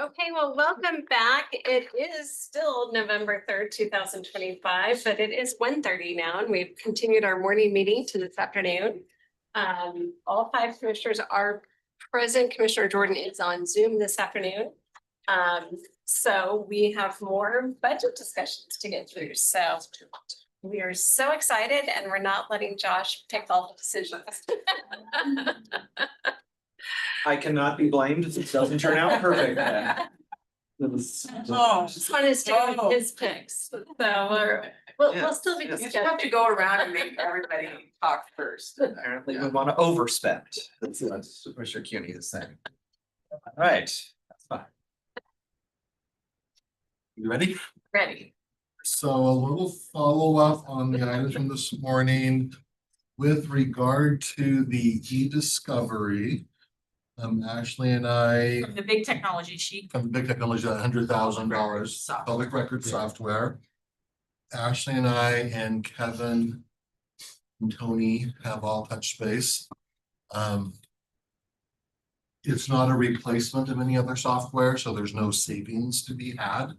Okay, well, welcome back. It is still November 3rd, 2025, but it is 1:30 now, and we've continued our morning meeting to this afternoon. All five commissioners are present. Commissioner Jordan is on Zoom this afternoon. So we have more budget discussions to get through. So we are so excited, and we're not letting Josh pick all the decisions. I cannot be blamed if it doesn't turn out perfect. Just want to stick with his picks. So we'll still be You have discussing. to go around and make everybody talk first. Apparently we want to overspend. That's what Mr. CUNY is saying. All right, that's fine. You ready? Ready. So a little follow-up on the items from this morning. With regard to the e-discovery. Ashley and I, From the big technology sheet. from the big technology, $100,000 public record software. Ashley and I and Kevin and Tony have all touched base. It's not a replacement of any other software, so there's no savings to be had.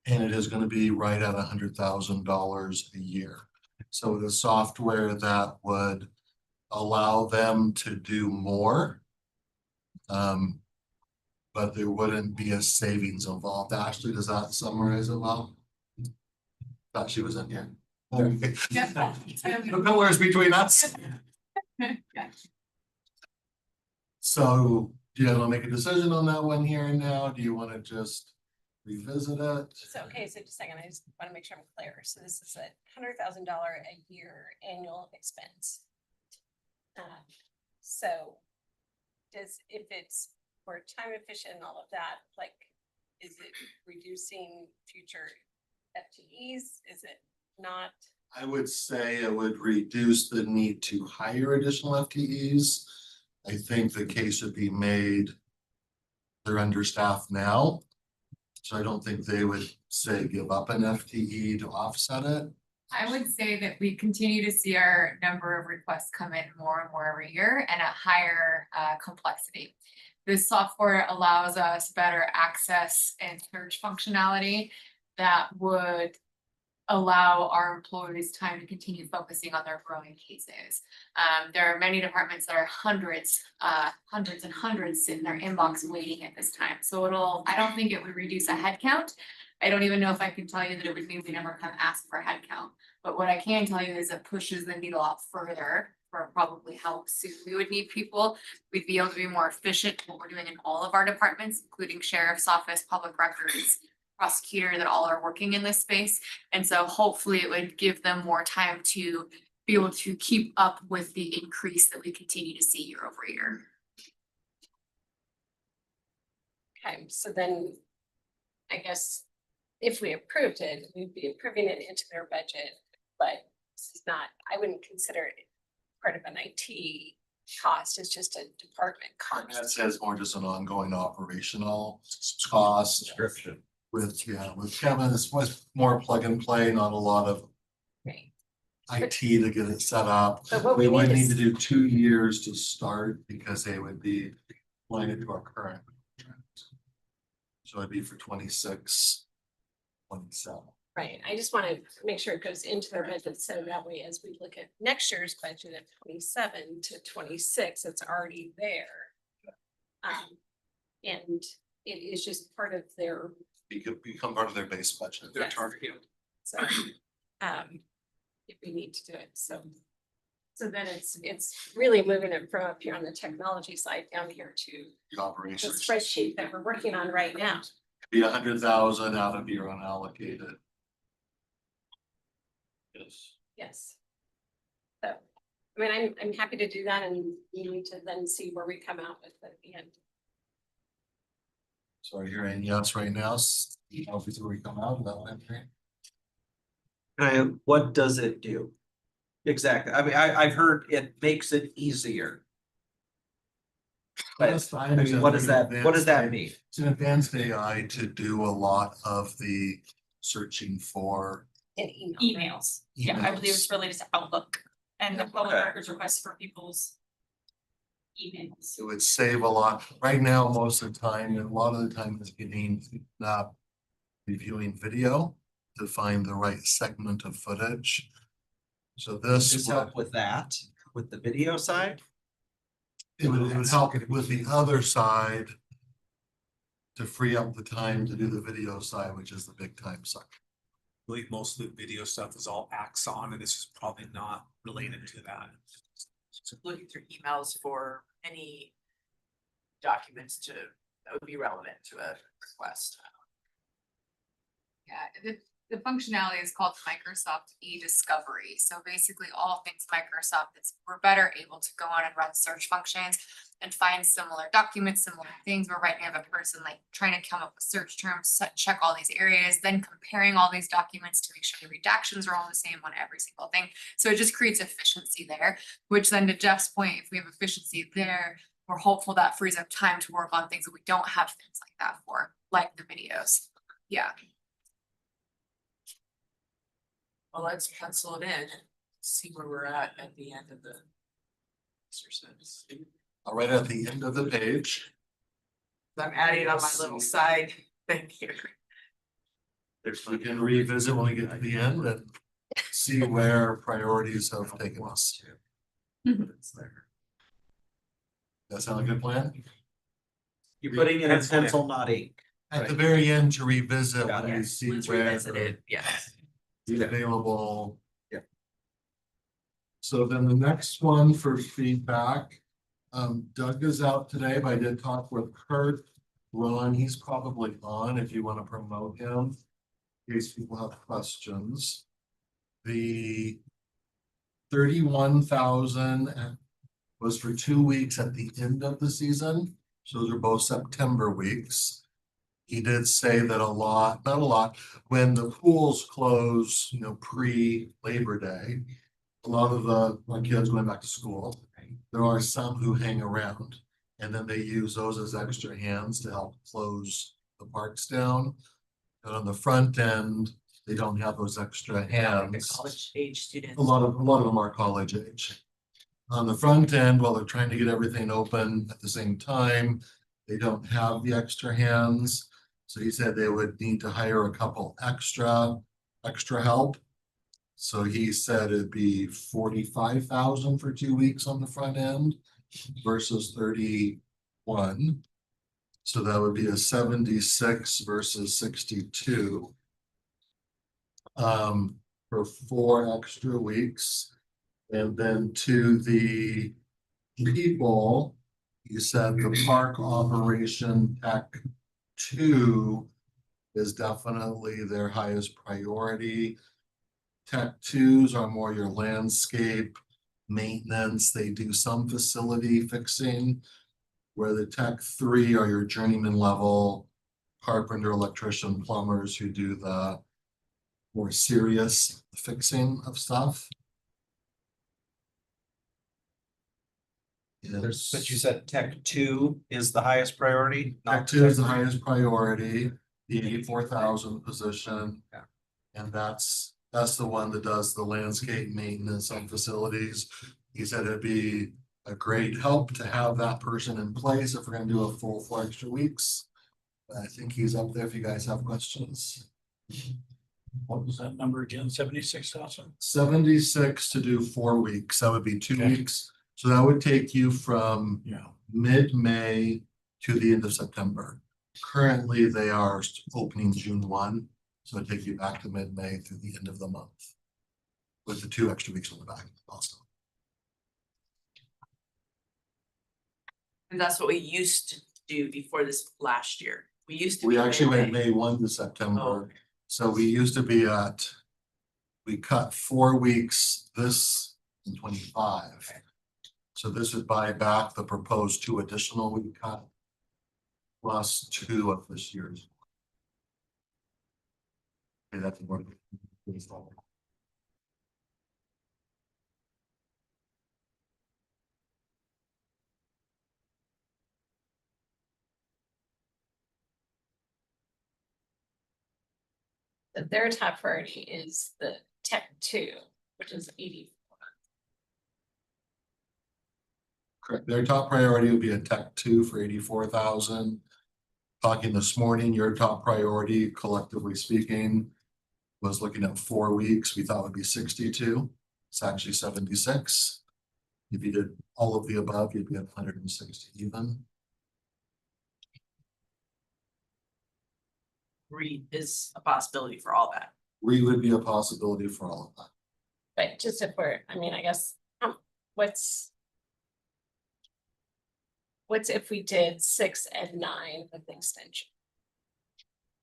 And it is going to be right at $100,000 a year. So the software that would allow them to do more. But there wouldn't be a savings involved. Ashley, does that summarize it well? Thought she was in here. Okay. No worries between us. So do you want to make a decision on that one here and now? Do you want to just revisit it? So, okay, so just a second, I just want to make sure I'm clear. So this is a $100,000 a year annual expense. So if it's for time efficient and all of that, like, is it reducing future FTEs? Is it not? I would say it would reduce the need to hire additional FTEs. I think the case would be made. They're understaffed now. So I don't think they would say give up an FTE to offset it. I would say that we continue to see our number of requests come in more and more every year and at higher complexity. This software allows us better access and search functionality that would allow our employees time to continue focusing on their growing cases. There are many departments that are hundreds and hundreds in their inbox waiting at this time. So I don't think it would reduce a head count. I don't even know if I can tell you that it would mean we never come ask for a head count. But what I can tell you is it pushes the needle out further for probably how soon we would need people. We'd be able to be more efficient in what we're doing in all of our departments, including sheriff's office, public records, prosecutor, that all are working in this space. And so hopefully it would give them more time to be able to keep up with the increase that we continue to see year over year. Okay, so then I guess if we approved it, we'd be approving it into their budget, but this is not, I wouldn't consider it part of an IT cost. It's just a department That cost. says more just an ongoing operational cost. Description. With Kevin, it's more plug and play, not a lot of Right. IT to get it set up. But what We we would need need is- to do 2 years to start because they would be applying it to our current contract. So it'd be for 26, 27. Right, I just want to make sure it goes into their budget, so that way, as we look at next year's budget of 27 to 26, it's already there. And it is just part of their, It could become part of their base budget. Yes. target. so, if we need to do it, so. So then it's really moving it from up here on the technology side down here to The the operations. spreadsheet that we're working on right now. Be 100,000 out of your unallocated. Yes. Yes. So, I mean, I'm happy to do that, and we need to then see where we come out with at the end. So are you hearing yes right now? Before we come out, is that what I'm hearing? What does it do? Exactly. I mean, I've heard it makes it easier. But I mean, what does that mean? It's an advanced AI to do a lot of the searching for In email. Emails. Yeah, I believe it's emails. related to Outlook and the public Okay. records requests for people's emails. It would save a lot. Right now, most of the time, and a lot of the time is getting reviewing video to find the right segment of footage. So Does this this help with that, with the video side? it would help with the other side to free up the time to do the video side, which is the big time suck. Believe most of the video stuff is all Axon, and this is probably not related to that. So looking through emails for any documents that would be relevant to a request. Yeah, the functionality is called Microsoft e-discovery. So basically all things Microsoft, we're better able to go on and run search functions and find similar documents, similar things. Where right now you have a person like trying to come up with search terms, check all these areas, then comparing all these documents to make sure the redactions are all the same on every single thing. So it just creates efficiency there, which then to Jeff's point, if we have efficiency there, we're hopeful that frees up time to work on things that we don't have things like that for, like the videos. Yeah. Well, let's pencil it in, see where we're at the end of the exercise. Right at the end of the page, I'm adding on my little side thing here. we can revisit when we get to the end and see where priorities have taken us. It's there. That sound like a good plan? You're putting it in pencil, not ink. At the very end to revisit Got when it. you see Once where revisited, yes. the available. Yeah. So then the next one for feedback, Doug is out today, but I did talk with Kurt. Ron, he's probably on if you want to promote him. In case people have questions. The 31,000 was for 2 weeks at the end of the season. So those are both September weeks. He did say that not a lot, when the pools close, pre-Labor Day, a lot of my kids going back to school, there are some who hang around. And then they use those as extra hands to help close the parks down. And on the front end, they don't have those extra Like a hands. college age student. A lot of them are college age. On the front end, while they're trying to get everything open at the same time, they don't have the extra hands. So he said they would need to hire a couple extra help. So he said it'd be 45,000 for 2 weeks on the front end versus 31. So that would be a 76 versus 62. For 4 extra weeks. And then to the people, you said the park operation tech 2 is definitely their highest priority. Tech 2s are more your landscape maintenance. They do some facility fixing. Where the tech 3 are your journeyman level carpenter, electrician, plumbers who do the more serious fixing of stuff. But you said tech 2 is the highest priority? Tech 2 is the highest priority, the 84,000 position. Yeah. And that's the one that does the landscape maintenance on facilities. He said it'd be a great help to have that person in place if we're gonna do a full 4 extra weeks. I think he's up there if you guys have questions. What was that number again? 76,000? 76 to do 4 weeks. That would be 2 Okay. weeks. So that would take you from Yeah. mid-May to the end of September. Currently, they are opening June 1, so it'd take you back to mid-May through the end of the month. With the 2 extra weeks on the back also. And that's what we used to do before this last year. We used to. We be actually went midday. May 1 to September. So we used to be we cut 4 weeks this in 25. So this would buy back the proposed 2 additional we cut. Plus 2 of this year's. Okay, that's more. Their top priority is the tech 2, which is 80. Correct. Their top priority would be a Tech 2 for 84,000. Talking this morning, your top priority, collectively speaking, was looking at 4 weeks. We thought would be 62. It's actually 76. If you did all of the above, you'd be at 160 even. Read is a possibility for all that. Re would be a possibility for all of that. But just if we're, I mean, I guess, what's if we did 6 and 9 with the extension?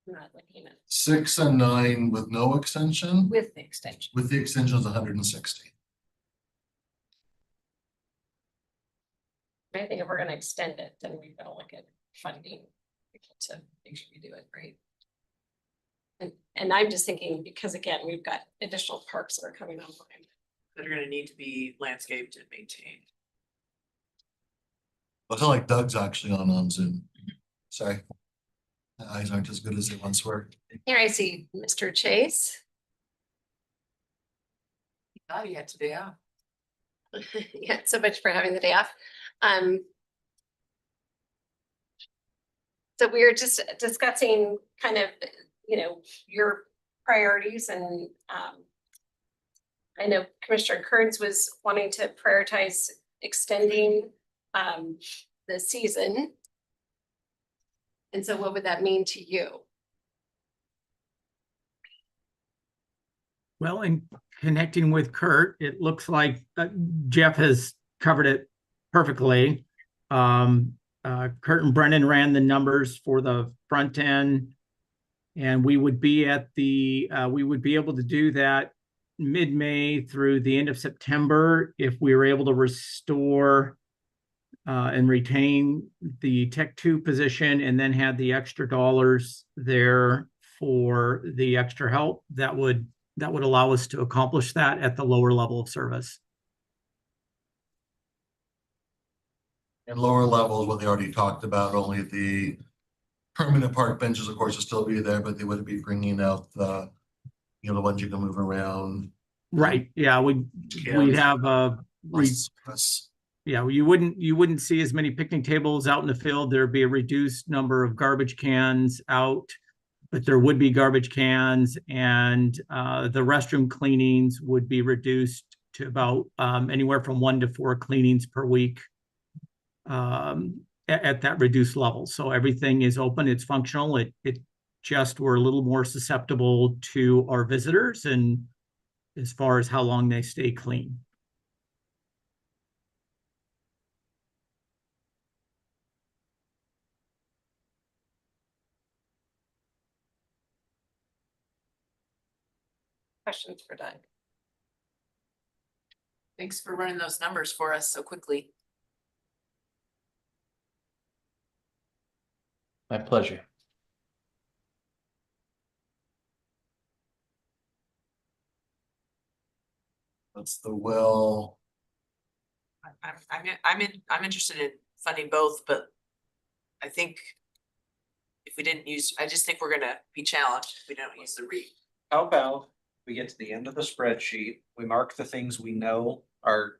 I'm not looking at 6 and 9 with no extension. with the extension. With the extension is 160. I think if we're gonna extend it, then we're gonna look at funding to make sure we do it right. And I'm just thinking, because again, we've got additional parks that are coming online. That are gonna need to be landscaped and maintained. I feel like Doug's actually on Zoom. Sorry. My eyes aren't as good as they once were. Here I see Mr. Chase. Oh, you had today off. Yeah, so much for having the day off. So we were just discussing kind of, your priorities and, I know Commissioner Kearns was wanting to prioritize extending, the season. And so what would that mean to you? Well, in connecting with Kurt, it looks like Jeff has covered it perfectly. Kurt and Brennan ran the numbers for the front end. And we would be we would be able to do that mid-May through the end of September if we were able to restore and retain the Tech 2 position and then had the extra dollars there for the extra help that would allow us to accomplish that at the lower level of service. And lower levels, what they already talked about, only the permanent park benches, of course, will still be there, but they would be bringing out the ones you can move around. Right. Yeah. We'd have you wouldn't see as many picnic tables out in the field. There'd be a reduced number of garbage cans out, but there would be garbage cans, and the restroom cleanings would be reduced to about anywhere from 1 to 4 cleanings per week. At that reduced level. So everything is open, it's functional. It just, we're a little more susceptible to our visitors and as far as how long they stay clean. Questions for Doug? Thanks for running those numbers for us so quickly. My pleasure. That's the well. I'm interested in funding both, but I think if we didn't use, I just think we're gonna be challenged if we don't use the REIT. How about we get to the end of the spreadsheet, we mark the things we know are,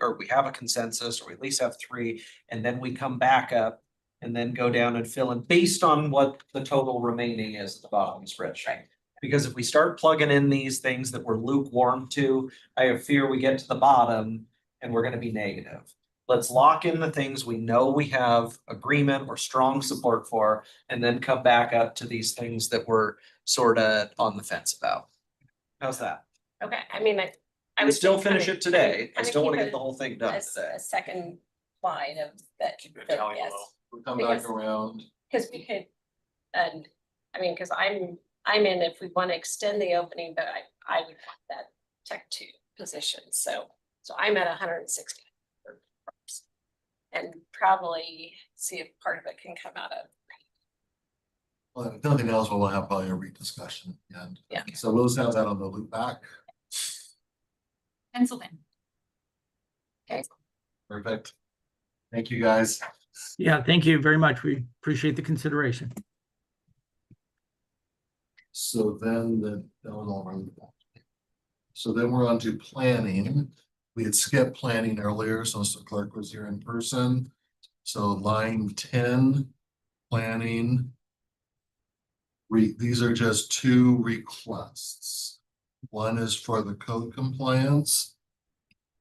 or we have a consensus, or we at least have 3, and then we come back up and then go down and fill in based on what the total remaining is at the bottom of the spreadsheet. Because if we start plugging in these things that we're lukewarm to, I have fear we get to the bottom and we're gonna be negative. Let's lock in the things we know we have agreement or strong support for, and then come back up to these things that we're sort of on the fence about. How's that? Okay, I mean, I I would would still think finish kinda- it today. I kinda still want to keep get the whole thing done today. a second line of that, yes, We'll come back Because- around. because we could, and, I mean, because I'm in if we want to extend the opening, but I would want that Tech 2 position, so I'm at 160. And probably see if part of it can come out of, Well, if nothing else, we'll have probably a rediscussion at the end. Yeah. So we'll just have that on the loop back. Penciled in. Perfect. Thank you, guys. Yeah, thank you very much. We appreciate the consideration. So then so then we're on to planning. We had skipped planning earlier, so Mr. Clerk was here in person. So line 10, planning. These are just two requests. One is for the code compliance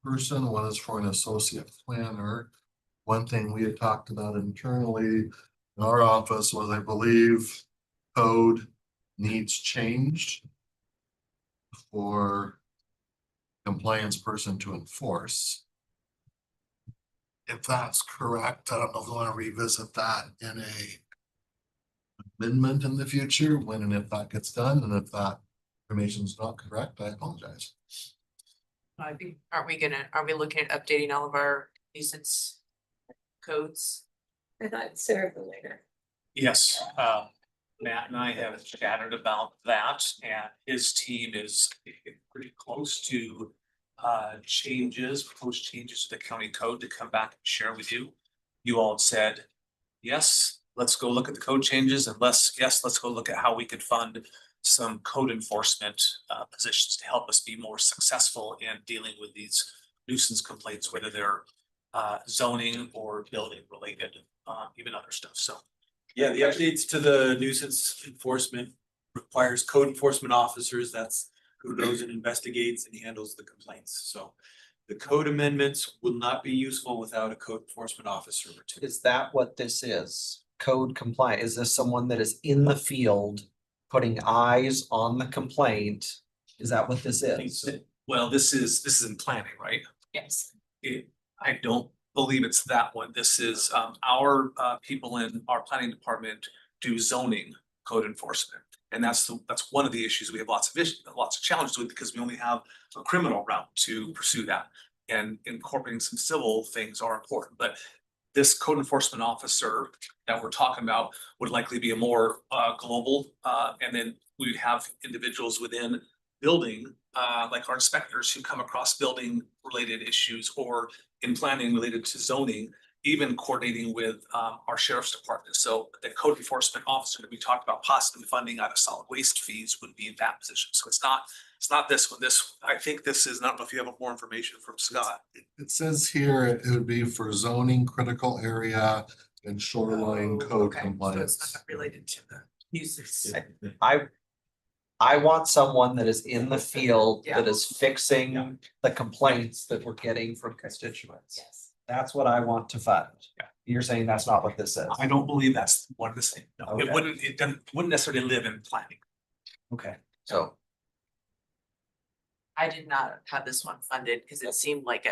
person, one is for an associate planner. One thing we had talked about internally in our office was, I believe, code needs changed for compliance person to enforce. If that's correct, I don't know if we want to revisit that in a amendment in the future, when and if that gets done, and if that information is not correct, I apologize. I think, are we looking at updating all of our nuisance codes? I thought sooner than later. Yes, Matt and I have chatted about that, and his team is pretty close to proposed changes to the county code to come back and share with you. You all have said, yes, let's go look at the code changes, and let's go look at how we could fund some code enforcement positions to help us be more successful in dealing with these nuisance complaints, whether they're zoning or building related, even other stuff, so. Yeah, the updates to the nuisance enforcement requires code enforcement officers. That's who goes and investigates and handles the complaints. So the code amendments will not be useful without a code enforcement officer or two. Is that what this is? Code compliant? Is this someone that is in the field putting eyes on the complaint? Is that what this is? Well, this is in planning, right? Yes. I don't believe it's that one. This is our people in our planning department do zoning code enforcement. And that's one of the issues. We have lots of challenges with, because we only have a criminal route to pursue that. And incorporating some civil things are important, but this code enforcement officer that we're talking about would likely be a more global, and then we would have individuals within building, like our inspectors who come across building related issues, or in planning related to zoning, even coordinating with our sheriff's department. So the code enforcement officer that we talked about possibly funding out of solid waste fees would be in that position. So it's not this one. I think this is, I don't know if you have more information from Scott. It says here it would be for zoning, critical area, and shoreline Oh, code okay. So compliance. it's not related to the nuisance. I want someone that is in the field, Yeah. that is fixing the complaints that we're getting from constituents. Yes. That's what I want to fund. Yeah. You're saying that's not what this is? I don't believe that's one of the same. No, Okay. it wouldn't necessarily live in planning. Okay, so I did not have this one funded because it seemed like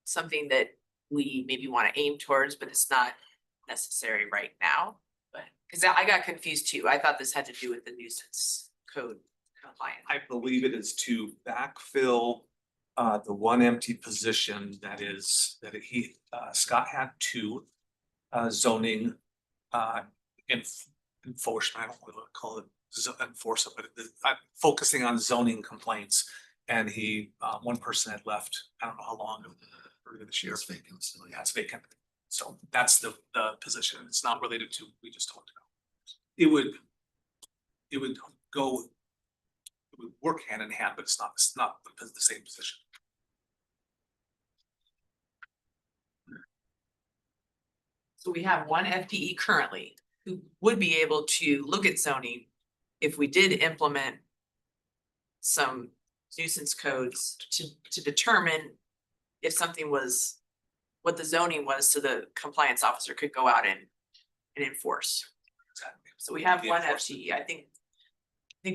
something that we maybe want to aim towards, but it's not necessary right now. But because I got confused too. I thought this had to do with the nuisance code compliance. I believe it is to backfill the one empty position Scott had two zoning enforcement, I don't know what to call it, enforcement, but focusing on zoning complaints. And one person had left, I don't know how long, earlier this year. It's vacant still, yeah. Yeah, it's vacant. So that's the position. It's not related to, we just talked about. It would work hand in hand, but it's not the same position. So we have one FTE currently who would be able to look at zoning if we did implement some nuisance codes to determine if something was what the zoning was, so the compliance officer could go out and enforce. So we have one FTE. I think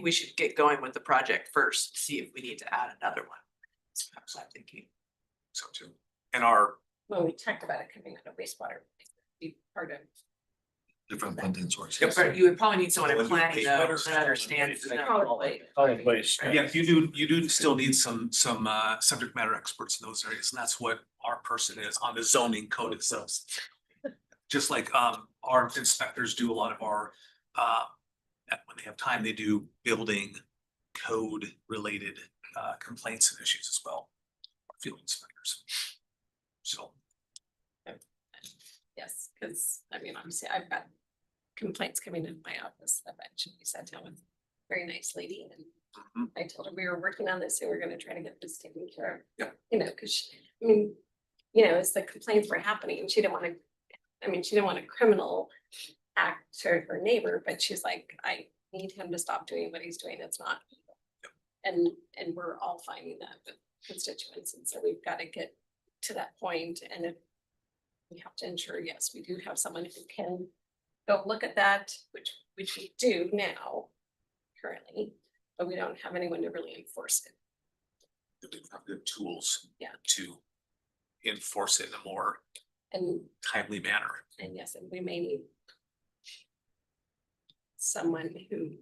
we should get going with the project first, see if we need to add another one. That's what I'm thinking. So too. And our, When we talked about it coming out of wastewater, be part of. Different funding sources. Yeah, but you would probably need someone in Well, planning though, better that understands. Probably. yeah, you do still need some subject matter experts in those areas, and that's what our person is on the zoning code itself. Just like our inspectors do a lot of our when they have time, they do building code related complaints and issues as well. Our field inspectors. So. Yes, because I mean, obviously I've got complaints coming in my office that I should be sat down with very nice lady, and Mhm. I told her we were working on this and we're gonna try to get this taken care of. Yeah. You know, cause I mean, you know, as the complaints were happening, and she didn't wanna, I mean, she didn't want a criminal act to her neighbor, but she's like, I need him to stop doing what he's doing, it's not. And we're all finding that with constituents, and so we've gotta get to that point, and if we have to ensure, yes, we do have someone who can go look at that, which we do now currently, but we don't have anyone to really enforce it. That we have good tools. Yeah. To enforce it in a more And, timely manner. and yes, and we may need someone who,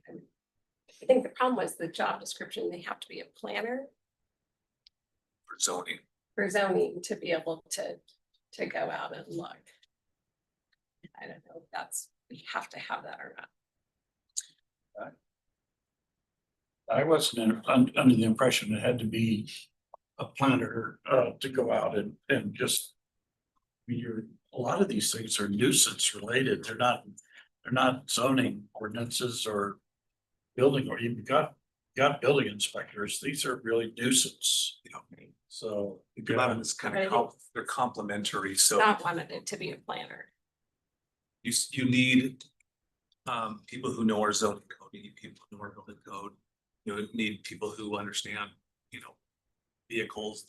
I think the problem was the job description, they have to be a planner For zoning. for zoning to be able to go out and look. I don't know if that's, we have to have that or not. I wasn't under the impression it had to be a planner to go out and just. A lot of these things are nuisance related. They're not zoning ordinances or building, or you've got building inspectors. These are really nuisance, You know, so. a lot of it's kind Right. of, they're complementary, so Not wanted it to be a planner. you need. People who know our zoning code, you need people who know our building code, you need people who understand, vehicles,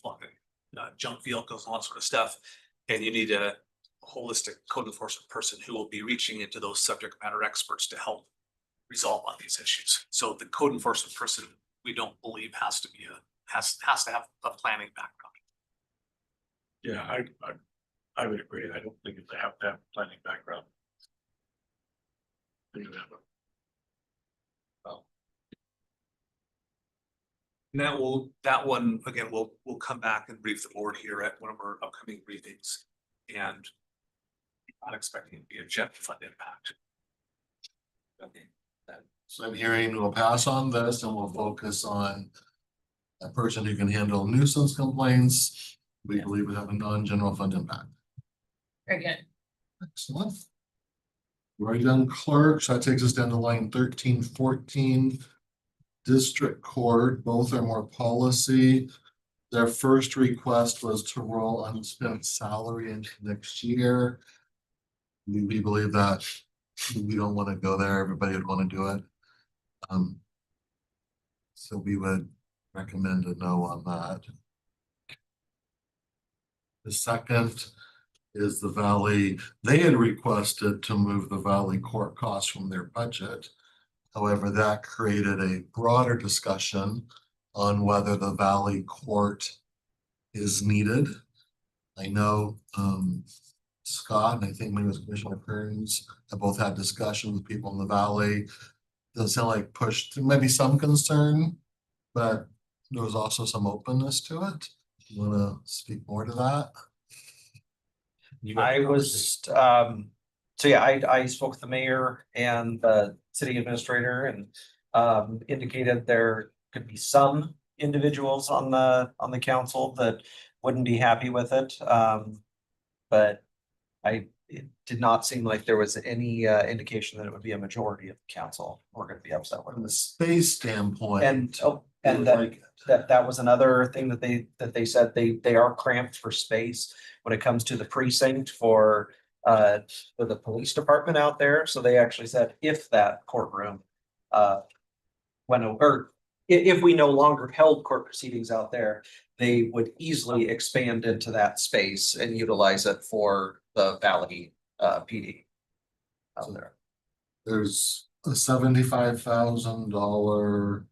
junk vehicles, and all that sort of stuff. And you need a holistic code enforcement person who will be reaching into those subject matter experts to help resolve on these issues. So the code enforcement person, we don't believe has to to have a planning background. Yeah, I would agree. I don't think they have to have a planning background. They do have a- And that one, again, we'll come back and brief the board here at one of our upcoming briefings. And not expecting it to be a jet fund impact. Okay. So I'm hearing we'll pass on this and we'll focus on a person who can handle nuisance complaints. We Yeah. believe would have a non-general fund impact. Very good. Excellent. We've already done clerks. That takes us down to line 13-14. District court, both are more policy. Their first request was to roll unspent salary into next year. We believe that we don't want to go there. Everybody would want to do it. So we would recommend a no on that. The second is the Valley. They had requested to move the Valley court costs from their budget. However, that created a broader discussion on whether the Valley court is needed. I know Scott and I think maybe it was Commissioner Kearns have both had discussions with people in the Valley. Doesn't sound like pushed, maybe some concern, but there was also some openness to it. You wanna speak more to that? I was, so yeah, I spoke with the mayor and the city administrator and indicated there could be some individuals on the council that wouldn't be happy with it. But it did not seem like there was any indication that it would be a majority of the council. We're gonna be upset with From a this. space standpoint. And they would that like it. that was another thing that they said they are cramped for space when it comes to the precinct for the police department out there. So they actually said if that courtroom went over, if we no longer held court proceedings out there, they would easily expand into that space and utilize it for the Valley PD out there. There's a $75,000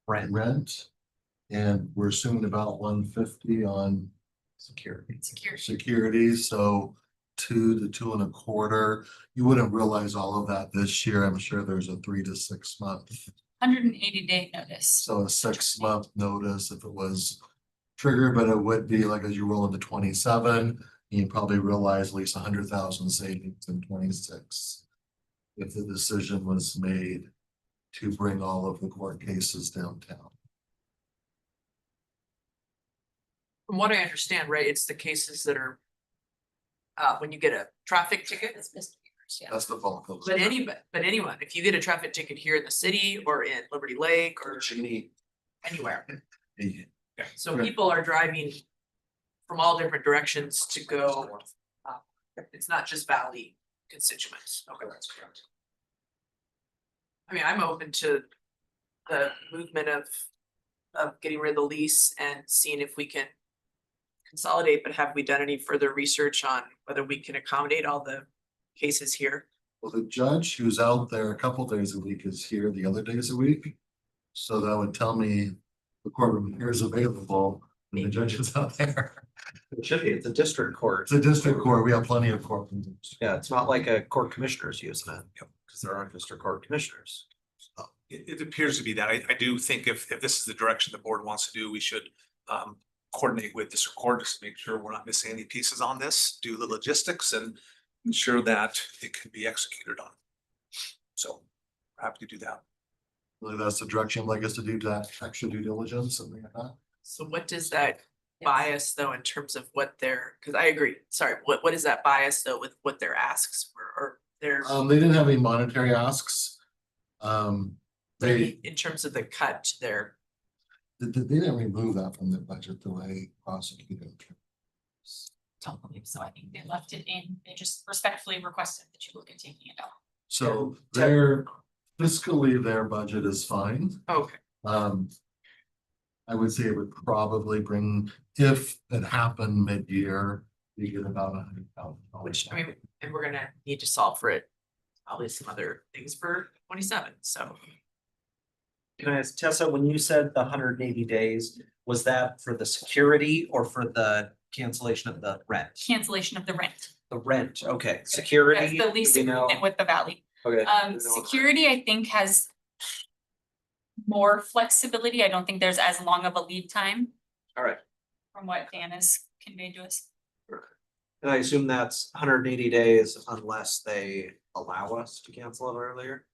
rent. And we're assuming about 150 on Security. security, so 2 to 2.25. You wouldn't realize all of that this year. I'm sure there's a 3 to 6 month. 180-day notice. So a 6-month notice if it was triggered, but it would be like as you roll into 27, you probably realize at least 100,000 savings in 26. If the decision was made to bring all of the court cases downtown. From what I understand, right, it's the cases that are when you get a traffic ticket, hours, yeah. That's the bulk of But it. but anyone, if you get a traffic ticket here in the city or in Liberty Lake or anywhere. So Right. people are driving from all different directions to go. It's not just Valley constituents. Okay, that's correct. I mean, I'm open to the movement of getting rid of the lease and seeing if we can consolidate, but have we done any further research on whether we can accommodate all the cases here? Well, the judge who's out there a couple days a week is here the other days a week. So that would tell me the courtroom here is available and the judge is out there. It should be, it's a district court. It's a district court. We have plenty of courtrooms. Yeah, it's not like a court commissioner's using it, because there aren't district court commissioners. It appears to be that. I do think if this is the direction the board wants to do, we should coordinate with district court just to make sure we're not missing any pieces on this, do the logistics and ensure that it can be executed on. So happy to do that. Really, that's the direction I'd like us to do, that extra due diligence, something like that. So what does that bias though in terms of what their, because I agree, sorry, what is that bias though with what their asks were or their, They didn't have any monetary asks. They in terms of the cut to their, they didn't remove that from the budget the way prosecutor. Don't believe so. I think they left it in. They just respectfully requested that you look at taking it out. So their fiscally, their budget is fine. okay, I would say it would probably bring, if it happened mid-year, you get about $100,000. which I mean, and we're gonna need to solve for it. Probably some other things for 27, so. Can I ask Tessa, when you said the 180 days, was that for the security or for the cancellation of the rent? Cancellation of the rent. The rent, okay, security. That's the lease do we know? agreement with the Valley. Okay. Security, I think, has more flexibility. I don't think there's as long of a lead time. All right. From what Dan has conveyed to us. And I assume that's 180 days unless they allow us to cancel it earlier?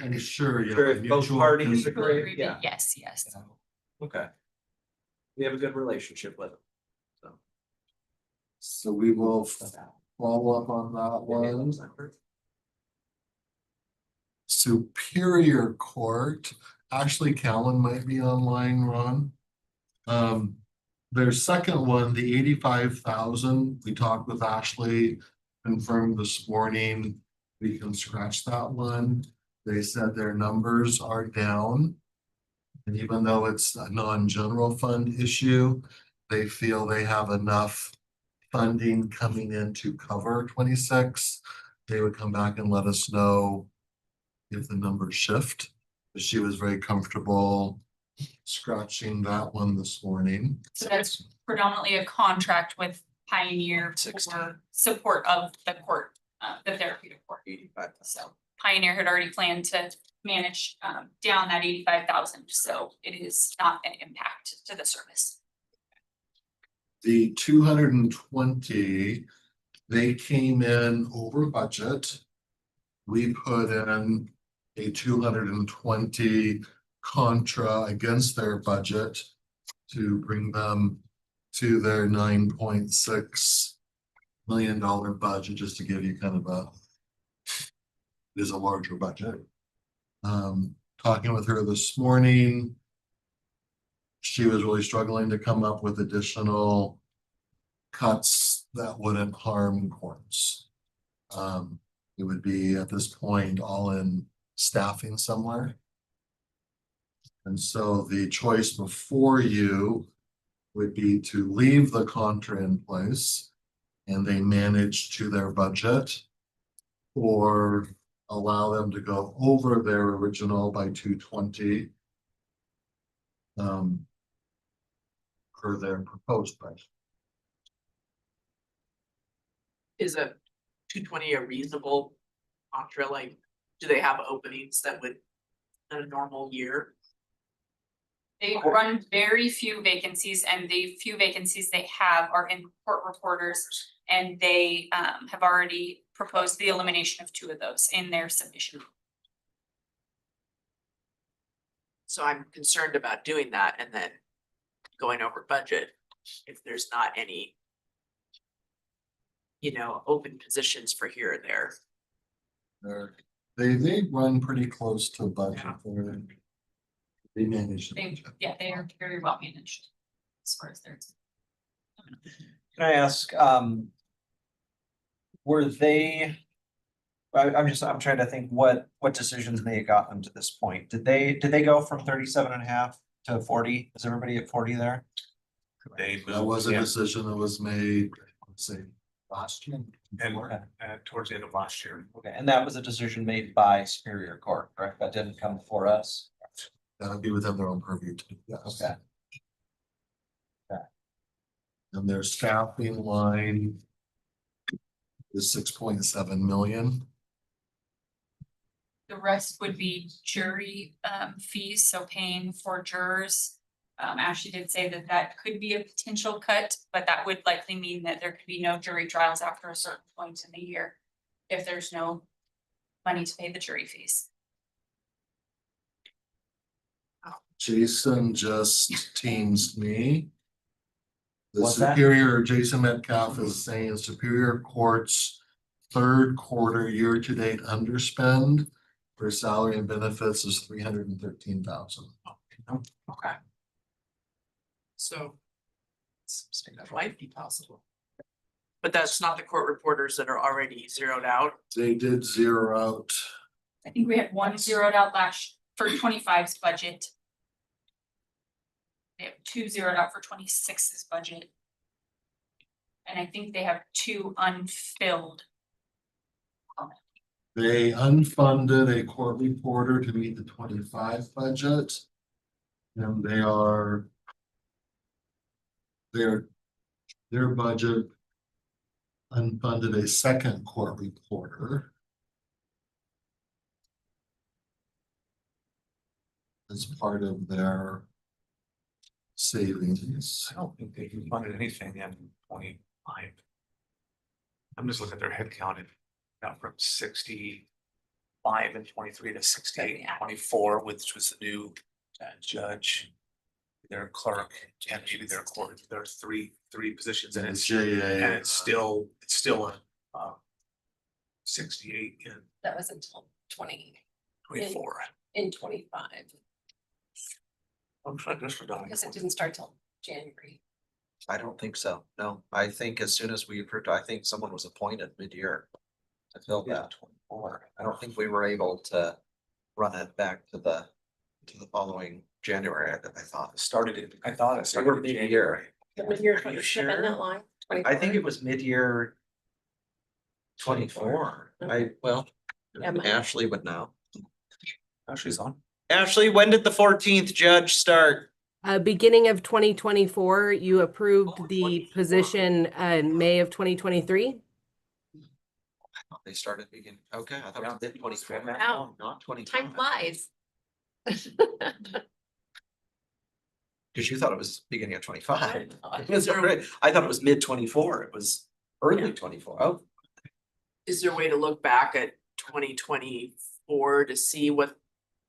I'm sure. Sure, if both parties agree, Agreement, yeah. Yes, yes. Okay. We have a good relationship with them. So. So we will follow up on that one. Superior Court, Ashley Callan might be online, Ron. Their second one, the 85,000, we talked with Ashley, confirmed this morning. We can scratch that one. They said their numbers are down. And even though it's a non-general fund issue, they feel they have enough funding coming in to cover 26. They would come back and let us know if the numbers shift. But she was very comfortable scratching that one this morning. So that's predominantly a contract with Pioneer for support of the court, the therapeutic court. 85. So Pioneer had already planned to manage down that 85,000, so it is not an impact to the service. The 220, they came in over budget. We put in a 220 contra against their budget to bring them to their $9.6 million budget, just to give you kind of a, it is a larger budget. Talking with her this morning, she was really struggling to come up with additional cuts that wouldn't harm courts. It would be at this point all in staffing somewhere. And so the choice before you would be to leave the contra in place and they manage to their budget, or allow them to go over their original by 220 per their proposed budget. Is a 220 a reasonable contra, like, do they have openings that would, in a normal year? They run very few vacancies, and the few vacancies they have are in court reporters. And they have already proposed the elimination of 2 of those in their submission. So I'm concerned about doing that and then going over budget if there's not any open positions for here and there. They run pretty close to budget. They manage. the They, budget. yeah, they are very well managed as far as their. Can I ask, were they? I'm trying to think what decisions they got them to this point. Did they go from 37.5 to 40? Is everybody at 40 there? They That moved, was a yeah, decision that was made, let's say, last year. and towards the end of last year. Okay, and that was a decision made by Superior Court, correct? That didn't come before us? That would be within their own purview too, yes. Okay. And their staffing line is 6.7 million. The rest would be jury fees, so paying for jurors. Ashley did say that that could be a potential cut, but that would likely mean that there could be no jury trials after a certain point in the year. If there's no money to pay the jury fees. Jason just teams me. The What's that? Jason Metcalf is saying Superior Court's third quarter year-to-date underspend for salary and benefits is 313,000. Okay. So. That might be possible. But that's not the court reporters that are already zeroed out. They did zero out. I think we had one zeroed out for 25's budget. They have 2 zeroed out for 26's budget. And I think they have 2 unfilled. They unfunded a court reporter to meet the 25 budget. And their budget unfunded a second court reporter. As part of their savings. I don't think they funded anything in 25. I'm just looking at their head count and got from 65 and 23 to 68 and 24, which was the new judge. Their clerk and maybe their court. There are three positions and And it's JA. and it's still a 68 and That was until 24. in 25, I'm trying to forget. because it didn't start till January. I don't think so. No, I think as soon as we approved, I think someone was appointed mid-year to fill that 24. I don't think we were able to run it back to the following January. I thought. I thought it We started were in mid-year. January. The mid-year Are you should have been sure? that long. I think it was mid-year 24. Yeah, mine- Ashley would know. Oh, she's on. Ashley, when did the 14th judge start? Beginning of 2024, you approved the 24. position in May of 2023. They started beginning, okay, I thought it Yeah. was mid 24. Wow. Not 25. Time flies. Cause you thought it was beginning of 25. thought- It's alright. I thought it was mid 24. It was early 24. Oh, Is there a way to look back at 2024 to see what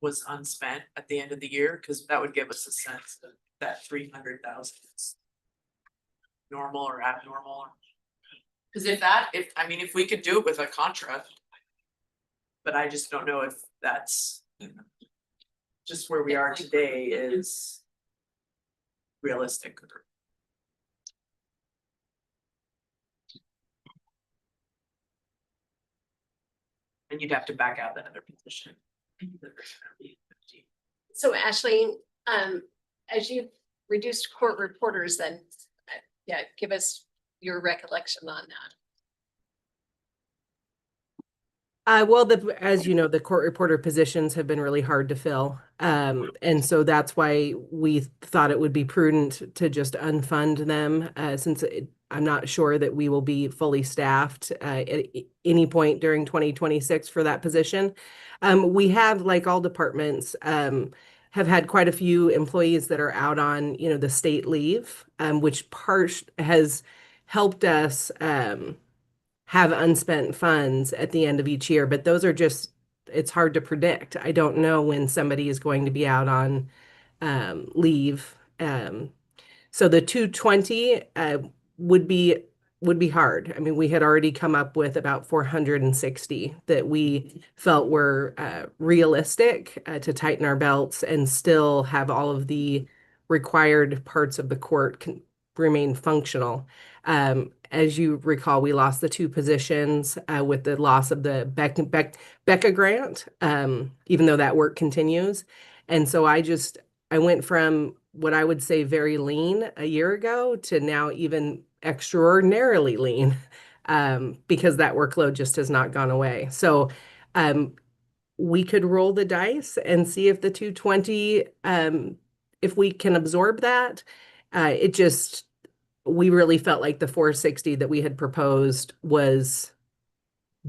was unspent at the end of the year? Cause that would give us a sense of that 300,000 is normal or abnormal. Cause if we could do it with a contract. But I just don't know if that's just where we are today is realistic. And you'd have to back out that other position. So Ashley, as you reduced court reporters, then, yeah, give us your recollection on that. Well, as you know, the court reporter positions have been really hard to fill. And so that's why we thought it would be prudent to just unfund them, since I'm not sure that we will be fully staffed at any point during 2026 for that position. We have, like all departments, have had quite a few employees that are out on, the state leave, which has helped us have unspent funds at the end of each year. But those are it's hard to predict. I don't know when somebody is going to be out on leave. So the 220 would be would be hard. I mean, we had already come up with about 460 that we felt were realistic to tighten our belts and still have all of the required parts of the court remain functional. As you recall, we lost the 2 positions with the loss of the Becca grant, even though that work continues. And so I went from what I would say very lean a year ago to now even extraordinarily lean, because that workload just has not gone away. So we could roll the dice and see if the 220, if we can absorb that. We really felt like the 460 that we had proposed was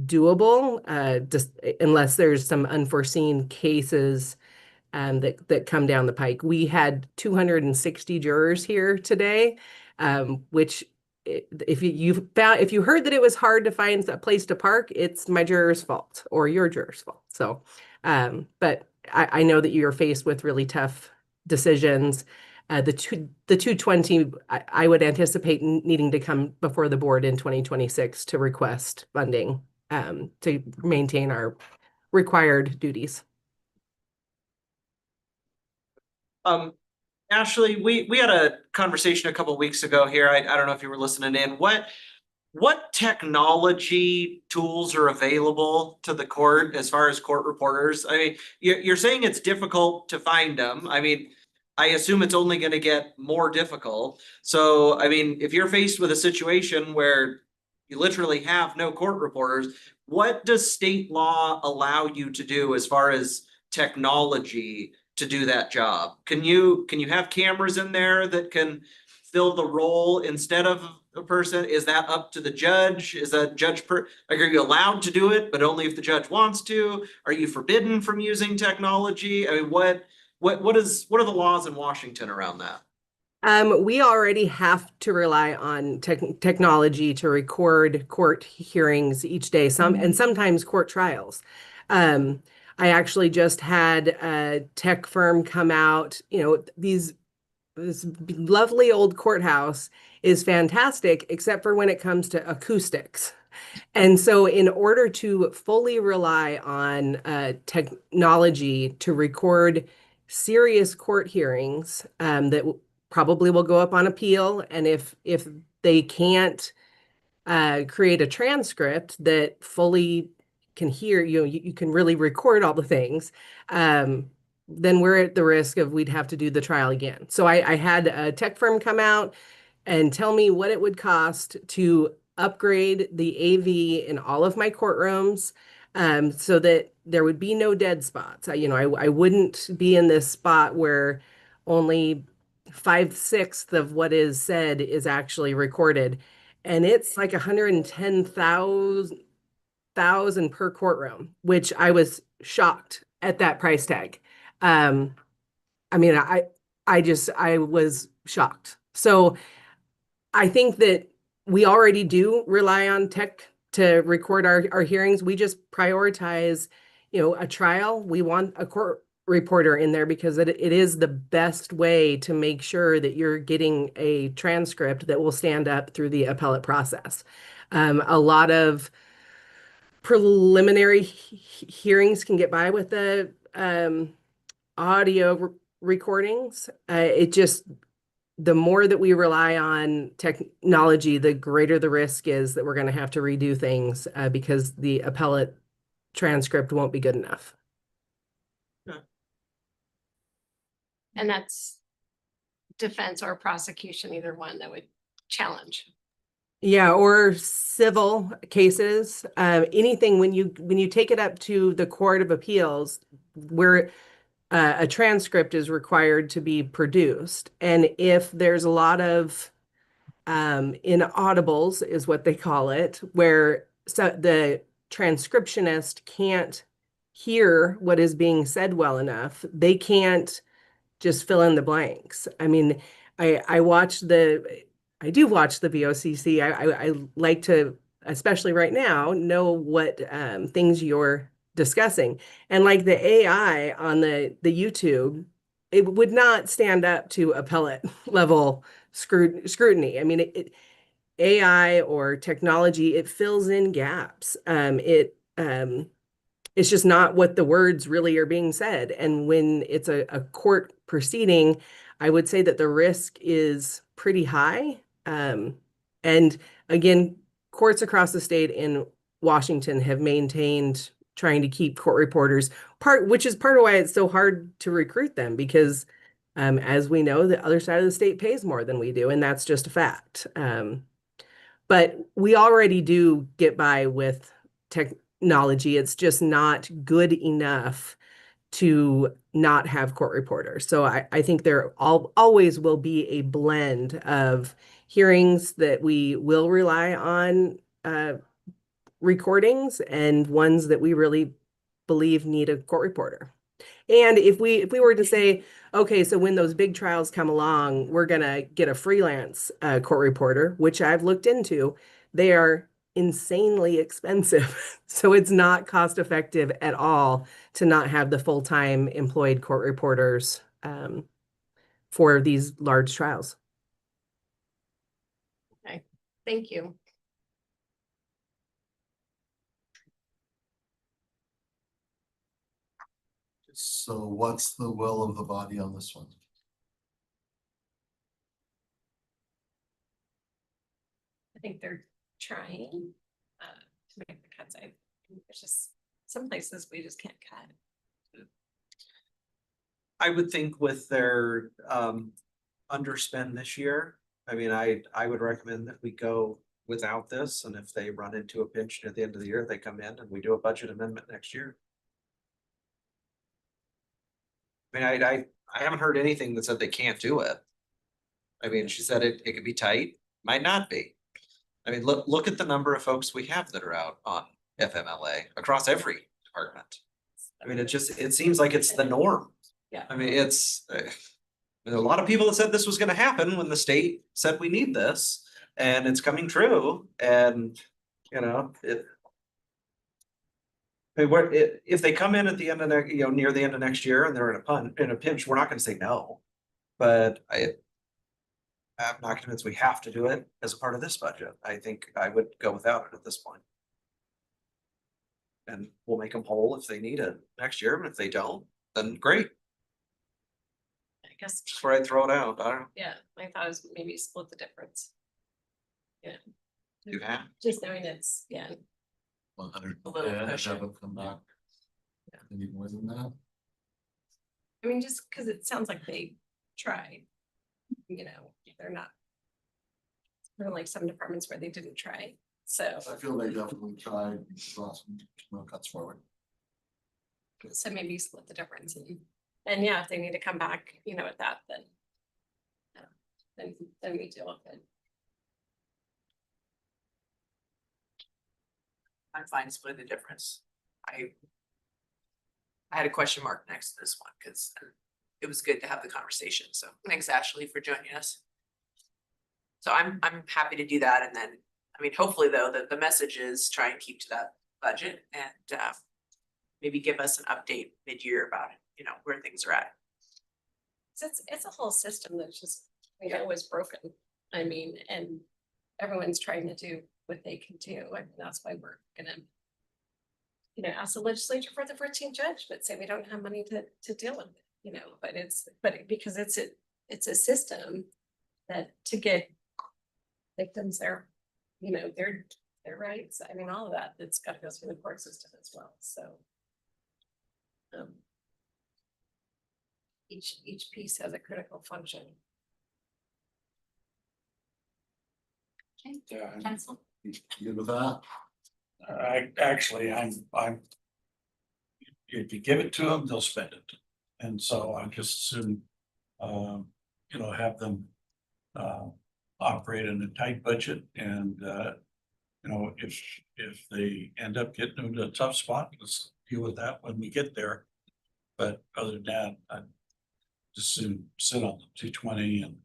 doable, just unless there's some unforeseen cases that come down the pike. We had 260 jurors here today, which if you heard that it was hard to find a place to park, it's my juror's fault or your juror's fault. So, but I know that you're faced with really tough decisions. The 220, I would anticipate needing to come before the board in 2026 to request funding to maintain our required duties. Ashley, we had a conversation a couple weeks ago here. I don't know if you were listening in. What technology tools are available to the court as far as court reporters? I mean, you're saying it's difficult to find them. I mean, I assume it's only going to get more difficult. So, I mean, if you're faced with a situation where you literally have no court reporters, what does state law allow you to do as far as technology to do that job? Can you have cameras in there that can fill the role instead of a person? Is that up to the judge? Is that like, are you allowed to do it, but only if the judge wants to? Are you forbidden from using technology? I mean, what are the laws in Washington around that? We already have to rely on technology to record court hearings each day, and sometimes court trials. I actually just had a tech firm come out, this lovely old courthouse is fantastic, except for when it comes to acoustics. And so in order to fully rely on technology to record serious court hearings that probably will go up on appeal, and if they can't create a transcript that fully can hear, you can really record all the things, then we're at the risk of we'd have to do the trial again. So I had a tech firm come out and tell me what it would cost to upgrade the AV in all of my courtrooms, so that there would be no dead spots. I wouldn't be in this spot where only 5/6 of what is said is actually recorded. And it's like 110,000 per courtroom, which I was shocked at that price tag. I was shocked. So I think that we already do rely on tech to record our hearings. We just prioritize, a trial. We want a court reporter in there because it is the best way to make sure that you're getting a transcript that will stand up through the appellate process. A lot of preliminary hearings can get by with the audio recordings. The more that we rely on technology, the greater the risk is that we're going to have to redo things because the appellate transcript won't be good enough. And that's defense or prosecution, either one that would challenge. Yeah, or civil cases, anything when you take it up to the Court of Appeals, where a transcript is required to be produced. And if there's a lot of inaudibles is what they call it, where the transcriptionist can't hear what is being said well enough, they can't just fill in the blanks. I mean, I do watch the VOCC. I like to, especially right now, know what things you're discussing. And like the AI on the YouTube, it would not stand up to appellate level scrutiny. I mean, AI or technology, it fills in gaps. It's just not what the words really are being said. And when it's a court proceeding, I would say that the risk is pretty high. And again, courts across the state in Washington have maintained trying to keep court reporters, which is part of why it's so hard to recruit them, because as we know, the other side of the state pays more than we do, and that's just a fact. But we already do get by with technology. It's just not good enough to not have court reporters. So I think there always will be a blend of hearings that we will rely on recordings and ones that we really believe need a court reporter. And if we were to say, okay, so when those big trials come along, we're gonna get a freelance court reporter, which I've looked into, they are insanely expensive. So it's not cost effective at all to not have the full-time employed court reporters for these large trials. Okay, thank you. So what's the will of the body on this one? I think they're trying to make the cuts. There's just some places we just can't cut. I would think with their underspend this year, I mean, I would recommend that we go without this, and if they run into a pinch at the end of the year, they come in and we do a budget amendment next year. I mean, I haven't heard anything that said they can't do it. I mean, she said it could be tight, might not be. I mean, look at the number of folks we have that are out on FMLA across every department. I mean, it seems like it's the norm. Yeah. I mean, there's a lot of people that said this was gonna happen when the state said we need this, and it's coming true, and, you know, if they come in at the end of near the end of next year and they're in a pinch, we're not gonna say no. But I'm not convinced we have to do it as a part of this budget. I think I would go without it at this point. And we'll make them whole if they need it next year, but if they don't, then great. I guess, Just where I'd throw it out. I don't know. yeah, my thought was maybe split the difference. Yeah. You have. Just knowing it's, yeah, 100. A little Yeah, cushion. have them come back. Yeah. Any more than that? I mean, just because it sounds like they tried, you know, they're not. There are like some departments where they didn't try, so, I feel they definitely tried, brought some cuts forward. so maybe split the difference and yeah, if they need to come back, you know, at that, then. Then we deal with it. I'm fine splitting the difference. I had a question mark next to this one because it was good to have the conversation. So thanks, Ashley, for joining us. So I'm happy to do that. And then, I mean, hopefully though, the message is try and keep to that budget and maybe give us an update mid-year about it, you know, where things are at. It's a whole system that's just, you know, is broken. I mean, and everyone's trying to do what they can do, and that's why we're gonna. You know, ask the legislature for the 14th judge, but say we don't have money to deal with it, you know, but because it's a system that to get victims their, you know, their rights, I mean, all of that's gotta go through the court system as well, so. Each piece has a critical function. Yeah, Pencil. You good with that? I'm. If you give it to them, they'll spend it. And so I just assume, you know, have them, operate in a tight budget and, you know, if they end up getting into a tough spot, let's deal with that when we get there. But other than that, I just soon sit on the 220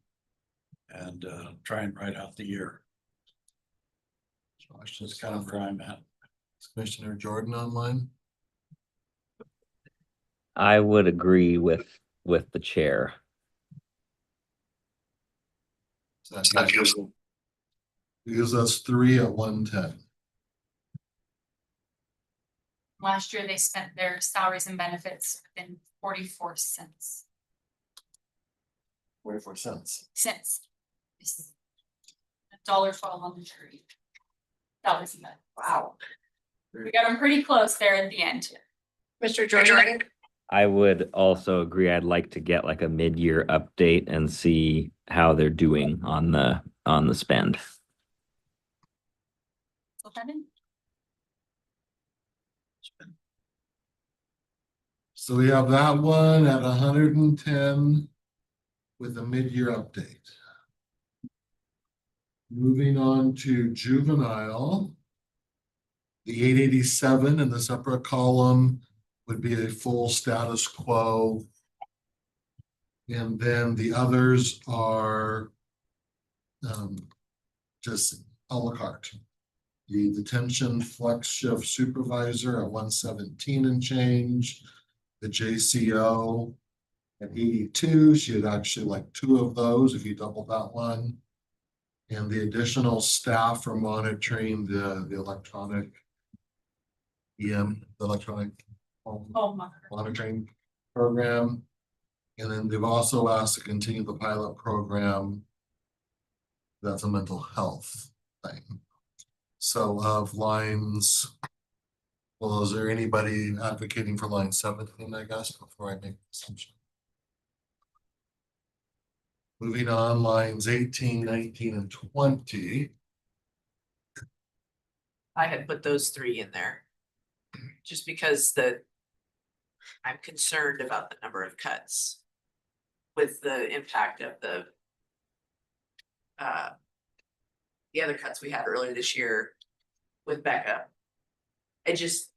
and try and ride out the year. Josh, That's just kind of where I'm at. Commissioner Jordan online. I would agree with the chair. Is that good Because that's 3 at 110. Last year, they spent their salaries and benefits in 44 cents. 44 cents. It's $1.12 on the tree. That was enough. Wow. We got them pretty close there at the end. Mr. Jordan? I would also agree. I'd like to get like a mid-year update and see how they're doing on the spend. Put that in. So we have that one at 110 with a mid-year update. Moving on to juvenile. The 887 in the separate column would be a full status quo. And then the others are just a la carte. The detention flex shift supervisor at 117 and change. The JCO at 82, she had actually like 2 of those if you double that one. And the additional staff for monitoring the electronic the electronic Oh my. monitoring program. And then they've also asked to continue the pilot program. That's a mental health thing. So of lines, well, is there anybody advocating for line 17, I guess, before I make the assumption? Moving on, lines 18, 19, and 20. I had put those 3 in there. Just because I'm concerned about the number of cuts. With the impact of the other cuts we had earlier this year with Becca. I just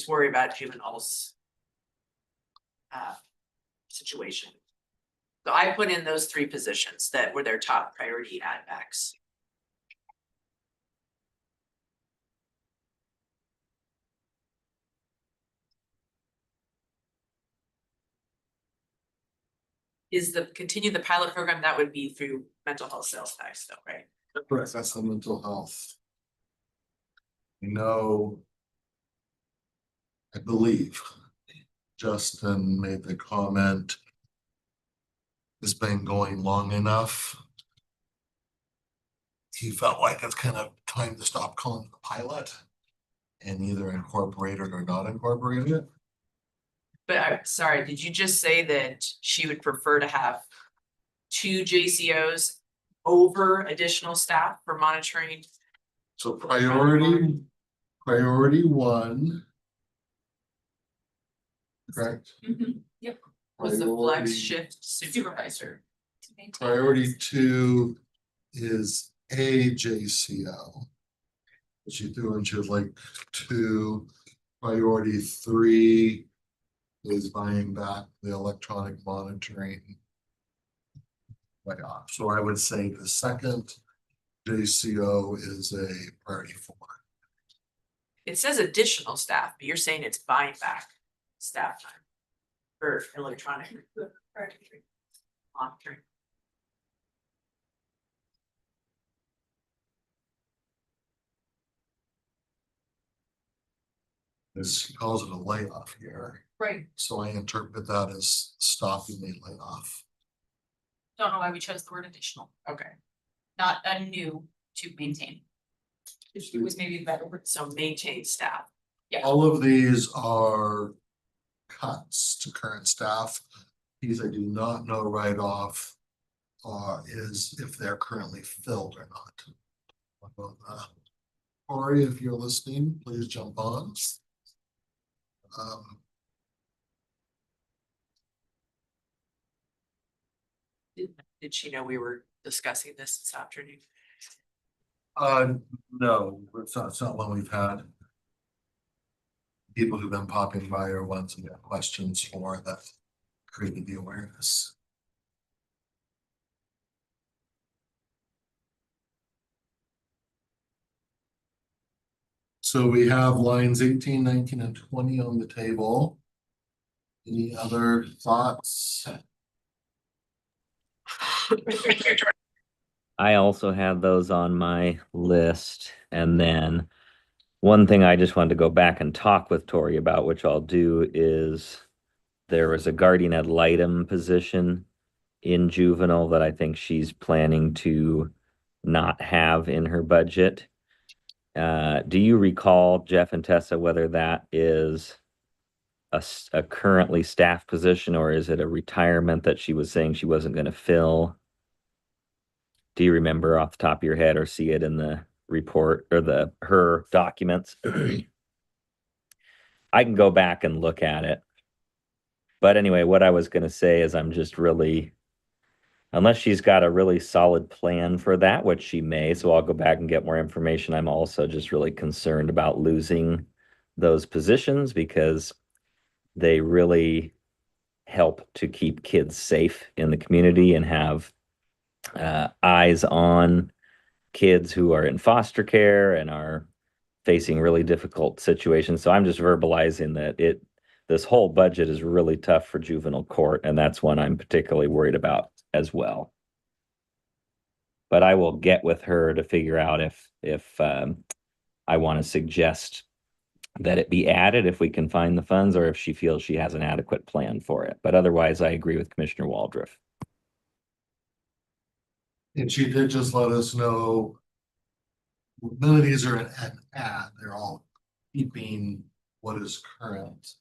worry about juveniles situation. So I put in those 3 positions that were their top priority add backs. Is continue the pilot program, that would be through mental health sales tax though, right? Correct, that's the mental health. You know, I believe Justin made the comment. It's been going long enough. He felt like it's kind of time to stop calling it the pilot and either incorporate it or not incorporate it. But I'm sorry, did you just say that she would prefer to have 2 JCOs over additional staff for monitoring? So priority 1. Correct. Yep. Was the flex Priority- shift supervisor? Priority 2 is a JCO. She threw in, she was like 2. Priority 3 is buying back the electronic monitoring. Layoff. So I would say the second JCO is a priority 4. It says additional staff, but you're saying it's buying back staff time for electronic monitoring. This calls it a layoff here. Right. So I interpret that as stopping the layoff. Don't know why we chose the word additional, Okay, not a new to maintain. It was maybe the better word. so maintain staff. All of these are cuts to current staff. These I do not know right off is if they're currently filled or not. Corey, if you're listening, please jump on. Did she know we were discussing this afternoon? No, it's not one we've had. People who've been popping by are ones we have questions for that created the awareness. So we have lines 18, 19, and 20 on the table. Any other thoughts? I also had those on my list. And then one thing I just wanted to go back and talk with Tori about, which I'll do, is there was a guardian ad litem position in juvenile that I think she's planning to not have in her budget. Do you recall, Jeff and Tessa, whether that is a currently staffed position or is it a retirement that she was saying she wasn't going to fill? Do you remember off the top of your head or see it in the report or her documents? I can go back and look at it. But anyway, what I was going to say is I'm just really, unless she's got a really solid plan for that, which she may, so I'll go back and get more information. I'm also just really concerned about losing those positions because they really help to keep kids safe in the community and have eyes on kids who are in foster care and are facing really difficult situations. So I'm just verbalizing that this whole budget is really tough for juvenile court, and that's one I'm particularly worried about as well. But I will get with her to figure out if I want to suggest that it be added if we can find the funds, or if she feels she has an adequate plan for it. But otherwise, I agree with Commissioner Waldron. And she did just let us know none of these are an ad, they're all keeping what is current.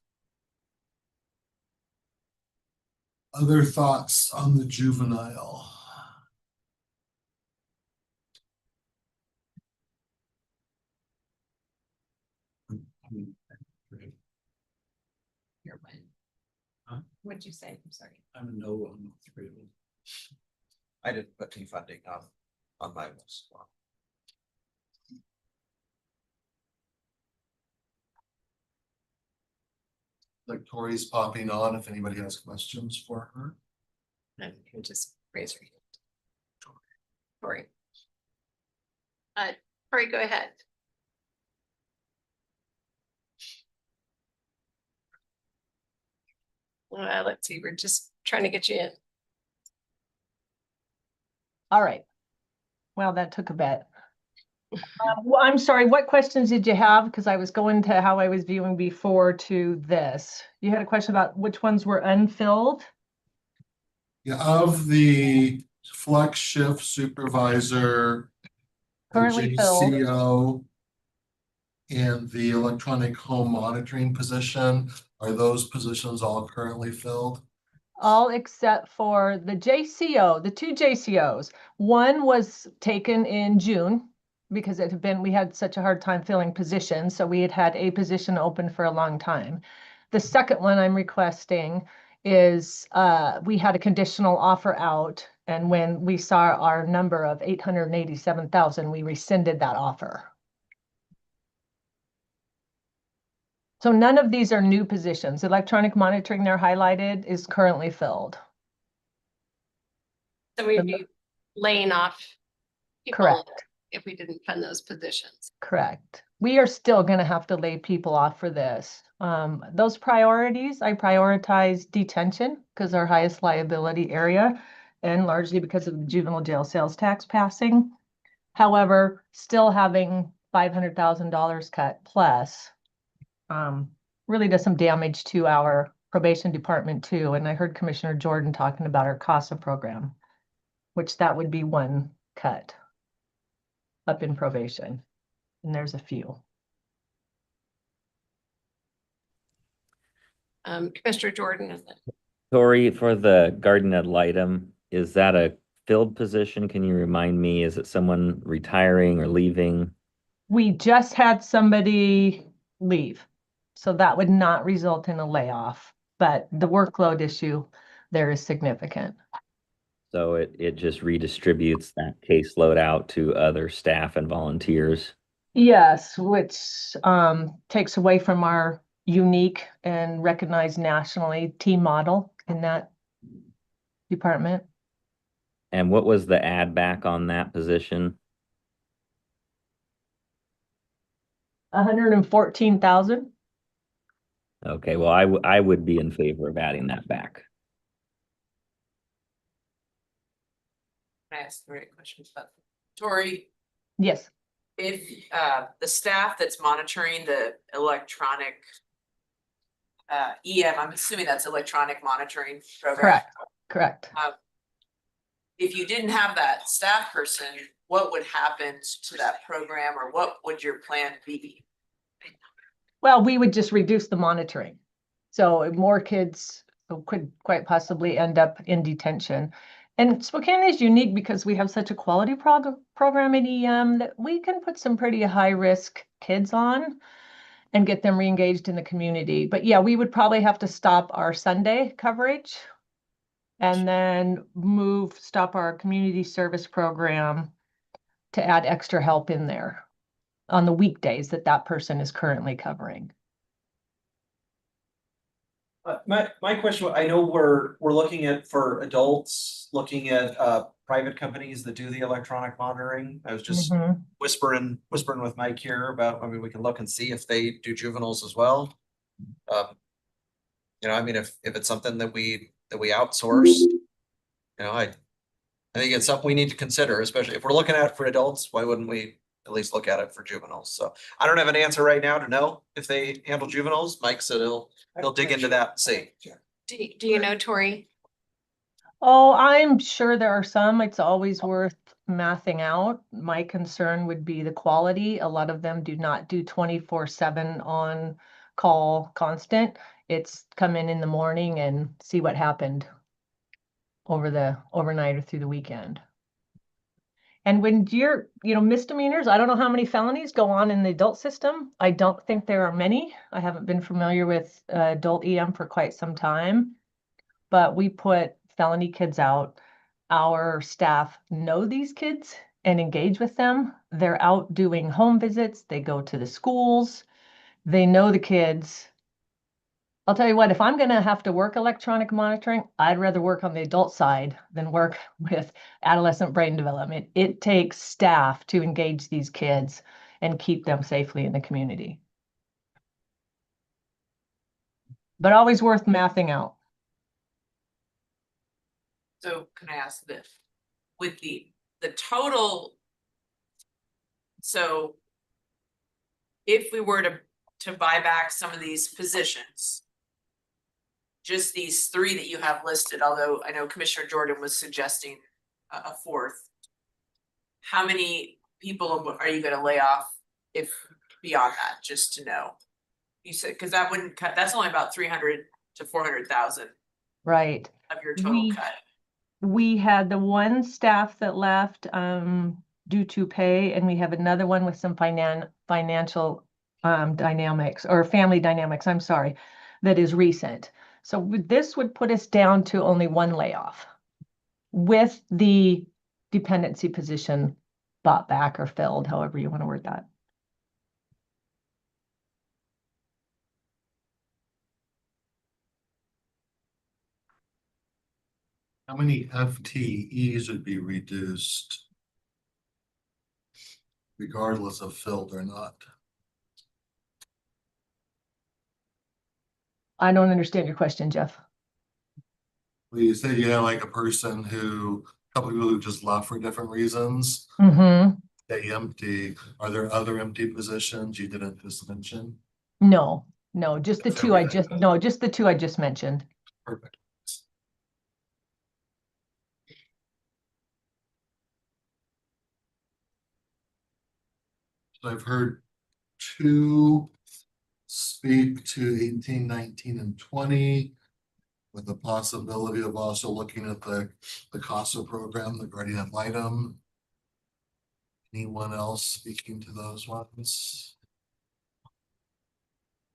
Other thoughts on the juvenile? What'd you say? I'm sorry. I'm a no on all three of them. I didn't put any funding on my list. Like Tori's popping on if anybody has questions for her. And you can just raise your hand. Tori. Tori, go ahead. Let's see, we're just trying to get you in. All right. Well, that took a bit. Well, I'm sorry, what questions did you have? Because I was going to how I was viewing before to this. You had a question about which ones were unfilled? Yeah, of the flex shift supervisor. the Currently filled. JCO, and the electronic home monitoring position, are those positions all currently filled? All except for the JCO, the two JCOs. One was taken in June because it had been, we had such a hard time filling positions, so we had had a position open for a long time. The second one I'm requesting is, we had a conditional offer out, and when we saw our number of 887,000, we rescinded that offer. So none of these are new positions. Electronic monitoring, they're highlighted, is currently filled. So we'd be laying off people Correct. if we didn't fund those positions. Correct. We are still gonna have to lay people off for this. Those priorities, I prioritize detention because our highest liability area and largely because of the juvenile jail sales tax passing. However, still having $500,000 cut plus really does some damage to our probation department too. And I heard Commissioner Jordan talking about our CASA program, which that would be one cut up in probation. And there's a few. Commissioner Jordan. Tori, for the garden ad litem, is that a filled position? Can you remind me, is it someone retiring or leaving? We just had somebody leave, so that would not result in a layoff, but the workload issue there is significant. So it just redistributes that caseload out to other staff and volunteers. Yes, which takes away from our unique and recognized nationally team model in that department. And what was the add back on that position? 114,000. Okay, well, I would be in favor of adding that back. ask the right questions? Tori, Yes, if the staff that's monitoring the electronic EM, I'm assuming that's electronic monitoring program. correct. If you didn't have that staff person, what would happen to that program, or what would your plan be? Well, we would just reduce the monitoring. So more kids could quite possibly end up in detention. And Spokane is unique because we have such a quality program in EM that we can put some pretty high risk kids on and get them reengaged in the community. But yeah, we would probably have to stop our Sunday coverage and then stop our community service program to add extra help in there on the weekdays that person is currently covering. My question, I know we're looking at, for adults, looking at private companies that do the electronic monitoring. I was just Mhm. whispering with Mike here about, I mean, we can look and see if they do juveniles as well. You know, I mean, if it's something that we outsource, you know, I think it's something we need to consider, especially if we're looking at it for adults, why wouldn't we at least look at it for juveniles? So I don't have an answer right now to know if they handle juveniles. Mike said he'll dig into that and see. Do you know, Tori? Oh, I'm sure there are some. It's always worth mathing out. My concern would be the quality. A lot of them do not do 24/7 on call constant. It's come in the morning and see what happened over the overnight or through the weekend. And when misdemeanors, I don't know how many felonies go on in the adult system. I don't think there are many. I haven't been familiar with adult EM for quite some time, but we put felony kids out. Our staff know these kids and engage with them. They're out doing home visits. They go to the schools. They know the kids. I'll tell you what, if I'm going to have to work electronic monitoring, I'd rather work on the adult side than work with adolescent brain development. It takes staff to engage these kids and keep them safely in the community. But always worth mathing out. So can I ask this? With the total, so if we were to buy back some of these positions, just these three that you have listed, although I know Commissioner Jordan was suggesting a fourth, how many people are you gonna lay off if beyond that, just to know? You said, because that wouldn't cut, that's only about 300 to 400,000 Right. of your total cut. We had the one staff that left due to pay, and we have another one with some financial dynamics or family dynamics, I'm sorry, that is recent. So this would put us down to only one layoff with the dependency position bought back or filled, however you want to word that. How many FTEs would be reduced regardless of filled or not? I don't understand your question, Jeff. Well, you said you had like a person a couple people who just left for different reasons. Mm-hmm. They empty. Are there other empty positions you didn't just mention? No, just the That's two everything. just the two I just mentioned. Perfect. So I've heard two speak to 18, 19, and 20 with the possibility of also looking at the CASA program, the guardian ad litem. Anyone else speaking to those ones?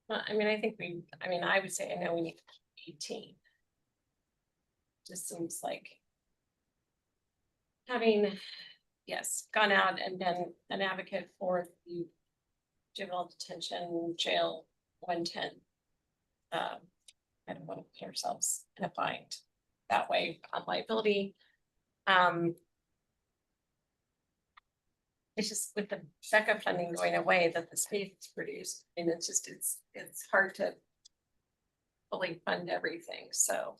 Well, I mean, I would say I know we need 18. Just seems like having, yes, gone out and been an advocate for the juvenile detention jail 110. I don't want to put ourselves in a bind that way on liability. It's just with the SECA funding going away that the state has produced, and it's hard to fully fund everything, so.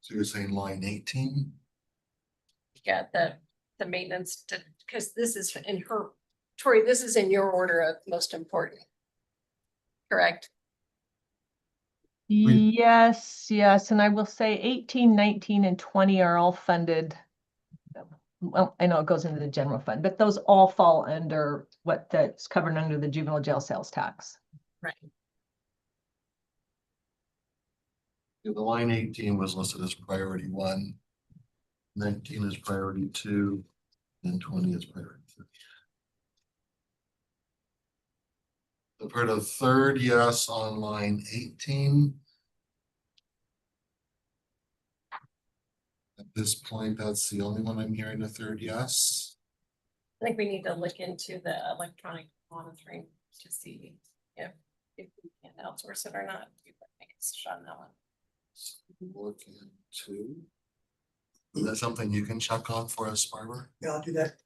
So you're saying line 18? Yeah, the maintenance, because this is in her, Tori, this is in your order of most important. Correct? Yes, yes, and I will say 18, 19, and 20 are all funded. Well, I know it goes into the general fund, but those all fall under what that's covered under the juvenile jail sales tax. Right. Yeah, the line 18 was listed as priority 1. 19 is priority 2, and 20 is priority 3. I've heard a third yes on line 18. At this point, that's the only one I'm hearing a third yes. I think we need to look into the electronic monitoring to see if we can outsource it or not. Make a shot on that one. Look into. Is that something you can check on for us, Barbara? Yeah, I'll do that.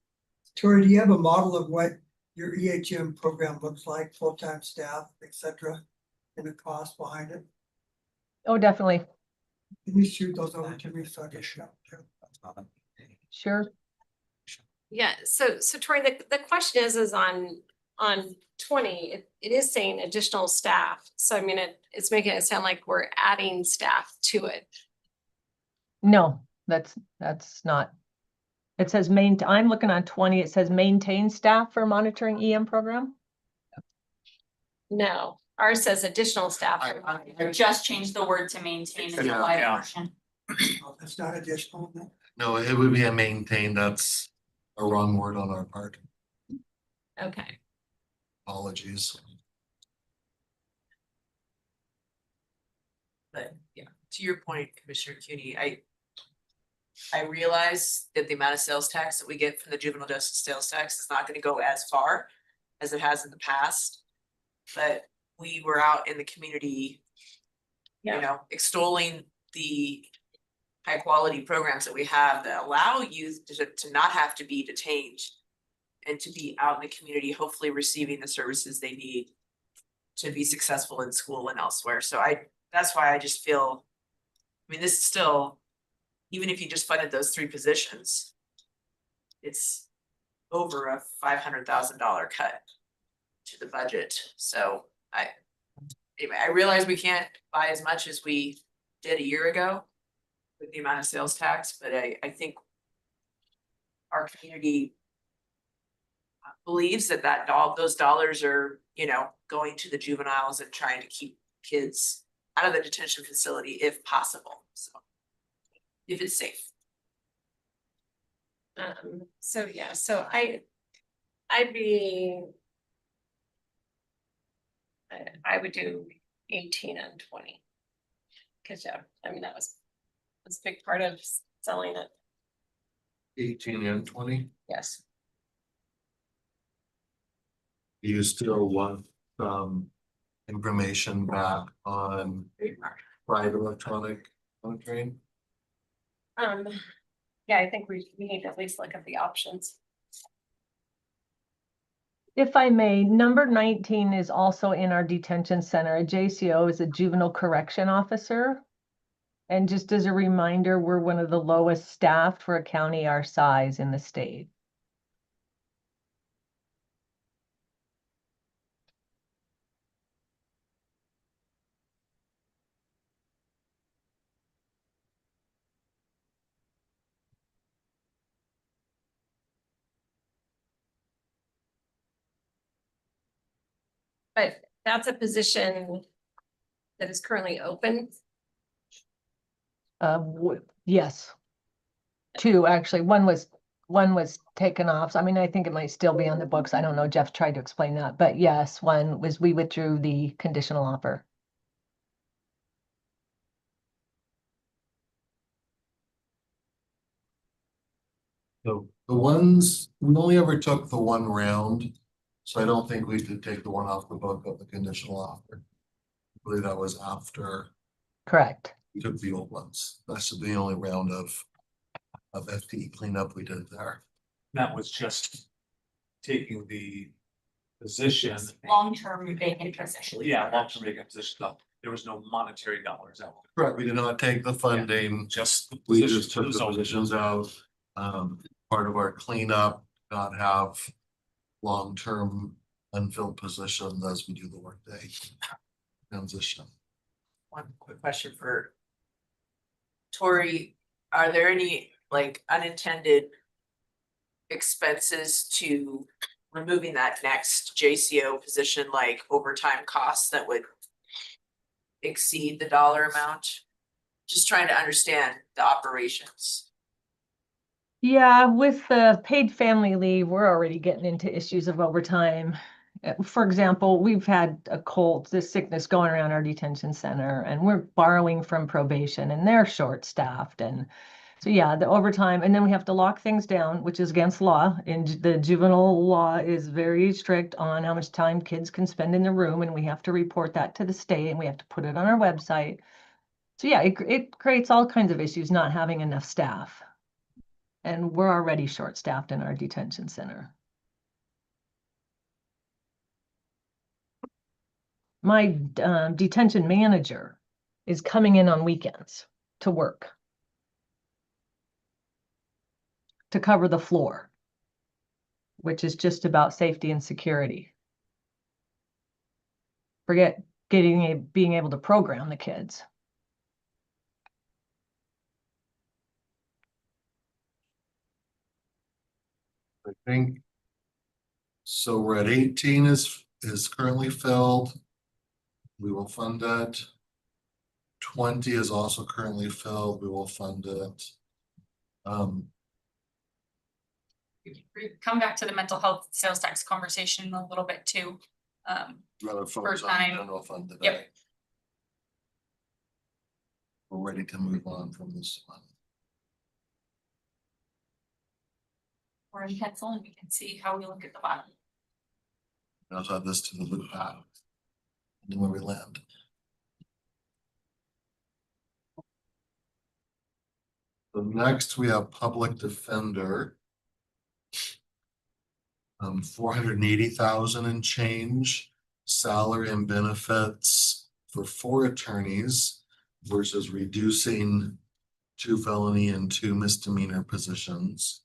Tori, do you have a model of what your EHM program looks like, full-time staff, et cetera, and the cost behind it? Oh, definitely. Can you shoot those over to me so I can show? Sure. Yeah, so Tori, the question is on 20, it is saying additional staff. So I mean, it's making it sound like we're adding staff to it. No, that's not. It says I'm looking on 20, it says maintain staff for monitoring EM program. No, ours says additional staff. for monitoring. Just change the word to maintain in the Yeah, live yeah. version. Oh, that's not additional, no? No, it would be a maintain. That's a wrong word on our part. Okay, Apologies. But yeah, to your point, Commissioner CUNY, I realize that the amount of sales tax that we get from the juvenile justice sales tax is not gonna go as far as it has in the past. But we were out in the community, Yeah. you know, extolling the high quality programs that we have that allow youth to not have to be detained and to be out in the community, hopefully receiving the services they need to be successful in school and elsewhere. So that's why I just feel, I mean, this is still, even if you just funded those 3 positions, it's over a $500,000 cut to the budget. So anyway, I realize we can't buy as much as we did a year ago with the amount of sales tax, but I think our community believes that those dollars are, you know, going to the juveniles and trying to keep kids out of the detention facility if possible. So if it's safe. so yeah, so I would do 18 and 20. Cause yeah, I mean, that's a big part of selling it. 18 and 20. Yes. Do you still want information back on private electronic monitoring? Yeah, I think we need to at least look at the options. If I may, number 19 is also in our detention center. A JCO is a juvenile correction officer. And just as a reminder, we're one of the lowest staffed for a county our size in the state. But that's a position that is currently open. Yes. 2, actually, one was taken off. So, I mean, I think it might still be on the books. I don't know. Jeff tried to explain that, but yes, one was, we withdrew the conditional offer. So the ones, we only ever took the 1 round. So I don't think we could take the one off the book of the conditional offer. I believe that was after Correct. we took the old ones. That's the only round of FTE cleanup we did there. That was just taking the position. Long-term vacant position. Yeah, long-term vacant position up. There was no monetary dollars out. Correct, we did not take the funding, Just. the we positions just for took the zoning. positions out. Part of our cleanup, not have long-term unfilled positions as we do the workday transition. One quick question for Tori, are there any like unintended expenses to removing that next JCO position, like overtime costs that would exceed the dollar amount? Just trying to understand the operations. Yeah, with the paid family leave, we're already getting into issues of overtime. For example, we've had a cold, this sickness going around our detention center, and we're borrowing from probation, and they're short-staffed. And so, yeah, the overtime, and then we have to lock things down, which is against law. And the juvenile law is very strict on how much time kids can spend in the room, and we have to report that to the state, and we have to put it on our website. So yeah, it creates all kinds of issues not having enough staff. And we're already short-staffed in our detention center. My detention manager is coming in on weekends to work, to cover the floor, which is just about safety and security. Forget being able to program the kids. I think. So we're at 18 is currently filled. We will fund it. 20 is also currently filled. We will fund it. We come back to the mental health sales tax conversation a little bit too. Rather focus First on time. general fund today. Yep. We're ready to move on from this one. Or in pencil and we can see how we look at the bottom. I'll add this to the loop pad. And then where we land. So next we have public defender. 480,000 and change, salary and benefits for 4 attorneys versus reducing 2 felony and 2 misdemeanor positions.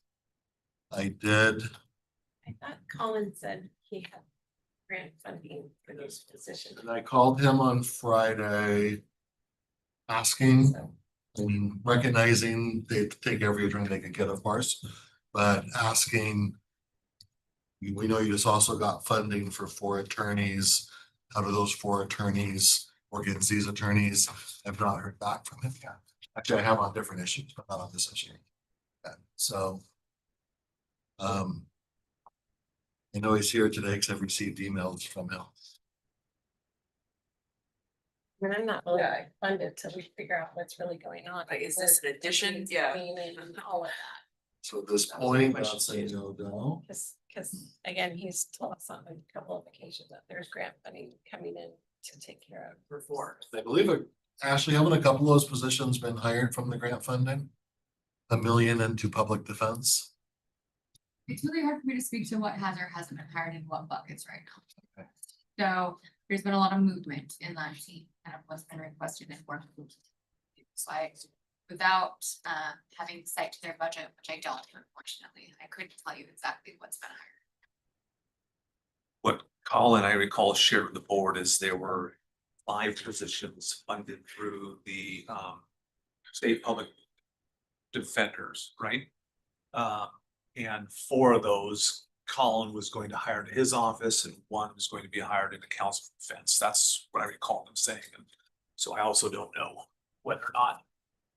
I did. I thought Colin said he had grant funding for those positions. And I called him on Friday. Asking, I mean, recognizing they take every attorney they could get, of course, but asking. We know you just also got funding for 4 attorneys. Out of those 4 attorneys, or against these attorneys, I've not heard back from him yet. Actually, I have on different issues, but not on this issue. Yeah, so. I know he's here today because I've received emails from him. I mean, I'm not really funded till we figure out what's really going on. Like, is this an addition? Yeah. And all of that. So at this point, that's a no. Cause again, he's told us on a couple of occasions that there's grant funding coming in to take care of. For 4. I believe Ashley, haven't a couple of those positions been hired from the grant funding? $1 million into public defense. It's really hard for me to speak to what has or hasn't been hired in what buckets right now. Okay. So there's been a lot of movement in that team, kind of what's been requested and work. So without having sight to their budget, which I don't, unfortunately, I couldn't tell you exactly what's been hired. What Colin, I recall, shared with the board is there were 5 positions funded through the state public defenders, right? And 4 of those Colin was going to hire to his office and 1 was going to be hired in the council defense. That's what I recall them saying. And so I also don't know whether or not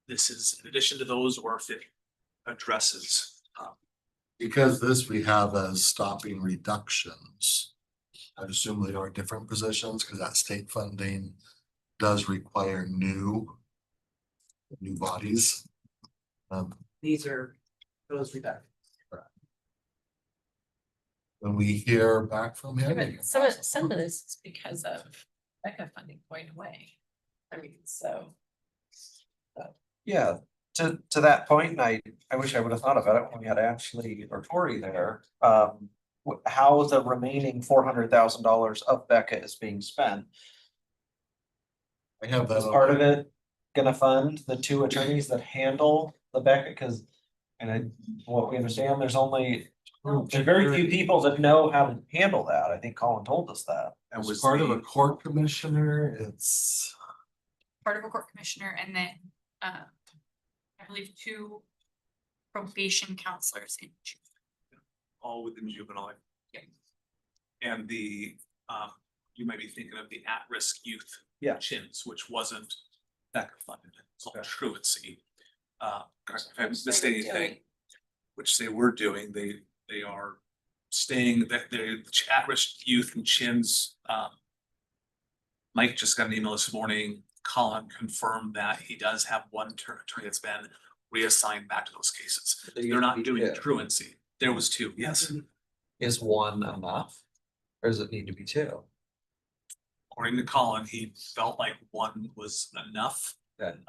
this is in addition to those or if it addresses. Because this we have as stopping reductions. I assume they are different positions because that state funding does require new bodies. These are those reductions. When we hear back from Yeah, him. but some of this is because of BECA funding going away. I mean, so. Yeah, to that point, and I wish I would have thought about it when we had Ashley or Tori there. How the remaining $400,000 of Becca is being spent. I have that. Is part of it gonna fund the 2 attorneys that handle the Beckett? Cause, and I, what we understand, there's very few people that know how to handle that. I think Colin told us that. That As was part of the- a court commissioner, it's, Part of a court commissioner and then, I believe 2 probation counselors in all within juvenile. Yeah. And the, you might be thinking of the at-risk youth. Yeah. Chins, which wasn't that funded, it's all truancy. Correct me if I'm missing anything, which they were doing, they are staying, that the at-risk youth and Chins, Mike just got an email this morning, Colin confirmed that he does have one attorney that's been reassigned back to those cases. They're not doing truancy. There was 2, yes. Is 1 enough? Or does it need to be 2? According to Colin, he felt like 1 was enough. Good.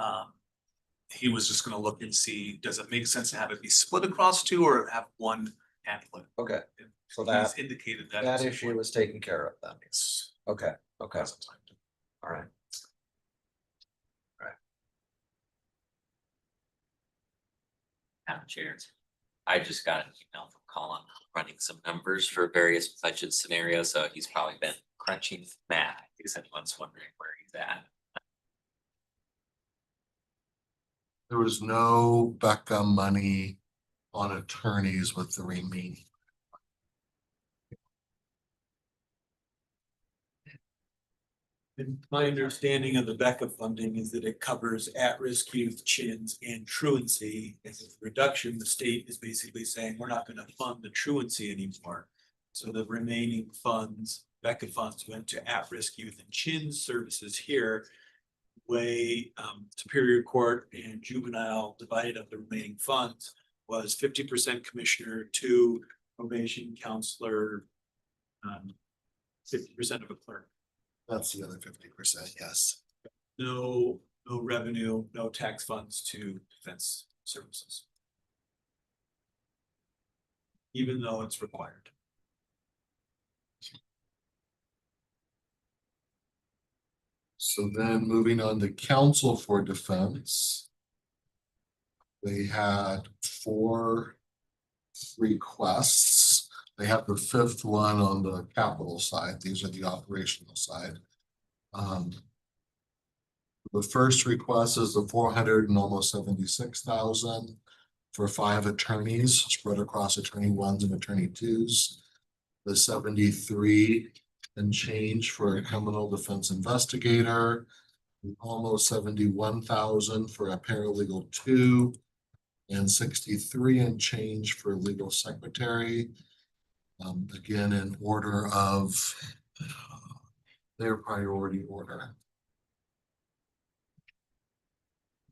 He was just gonna look and see, does it make sense to have it be split across 2 or have 1 handle it? Okay, so He's that, indicated that. that issue was taken care of then. It's Okay, okay, present time. all right. Madam Chair, I just got an email from Colin running some numbers for various budget scenarios, so he's probably been crunching math, because anyone's wondering where he's at. there was no Becca money on attorneys with the remaining. And my understanding of the Becca funding is that it covers at-risk youth, chins, and truancy. As a reduction, the state is basically saying, we're not gonna fund the truancy anymore. So the remaining funds, Becca funds, went to at-risk youth and chins services here. Way Superior Court and juvenile divided up the remaining funds was 50% commissioner to probation counselor. 50% of a clerk. That's the other 50%, yes. No revenue, no tax funds to defense services. Even though it's required. So then moving on to counsel for defense. They had 4 requests. They have the 5th one on the capital side. These are the operational side. The first request is the 400 and almost 76,000 for 5 attorneys spread across attorney 1s and attorney 2s. The 73 and change for a criminal defense investigator. Almost 71,000 for a paralegal 2. And 63 and change for legal secretary. Again, in order of their priority order.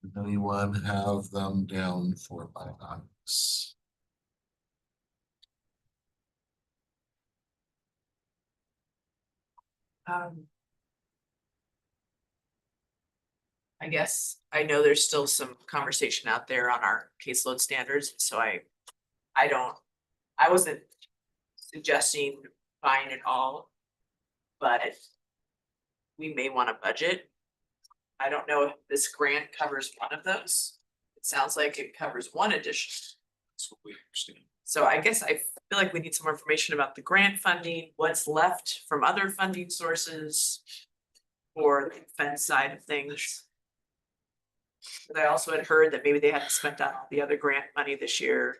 Does anyone have them down for buybacks? I guess I know there's still some conversation out there on our caseload standards, so I wasn't suggesting buying it all. But we may want to budget. I don't know if this grant covers one of those. It sounds like it covers one addition. That's what we understand. So I guess I feel like we need some more information about the grant funding, what's left from other funding sources for the defense side of things. But I also had heard that maybe they hadn't spent on the other grant money this year.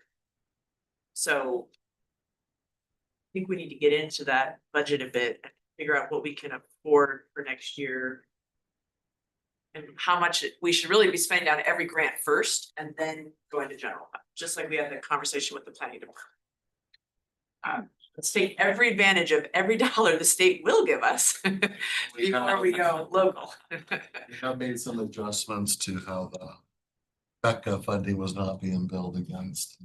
So I think we need to get into that budget a bit and figure out what we can afford for next year. And how much we should really be spending on every grant first and then go into general fund, just like we had the conversation with the planning department. Let's take every advantage of every dollar the state will give us before we go local. We have made some adjustments to how the Becca funding was not being billed against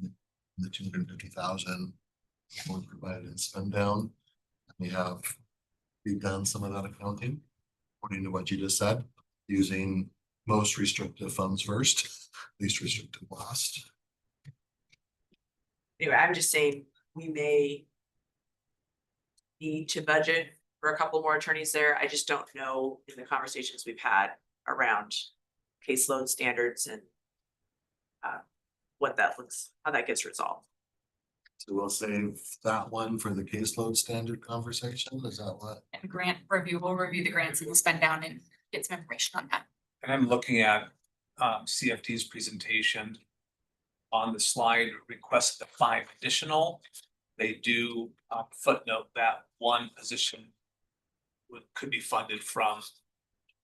the 250,000 was provided in spend down. We've done some of that accounting, according to what you just said, using most restrictive funds first, least restrictive last. Anyway, I'm just saying, we may need to budget for a couple more attorneys there. I just don't know in the conversations we've had around caseload standards and what that looks, how that gets resolved. So we'll save that one for the caseload standard conversation, is that what? And grant review, we'll review the grants and we'll spend down and get some information on that. And I'm looking at CFT's presentation. On the slide, request the 5 additional. They do footnote that one position could be funded from.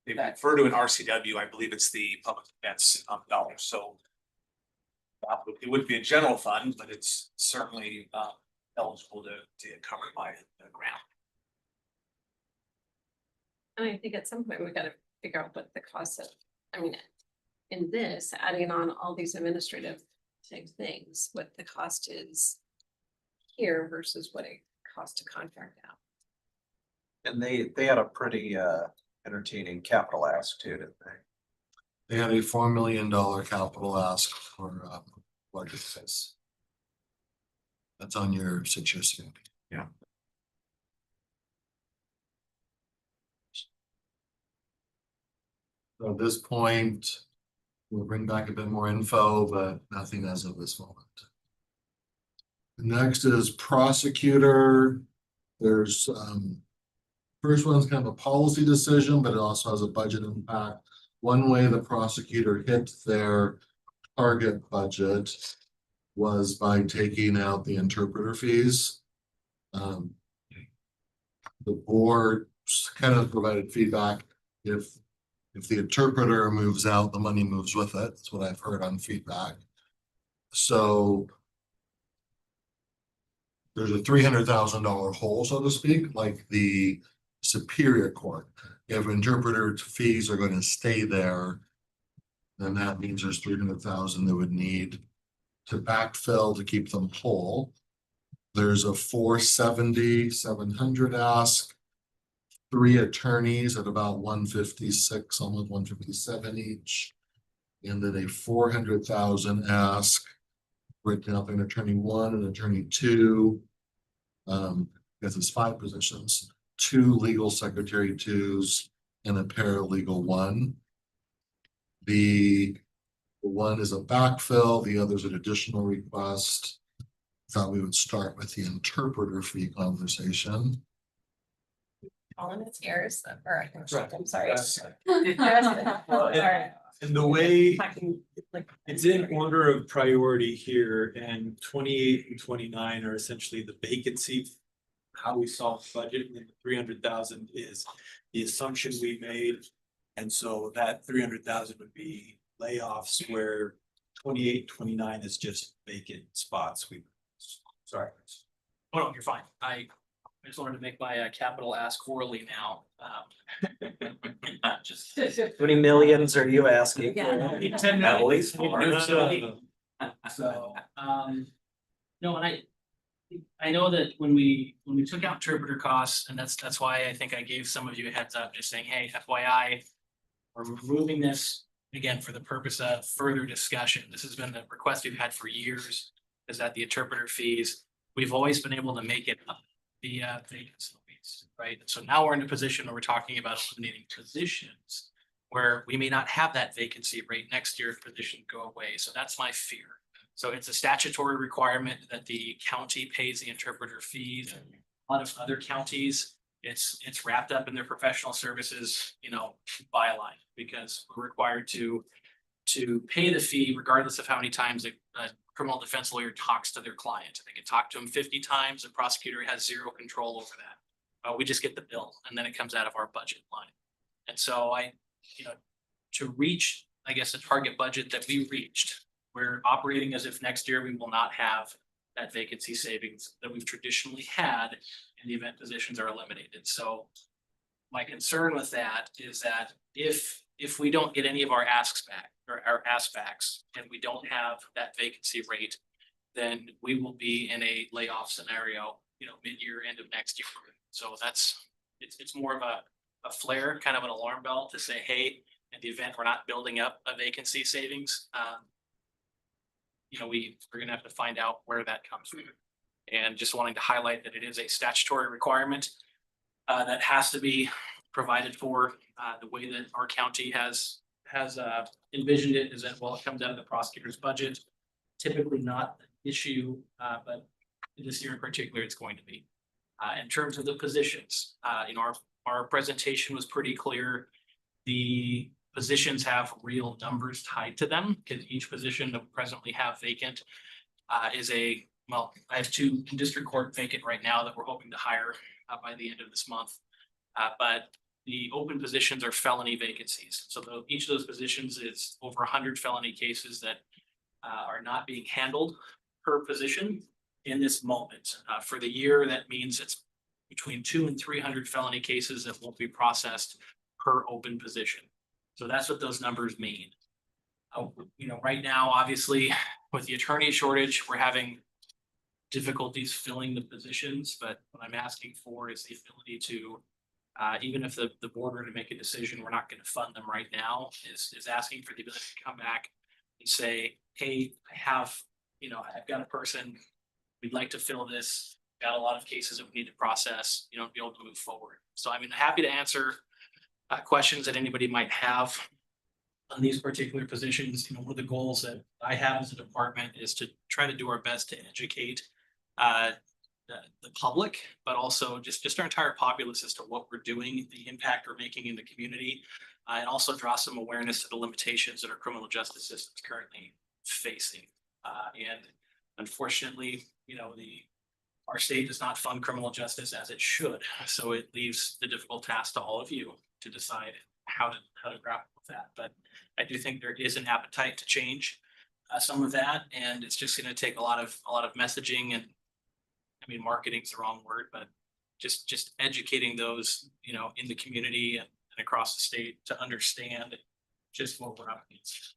They refer to an RCW, I believe it's the public defense dollars, so. It would be a general fund, but it's certainly eligible to get covered by the grant. And I think at some point we gotta figure out what the cost of, I mean, in this, adding on all these administrative type things, what the cost is here versus what it costs to contract out. And they had a pretty entertaining capital ask too, didn't they? They had a $4 million capital ask for budget space. That's on your 6-year CIP. Yeah. So at this point, we'll bring back a bit more info, but nothing as of this moment. Next is prosecutor. There's first one's kind of a policy decision, but it also has a budget impact. One way the prosecutor hit their target budget was by taking out the interpreter fees. The board kind of provided feedback. If the interpreter moves out, the money moves with it. That's what I've heard on feedback. So there's a $300,000 hole, so to speak, like the Superior Court. If interpreter fees are going to stay there, then that means there's 300,000 that would need to backfill to keep them whole. There's a 470, 700 ask, 3 attorneys at about 156, almost 157 each, and then a 400,000 ask, written up in attorney 1 and attorney 2. Because it's 5 positions, 2 legal secretary 2s and a paralegal 1. The one is a backfill, the other is an additional request. Thought we would start with the interpreter fee conversation. Colin, it's yours, or I'm sorry. And the way it's in order of priority here, and 28 and 29 are essentially the vacancy. How we solve budget, and the 300,000 is the assumption we made. And so that 300,000 would be layoffs, where 28, 29 is just vacant spots. Sorry. Oh, no, you're fine. I just wanted to make my capital ask orally now. Not just. How many millions are you asking? Yeah. 10 At million. least more. So, no, and I know that when we took out interpreter costs, and that's why I think I gave some of you a heads up, just saying, hey, FYI, we're removing this again for the purpose of further discussion. This has been the request we've had for years, is that the interpreter fees, we've always been able to make it up via vacancy fees, right? So now we're in a position where we're talking about eliminating positions where we may not have that vacancy rate next year if positions go away. So that's my fear. So it's a statutory requirement that the county pays the interpreter fees. A lot of other counties, it's wrapped up in their professional services, byline, because we're required to pay the fee regardless of how many times a criminal defense lawyer talks to their client. They can talk to him 50 times. The prosecutor has zero control over that. We just get the bill and then it comes out of our budget line. And so to reach, I guess, the target budget that we reached, we're operating as if next year we will not have that vacancy savings that we've traditionally had in the event positions are eliminated. So my concern with that is that if we don't get any of our asks back or our ask backs and we don't have that vacancy rate, then we will be in a layoff scenario, mid-year, end of next year. So it's more of a flare, kind of an alarm bell to say, hey, in the event we're not building up a vacancy savings, we're gonna have to find out where that comes from. And just wanting to highlight that it is a statutory requirement that has to be provided for. The way that our county has envisioned it is that, well, it comes out of the prosecutor's budget. Typically not an issue, but this year in particular, it's going to be. In terms of the positions, our presentation was pretty clear. The positions have real numbers tied to them, because each position that we presently have vacant I have 2 in district court vacant right now that we're hoping to hire by the end of this month. But the open positions are felony vacancies. So each of those positions is over 100 felony cases that are not being handled per position in this moment. For the year, that means it's between 200 and 300 felony cases that won't be processed per open position. So that's what those numbers mean. Right now, obviously, with the attorney shortage, we're having difficulties filling the positions, but what I'm asking for is the ability to, even if the board were to make a decision, we're not going to fund them right now, is asking for the ability to come back and say, hey, I've got a person, we'd like to fill this, got a lot of cases that we need to process, be able to move forward. So I'm happy to answer questions that anybody might have on these particular positions. One of the goals that I have as a department is to try to do our best to educate the public, but also just our entire populace as to what we're doing, the impact we're making in the community, and also draw some awareness to the limitations that our criminal justice system is currently facing. And unfortunately, our state does not fund criminal justice as it should. So it leaves the difficult task to all of you to decide how to grapple with that. But I do think there is an appetite to change some of that, and it's just going to take a lot of messaging, and marketing's the wrong word, but just educating those in the community and across the state to understand just what we're up against.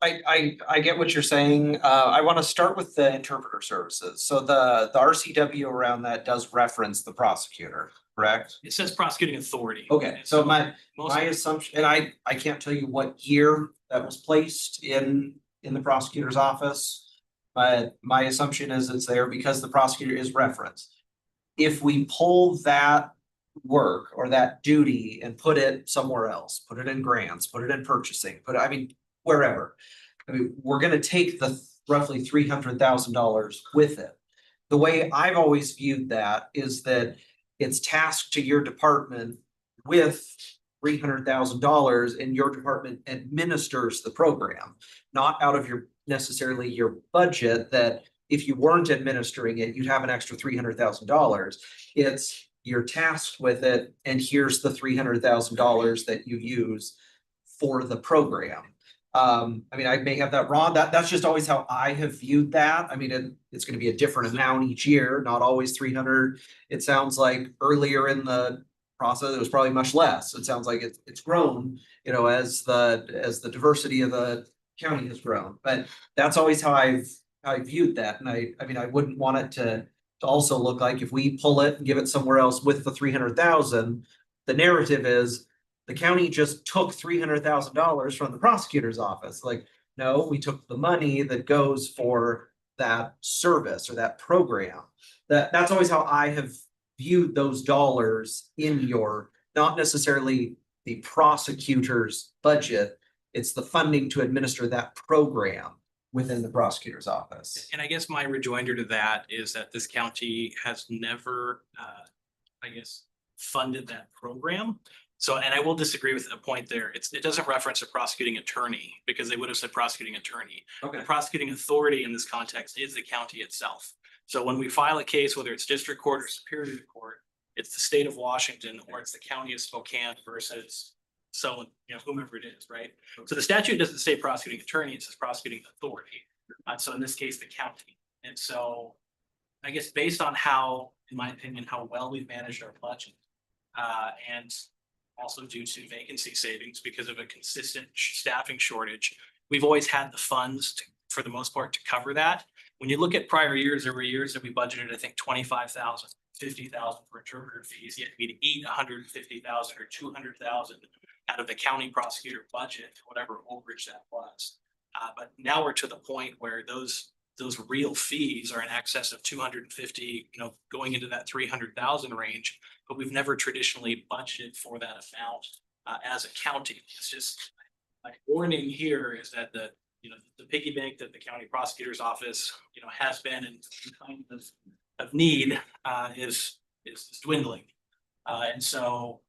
I get what you're saying. I want to start with the interpreter services. So the RCW around that does reference the prosecutor, correct? It says prosecuting authority. Okay, so my Most- assumption, and I can't tell you what year that was placed in the prosecutor's office, but my assumption is it's there because the prosecutor is referenced. If we pull that work or that duty and put it somewhere else, put it in grants, put it in purchasing, wherever. We're gonna take the roughly $300,000 with it. The way I've always viewed that is that it's tasked to your department with $300,000 and your department administers the program, not out of necessarily your budget, that if you weren't administering it, you'd have an extra $300,000. It's you're tasked with it, and here's the $300,000 that you use for the program. I may have that wrong. That's just always how I have viewed that. It's going to be a different amount each year, not always 300. It sounds like earlier in the process, it was probably much less. It sounds like it's grown, as the diversity of the county has grown. But that's always how I viewed that. And I wouldn't want it to also look like if we pull it and give it somewhere else with the 300,000, the narrative is the county just took $300,000 from the prosecutor's office. Like, no, we took the money that goes for that service or that program. That's always how I have viewed those dollars in not necessarily the prosecutor's budget. It's the funding to administer that program within the prosecutor's office. And I guess my rejoinder to that is that this county has never, funded that program. So, and I will disagree with the point there. It doesn't reference a prosecuting attorney, because they would have said prosecuting attorney. Okay. The prosecuting authority in this context is the county itself. So when we file a case, whether it's district court or superior court, it's the state of Washington or it's the county of Spokane versus whomever it is, right? So the statute doesn't say prosecuting attorney, it says prosecuting authority. So in this case, the county. And so I guess based on how, in my opinion, how well we've managed our budget, and also due to vacancy savings because of a consistent staffing shortage, we've always had the funds for the most part to cover that. When you look at prior years, there were years that we budgeted, I think, 25,000, 50,000 for interpreter fees, yet we'd eat 150,000 or 200,000 out of the county prosecutor budget, whatever overage that was. But now we're to the point where those those real fees are in excess of 250, going into that 300,000 range, but we've never traditionally budgeted for that amount as a county. It's just, my warning here is that the piggy bank that the county prosecutor's office, has been in kind of need is dwindling. And so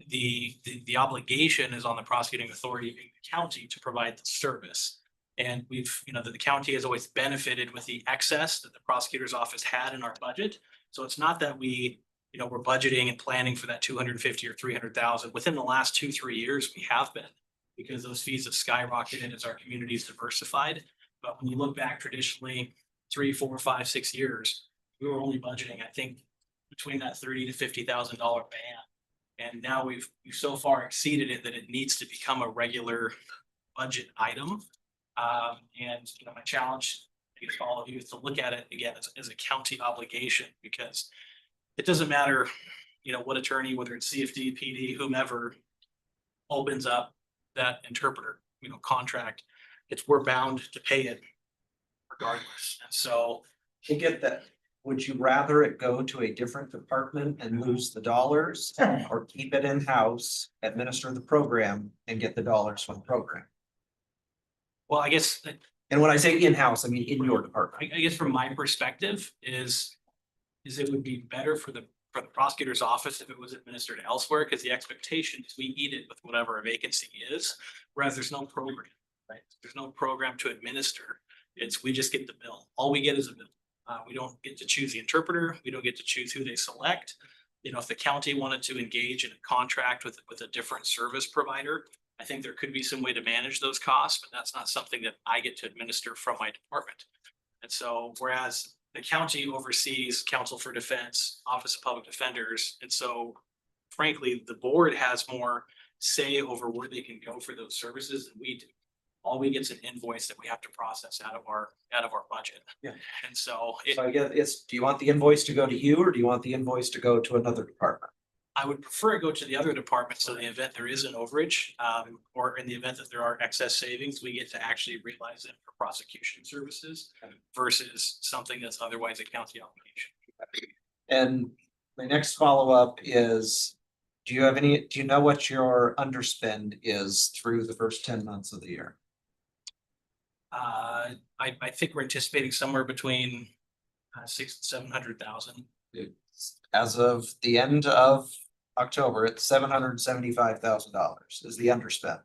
the obligation is on the prosecuting authority in the county to provide the service. And we've, the county has always benefited with the excess that the prosecutor's office had in our budget. So it's not that we're budgeting and planning for that 250 or 300,000. Within the last 2-3 years, we have been, because those fees have skyrocketed as our community's diversified. But when you look back traditionally, 3, 4, 5, 6 years, we were only budgeting, I think, between that $30,000 to $50,000 band. And now we've so far exceeded it that it needs to become a regular budget item. And my challenge, I guess, for all of you is to look at it again as a county obligation, because it doesn't matter, what attorney, whether it's CFD, PD, whomever, opens up that interpreter, contract. We're bound to pay it regardless. And so I get that. Would you rather it go to a different department and lose the dollars, or keep it in-house, administer the program and get the dollars from the program? well, I guess, And when I say in-house, I mean in your department. I guess from my perspective is it would be better for the prosecutor's office if it was administered elsewhere, because the expectation is we eat it with whatever a vacancy is, whereas there's no program, right? There's no program to administer. We just get the bill. All we get is a bill. We don't get to choose the interpreter. We don't get to choose who they select. If the county wanted to engage in a contract with a different service provider, I think there could be some way to manage those costs, but that's not something that I get to administer from my department. And so, whereas the county oversees Counsel for Defense, Office of Public Defenders, and so frankly, the board has more say over where they can go for those services than we do. All we get is an invoice that we have to process out of our budget. Yeah. And so So I guess do you want the invoice to go to you, or do you want the invoice to go to another department? I would prefer it go to the other department, so in the event there is an overage, or in the event that there are excess savings, we get to actually realize it for prosecution services versus something that's otherwise a county obligation. And my next follow-up is, do you know what your underspend is through the first 10 months of the year? I think we're anticipating somewhere between 600,000 and 700,000. As of the end of October, it's $775,000 is the underspent.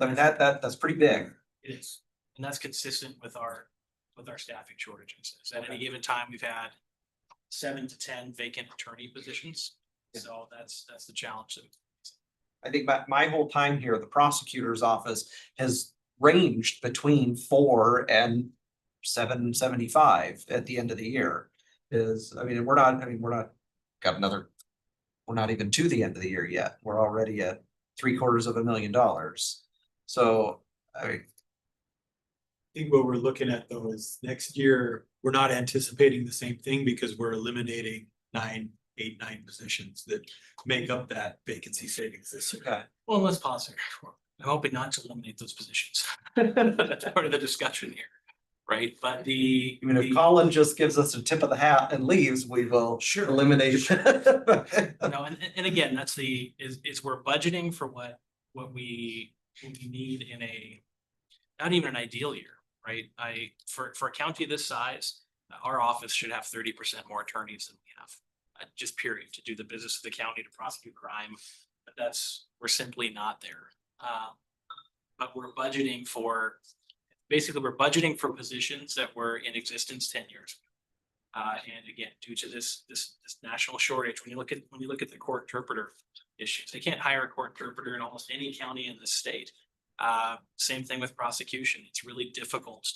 I mean, that's pretty big. It is, and that's consistent with our staffing shortages. So at any given time, we've had 7 to 10 vacant attorney positions. So that's the challenge. I think my whole time here, the prosecutor's office has ranged between 4 and 775 at the end of the year. We're not even to the end of the year yet. We're already at $750,000. So I think what we're looking at though is next year, we're not anticipating the same thing because we're eliminating 9 positions that make up that vacancy savings this year. okay. Well, let's pause there. I'm hoping not to eliminate those positions. That's part of the discussion here, right? But If Colin just gives us a tip of the hat and leaves, we will eliminate. and again, that's we're budgeting for what we need in not even an ideal year, right? For a county this size, our office should have 30% more attorneys than we have. Just period, to do the business of the county, to prosecute crime, but we're simply not there. But we're budgeting for positions that were in existence 10 years ago. And again, due to this national shortage, when you look at the court interpreter issues, they can't hire a court interpreter in almost any county in the state. Same thing with prosecution. It's really difficult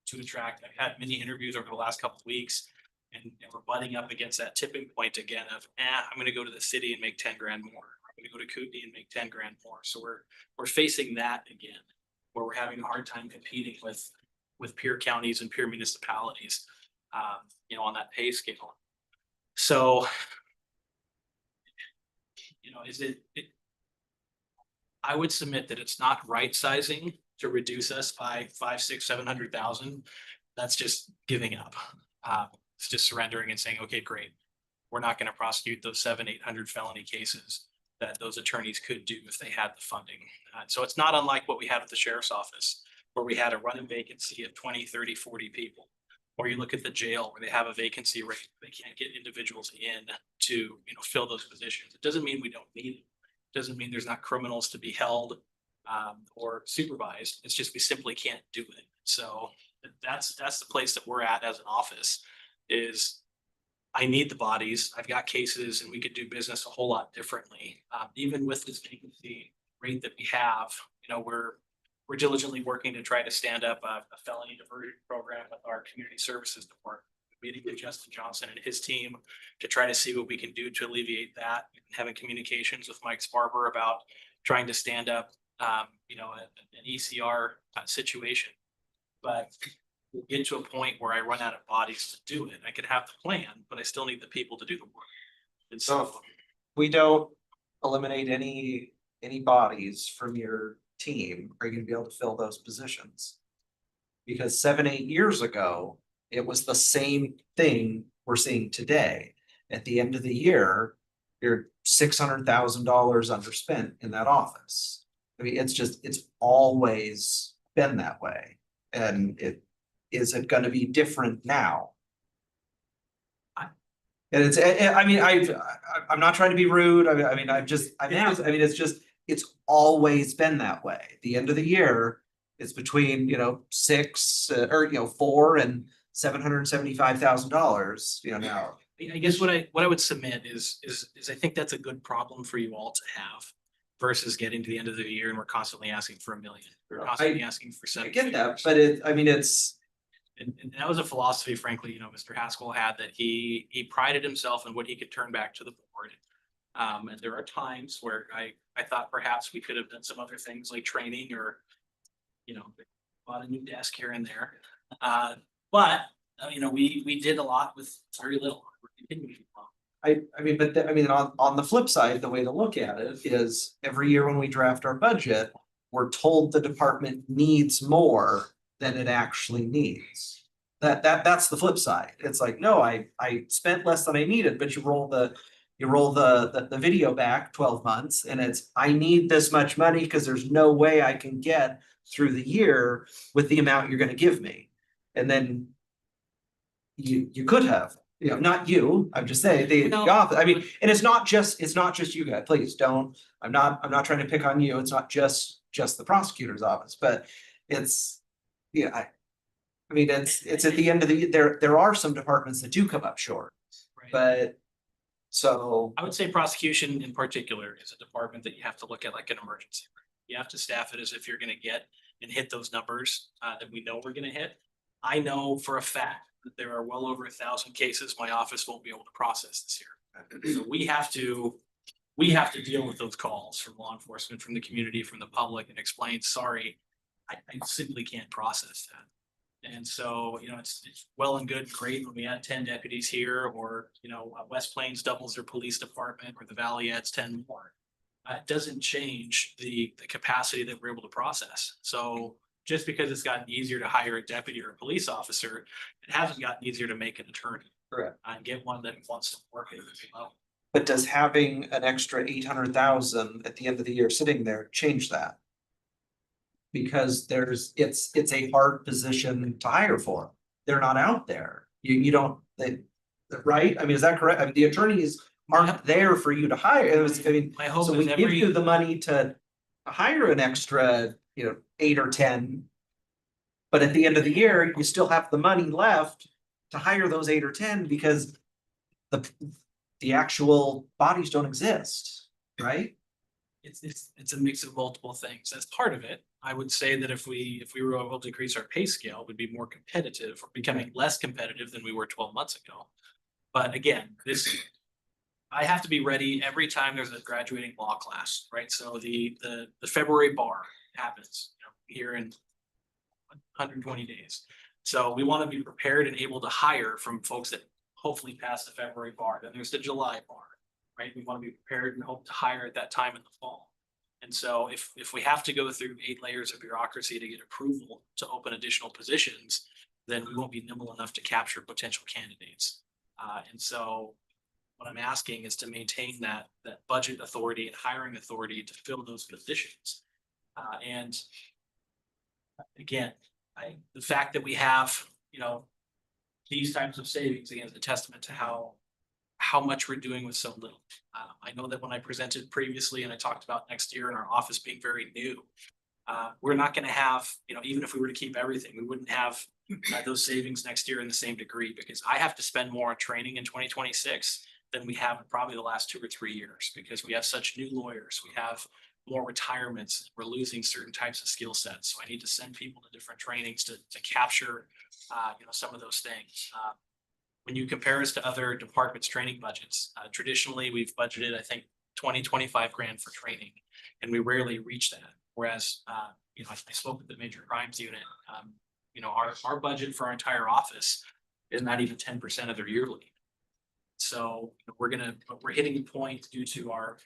to attract. I've had many interviews over the last couple of weeks, and we're butting up against that tipping point again of, I'm going to go to the city and make 10 grand more. I'm going to go to Kootenai and make 10 grand more. So we're facing that again, where we're having a hard time competing with peer counties and peer municipalities, on that pay scale. So, I would submit that it's not right sizing to reduce us by 500,000, 600,000, 700,000. that's just giving up. It's just surrendering and saying, okay, great. We're not going to prosecute those 700-800 felony cases that those attorneys could do if they had the funding. So it's not unlike what we had at the sheriff's office, where we had a running vacancy of 20, 30, 40 people. Or you look at the jail where they have a vacancy rate, they can't get individuals in to, fill those positions. It doesn't mean we don't need it. It doesn't mean there's not criminals to be held or supervised. It's just we simply can't do it. So that's the place that we're at as an office is I need the bodies. I've got cases and we could do business a whole lot differently. Even with this vacancy rate that we have, we're diligently working to try to stand up a felony diversion program with our community services department. Meeting with Justin Johnson and his team to try to see what we can do to alleviate that. Having communications with Mike Sparber about trying to stand up, an ECR situation. But we'll get to a point where I run out of bodies to do it. I could have the plan, but I still need the people to do the work. And so we don't eliminate any bodies from your team, are you gonna be able to fill those positions? Because 7-8 years ago, it was the same thing we're seeing today. At the end of the year, you're $600,000 underspent in that office. I mean, it's always been that way. And is it gonna be different now? And I'm not trying to be rude. It's always been that way. At the end of the year, it's between, $4 and $775,000, now. I guess what I would submit is I think that's a good problem for you all to have versus getting to the end of the year and we're constantly asking for $1 million. We're constantly asking for I 7 get that, figures. but it's. And that was a philosophy, frankly, Mr. Haskell had that he prided himself in what he could turn back to the board. And there are times where I thought perhaps we could have done some other things like training or, bought a new desk here and there. But we did a lot with very little. We're continuing to On the flip side, the way to look at it is every year when we draft our budget, we're told the department needs more than it actually needs. That's the flip side. It's like, no, I spent less than I needed, but you roll the video back 12 months and it's, I need this much money because there's no way I can get through the year with the amount you're gonna give me. And then you could have, not you, I'm just saying, the office, and it's not just you guys, please don't, I'm not trying to pick on you, it's not just the prosecutor's office, but it's, it's at the end of the year, there are some departments that do come up short, but so. I would say prosecution in particular is a department that you have to look at like an emergency. You have to staff it as if you're gonna get and hit those numbers that we know we're gonna hit. I know for a fact that there are well over 1,000 cases my office won't be able to process this year. So we have to deal with those calls from law enforcement, from the community, from the public and explain, sorry, I simply can't process that. And so, it's well and good, great when we add 10 deputies here or, West Plains doubles their police department or the Valley adds 10 more. It doesn't change the capacity that we're able to process. So just because it's gotten easier to hire a deputy or a police officer, it hasn't gotten easier to make an attorney. Correct. And get one that wants to work at every level. But does having an extra 800,000 at the end of the year sitting there change that? Because it's a hard position to hire for. They're not out there. You don't, right? is that correct? The attorneys aren't there for you to hire. My hope so is we give you the money to hire an extra, 8 or 10. But at the end of the year, you still have the money left to hire those 8 or 10 because the actual bodies don't exist, right? It's a mix of multiple things. That's part of it. I would say that if we were able to increase our pay scale, we'd be more competitive or becoming less competitive than we were 12 months ago. But again, I have to be ready every time there's a graduating law class, right? So the February bar happens, here in 120 days. So we want to be prepared and able to hire from folks that hopefully pass the February bar. Then there's the July bar, right? We want to be prepared and hope to hire at that time in the fall. And so if we have to go through 8 layers of bureaucracy to get approval to open additional positions, then we won't be nimble enough to capture potential candidates. And so what I'm asking is to maintain that budget authority and hiring authority to fill those positions. And again, the fact that we have, these types of savings, again, is a testament to how much we're doing with so little. I know that when I presented previously and I talked about next year and our office being very new, we're not gonna have, even if we were to keep everything, we wouldn't have those savings next year in the same degree, because I have to spend more on training in 2026 than we have in probably the last 2 or 3 years, because we have such new lawyers, we have more retirements, we're losing certain types of skill sets. So I need to send people to different trainings to capture, some of those things. When you compare us to other departments' training budgets, traditionally, we've budgeted, I think, 25 grand for training, and we rarely reach that. Whereas, I spoke with the major crimes unit, our budget for our entire office is not even 10% of their yearly. So we're hitting a point due to our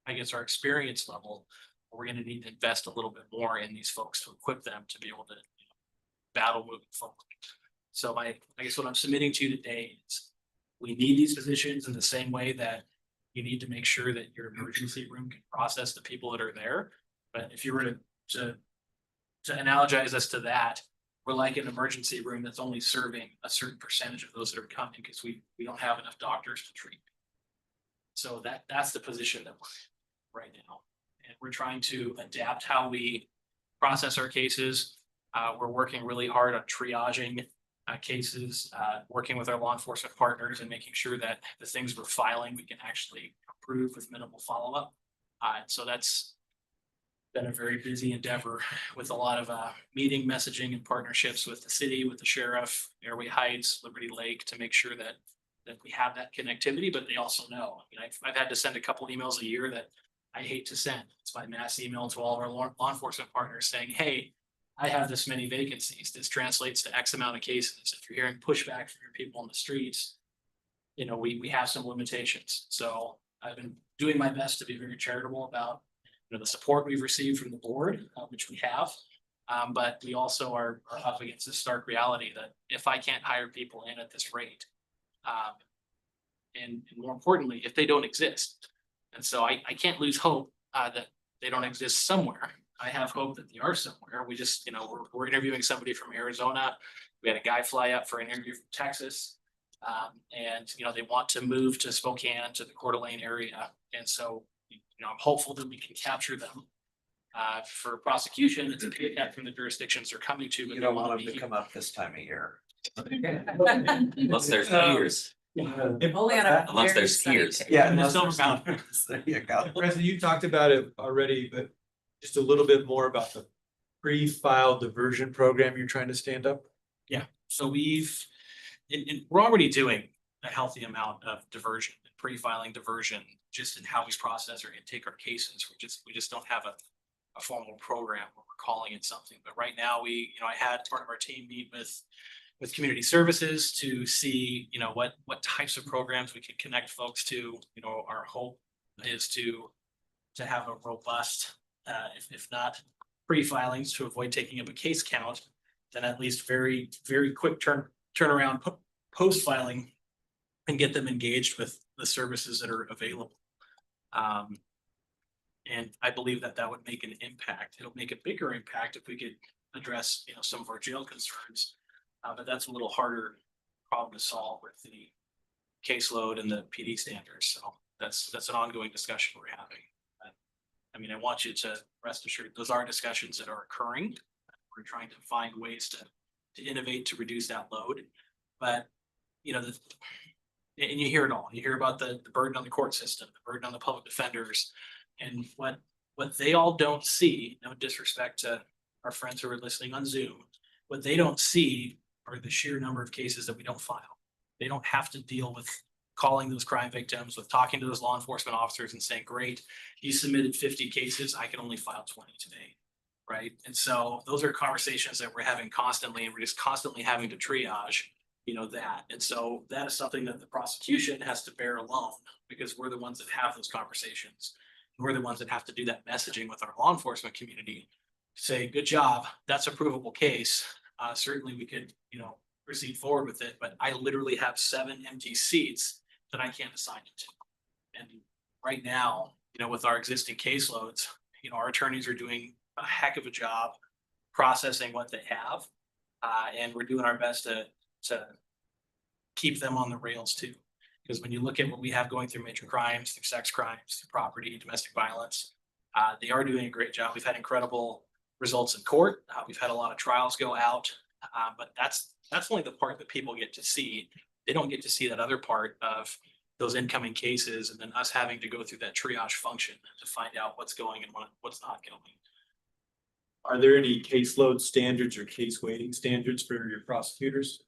experience level, we're gonna need to invest a little bit more in these folks to equip them to be able to battle moving forward. So what I'm submitting to you today is we need these positions in the same way that you need to make sure that your emergency room can process the people that are there. But if you were to analogize us to that, we're like an emergency room that's only serving a certain percentage of those that are coming because we don't have enough doctors to treat. So that's the position that we're in right now. And we're trying to adapt how we process our cases. We're working really hard on triaging cases, working with our law enforcement partners and making sure that the things we're filing, we can actually approve with minimal follow-up. So that's been a very busy endeavor with a lot of meeting, messaging, and partnerships with the city, with the sheriff, Airway Heights, Liberty Lake, to make sure that we have that connectivity, but they also know. I mean, I've had to send a couple emails a year that I hate to send. It's my mass email to all of our law enforcement partners saying, hey, I have this many vacancies. This translates to X amount of cases. If you're hearing pushback from your people on the streets, we have some limitations. So I've been doing my best to be very charitable about the support we've received from the board, which we have. But we also are up against this stark reality that if I can't hire people in at this rate, and more importantly, if they don't exist. And so I can't lose hope that they don't exist somewhere. I have hope that they are somewhere. We just, we're interviewing somebody from Arizona. We had a guy fly up for an interview from Texas. And they want to move to Spokane, to the Coeur d'Alene area. And so, I'm hopeful that we can capture them for prosecution and to get that from the jurisdictions they're coming to. But You don't want them to come up this time of year. Unless there's skiers. Only on a Unless very there's sunny skiers. day. Yeah. And the unless Silver there's- Mountain. There you go. President, you talked about it already, but just a little bit more about the pre-file diversion program you're trying to stand up. So we're already doing a healthy amount of diversion, pre-filing diversion, just in how we process or intake our cases. We just don't have a formal program where we're calling it something. But right now I had part of our team meet with community services to see, what types of programs we could connect folks to. Our hope is to have a robust, if not pre-filings to avoid taking up a case count, then at least very, very quick turnaround post-filing and get them engaged with the services that are available. And I believe that would make an impact. It'll make a bigger impact if we could address, some of our jail concerns. But that's a little harder problem to solve with the caseload and the PD standards. So that's an ongoing discussion we're having. I want you to rest assured, those are discussions that are occurring. We're trying to find ways to innovate to reduce that load. But, and you hear it all. You hear about the burden on the court system, the burden on the public defenders, and what they all don't see, no disrespect to our friends who are listening on Zoom, what they don't see are the sheer number of cases that we don't file. They don't have to deal with calling those crime victims, with talking to those law enforcement officers and saying, great, you submitted 50 cases, I can only file 20 today, right? And so those are conversations that we're having constantly, and we're just constantly having to triage, that. And so that is something that the prosecution has to bear alone, because we're the ones that have those conversations. We're the ones that have to do that messaging with our law enforcement community. Say, good job, that's a provable case. certainly we could, proceed forward with it, but I literally have 7 empty seats that I can't assign it to. And right now, with our existing caseloads, our attorneys are doing a heck of a job processing what they have. And we're doing our best to keep them on the rails too. Because when you look at what we have going through major crimes, through sex crimes, through property, domestic violence, they are doing a great job. We've had incredible results in court. We've had a lot of trials go out, but that's only the part that people get to see. They don't get to see that other part of those incoming cases and then us having to go through that triage function to find out what's going and what's not going. Are there any caseload standards or case weighting standards for your prosecutors?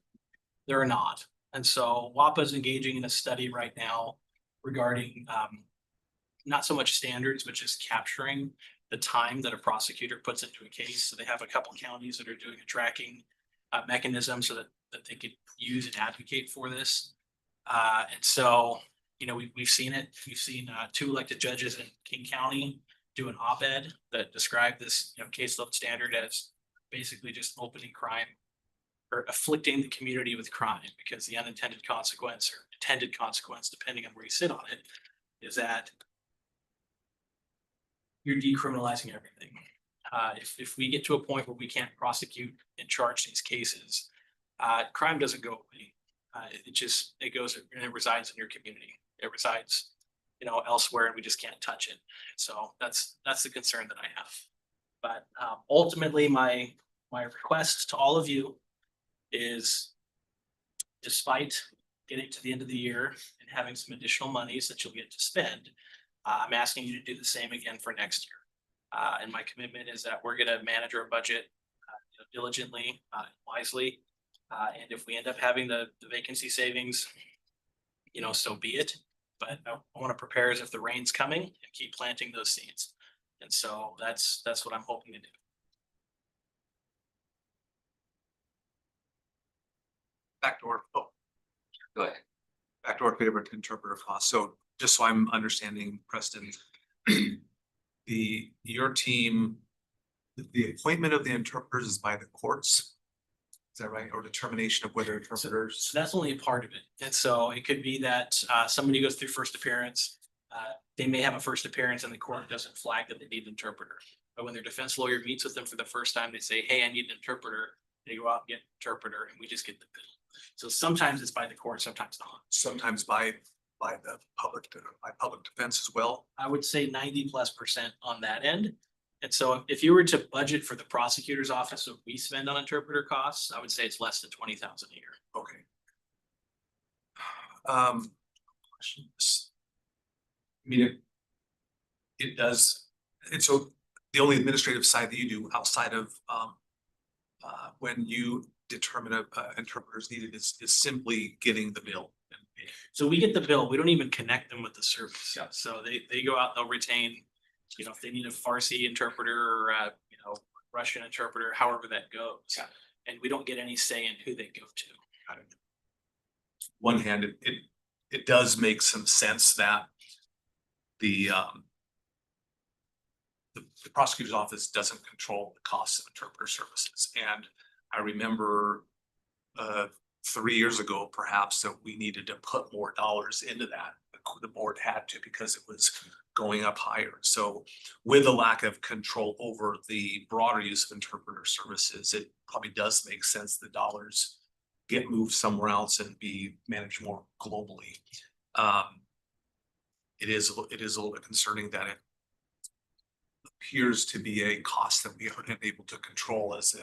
There are not. And so WAPA is engaging in a study right now regarding not so much standards, but just capturing the time that a prosecutor puts into a case. So they have a couple counties that are doing a tracking mechanism so that they could use and advocate for this. And so, we've seen it. We've seen 2 elected judges in King County do an op-ed that described this, caseload standard as basically just opening crime or afflicting the community with crime, because the unintended consequence or intended consequence, depending on where you sit on it, is that you're decriminalizing everything. If we get to a point where we can't prosecute and charge these cases, crime doesn't go away. It goes and it resides in your community. It resides, elsewhere, and we just can't touch it. So that's the concern that I have. But ultimately, my request to all of you is, despite getting to the end of the year and having some additional monies that you'll get to spend, I'm asking you to do the same again for next year. And my commitment is that we're going to manage our budget diligently, wisely. And if we end up having the vacancy savings, so be it. But I want to prepare as if the rain's coming and keep planting those seeds. And so that's what I'm hoping to do. Backdoor, Go ahead. backdoor favorite interpreter cost. So just so I'm understanding, Preston, your team, the appointment of the interpreters is by the courts. Is that right? Or determination of whether interpreters? So that's only a part of it. And so it could be that somebody goes through first appearance. They may have a first appearance and the court doesn't flag that they need an interpreter. But when their defense lawyer meets with them for the first time, they say, hey, I need an interpreter. They go out and get an interpreter and we just get the bill. So sometimes it's by the court, sometimes not. Sometimes by the public defense as well. I would say 90+% on that end. And so if you were to budget for the prosecutor's office, what we spend on interpreter costs, I would say it's less than 20,000 a year. Okay. Questions? I mean, it does, and so the only administrative side that you do outside of when you determine a interpreter is needed is simply getting the bill. So we get the bill, we don't even connect them with the service. Yeah. So they go out, they'll retain, if they need a Farsi interpreter or Russian interpreter, however that goes. Yeah. And we don't get any say in who they go to. One hand, it does make some sense that the prosecutor's office doesn't control the costs of interpreter services. And I remember 3 years ago, perhaps, that we needed to put more dollars into that. The board had to, because it was going up higher. So with the lack of control over the broader use of interpreter services, it probably does make sense the dollars get moved somewhere else and be managed more globally. It is a little bit concerning that it appears to be a cost that we aren't able to control as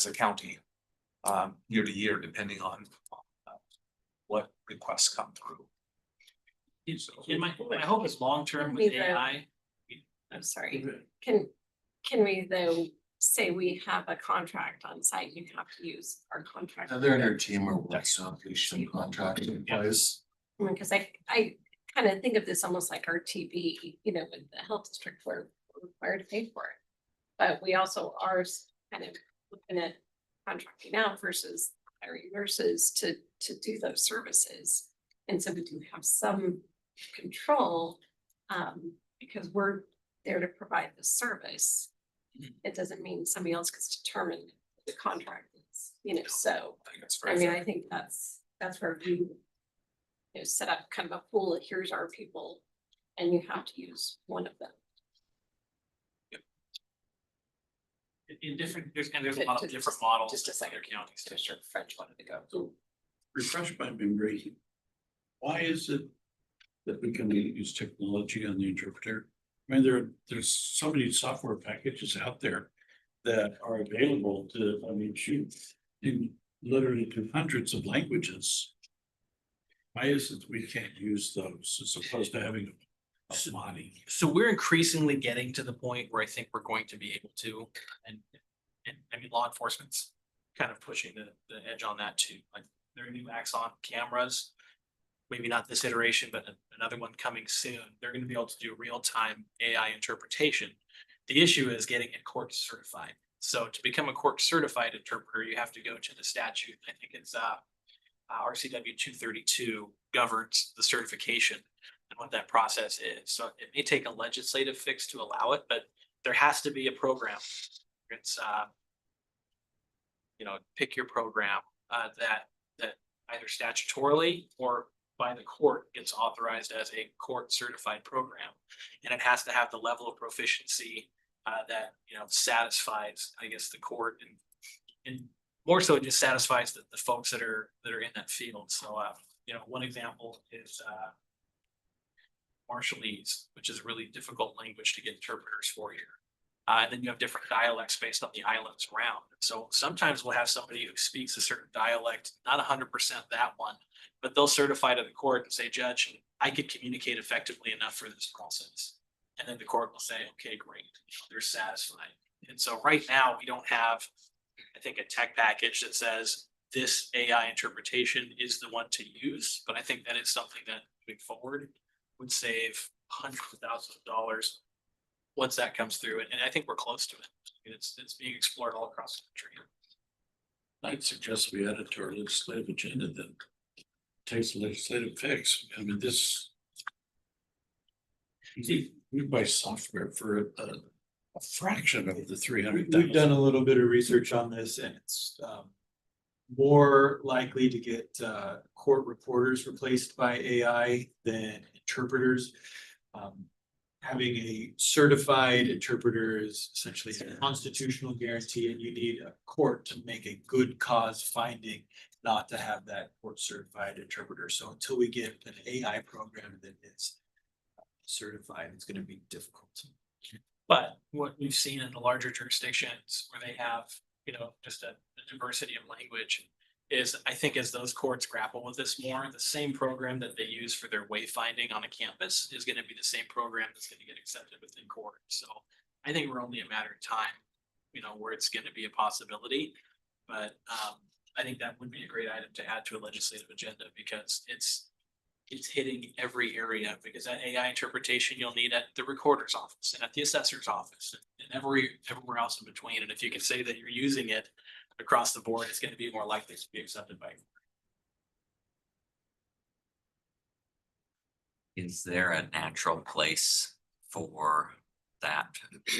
a county year to year, depending on what requests come through. My hope is long-term with AI. I'm sorry, can we though say we have a contract on site, you have to use our contract? They're in our team or what's some contract in place. Because I kind of think of this almost like our TB, with the health district, we're required to pay for it. But we also are kind of looking at contracting out versus hiring nurses to do those services. And so we do have some control because we're there to provide the service. It doesn't mean somebody else gets determined the contract So, I think that's I very mean, fair. I think that's where you set up kind of a pool, of here's our people, and you have to use one of them. In different, there's a lot of different models. Just a second. Other counties. To sure French wanted to go. So refresh my memory. Why is it that we can use technology on the interpreter? I mean, there's so many software packages out there that are available to, I mean, shoot, in literally to hundreds of languages. Why is it we can't use those as opposed to having a body? So we're increasingly getting to the point where I think we're going to be able to, and I mean, law enforcement's kind of pushing the edge on that too. Like there are new Axon cameras, maybe not this iteration, but another one coming soon. They're going to be able to do real-time AI interpretation. The issue is getting it court certified. So to become a court certified interpreter, you have to go to the statute. I think it's RCW 232 governs the certification and what that process is. So it may take a legislative fix to allow it, but there has to be a program. It's pick your program that either statutorily or by the court gets authorized as a court certified program. And it has to have the level of proficiency that satisfies, I guess, the court and more so it just satisfies the folks that are in that field. So one example is Marshallese, which is a really difficult language to get interpreters for here. And then you have different dialects based on the islands around. So sometimes we'll have somebody who speaks a certain dialect, not 100% that one, but they'll certify to the court and say, Judge, I could communicate effectively enough for this process. And then the court will say, okay, great, they're satisfied. And so right now we don't have, I think, a tech package that says this AI interpretation is the one to use, but I think that is something that moving forward would save hundreds of thousands of dollars once that comes through. And I think we're close to it. It's being explored all across the country. I'd suggest we add it to our legislative agenda that takes a legislative fix. I mean, we buy software for a fraction of the 300,000. We've done a little bit of research on this and it's more likely to get court reporters replaced by AI than interpreters. Having a certified interpreter is essentially a constitutional guarantee, and you need a court to make a good cause finding not to have that court certified interpreter. So until we get an AI program that is certified, it's going to be difficult. But what we've seen in the larger jurisdictions where they have, just a diversity of language is, I think, as those courts grapple with this more, the same program that they use for their wayfinding on a campus is going to be the same program that's going to get accepted within court. So I think we're only a matter of time, where it's going to be a possibility. But I think that would be a great item to add to a legislative agenda because it's hitting every area, because that AI interpretation you'll need at the recorder's office and at the assessor's office and everywhere else in between. And if you can say that you're using it across the board, it's going to be more likely to be accepted by. Is there a natural place for that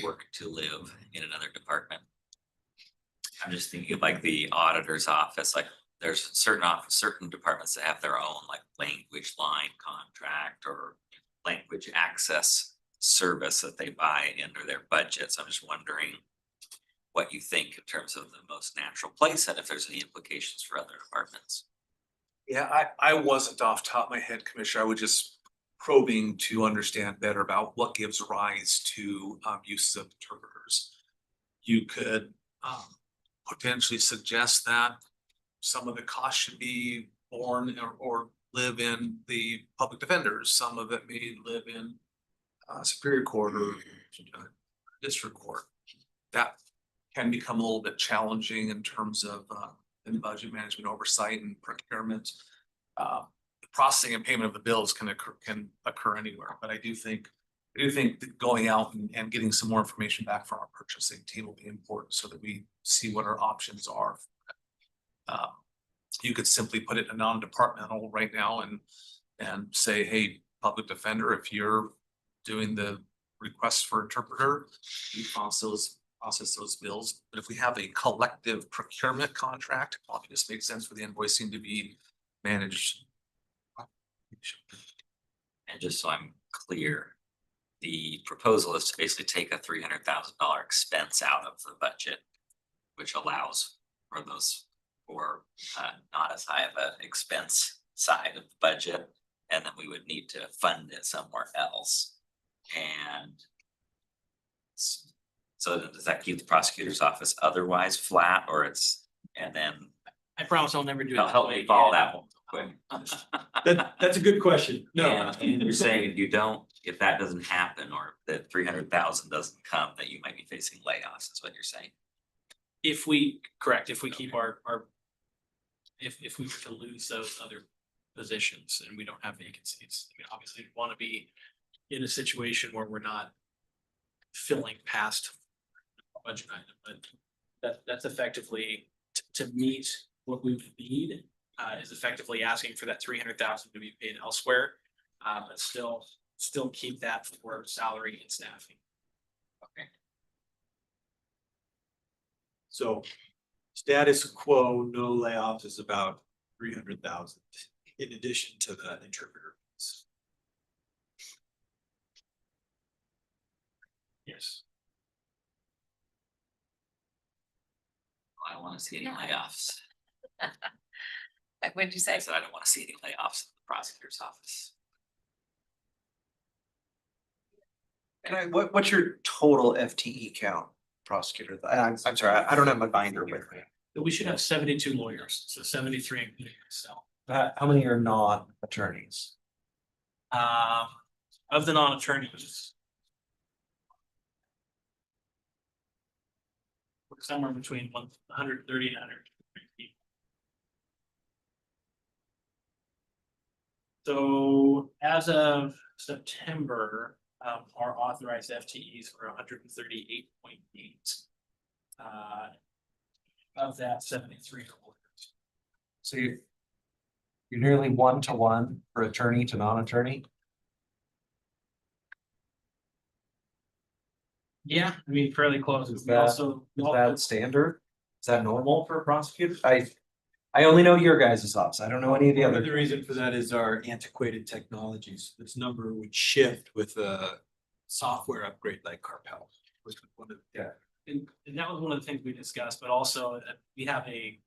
work to live in another department? I'm just thinking of like the auditor's office, like there's certain departments that have their own like language line contract or language access service that they buy into their budgets. I'm just wondering what you think in terms of the most natural place and if there's any implications for other departments. Yeah, I wasn't off the top of my head, Commissioner. I was just probing to understand better about what gives rise to use of interpreters. You could potentially suggest that some of the costs should be borne or live in the public defenders. Some of it may live in Superior Court or District Court. That can become a little bit challenging in terms of in budget management oversight and procurement. The processing and payment of the bills can occur anywhere, but I do think that going out and getting some more information back from our purchasing team will be important so that we see what our options are. You could simply put it in a non-departmental right now and say, hey, public defender, if you're doing the request for interpreter, you also process those bills, but if we have a collective procurement contract, probably just makes sense for the invoicing to be managed. And just so I'm clear, the proposal is to basically take a $300,000 expense out of the budget, which allows for those for not as high of an expense side of the budget, and then we would need to fund it somewhere else. And so does that keep the prosecutor's office otherwise flat, or it's, and then I promise I'll never do it. help me follow that one quick. That's a good question. No. And you're saying if you don't, if that doesn't happen, or that 300,000 doesn't come, that you might be facing layoffs, is what you're saying? If we, correct, if we keep our, if we were to lose those other positions and we don't have vacancies, I mean, obviously we want to be in a situation where we're not filling past budget item, but that's effectively to meet what we would need, is effectively asking for that 300,000 to be paid elsewhere, but still keep that for salary and staffing. Okay. So status quo, no layoffs is about 300,000 in addition to the interpreter. Yes. I don't want to see any layoffs. What did you I say? said I don't want to see any layoffs in the prosecutor's office. What's your total FTE count, prosecutor? I'm sorry, I don't have my binder with me. But we should have 72 lawyers, so 73 including myself. How many are non-attorneys? Of the non-attorneys. We're somewhere between 130 and 100 people. So as of September, our authorized FTEs were 138.8. Of that, 73 are lawyers. So you're nearly 1-to-1 for attorney to non-attorney? Yeah, I mean, fairly close. Is We that- also, Is that standard? Is that normal for a prosecutor? I only know your guys' office. I don't know any of the Part of other. the reason for that is our antiquated technologies. This number would shift with a software upgrade like Carpel. Which was one of, Yeah. and that was one of the things we discussed, but also we have a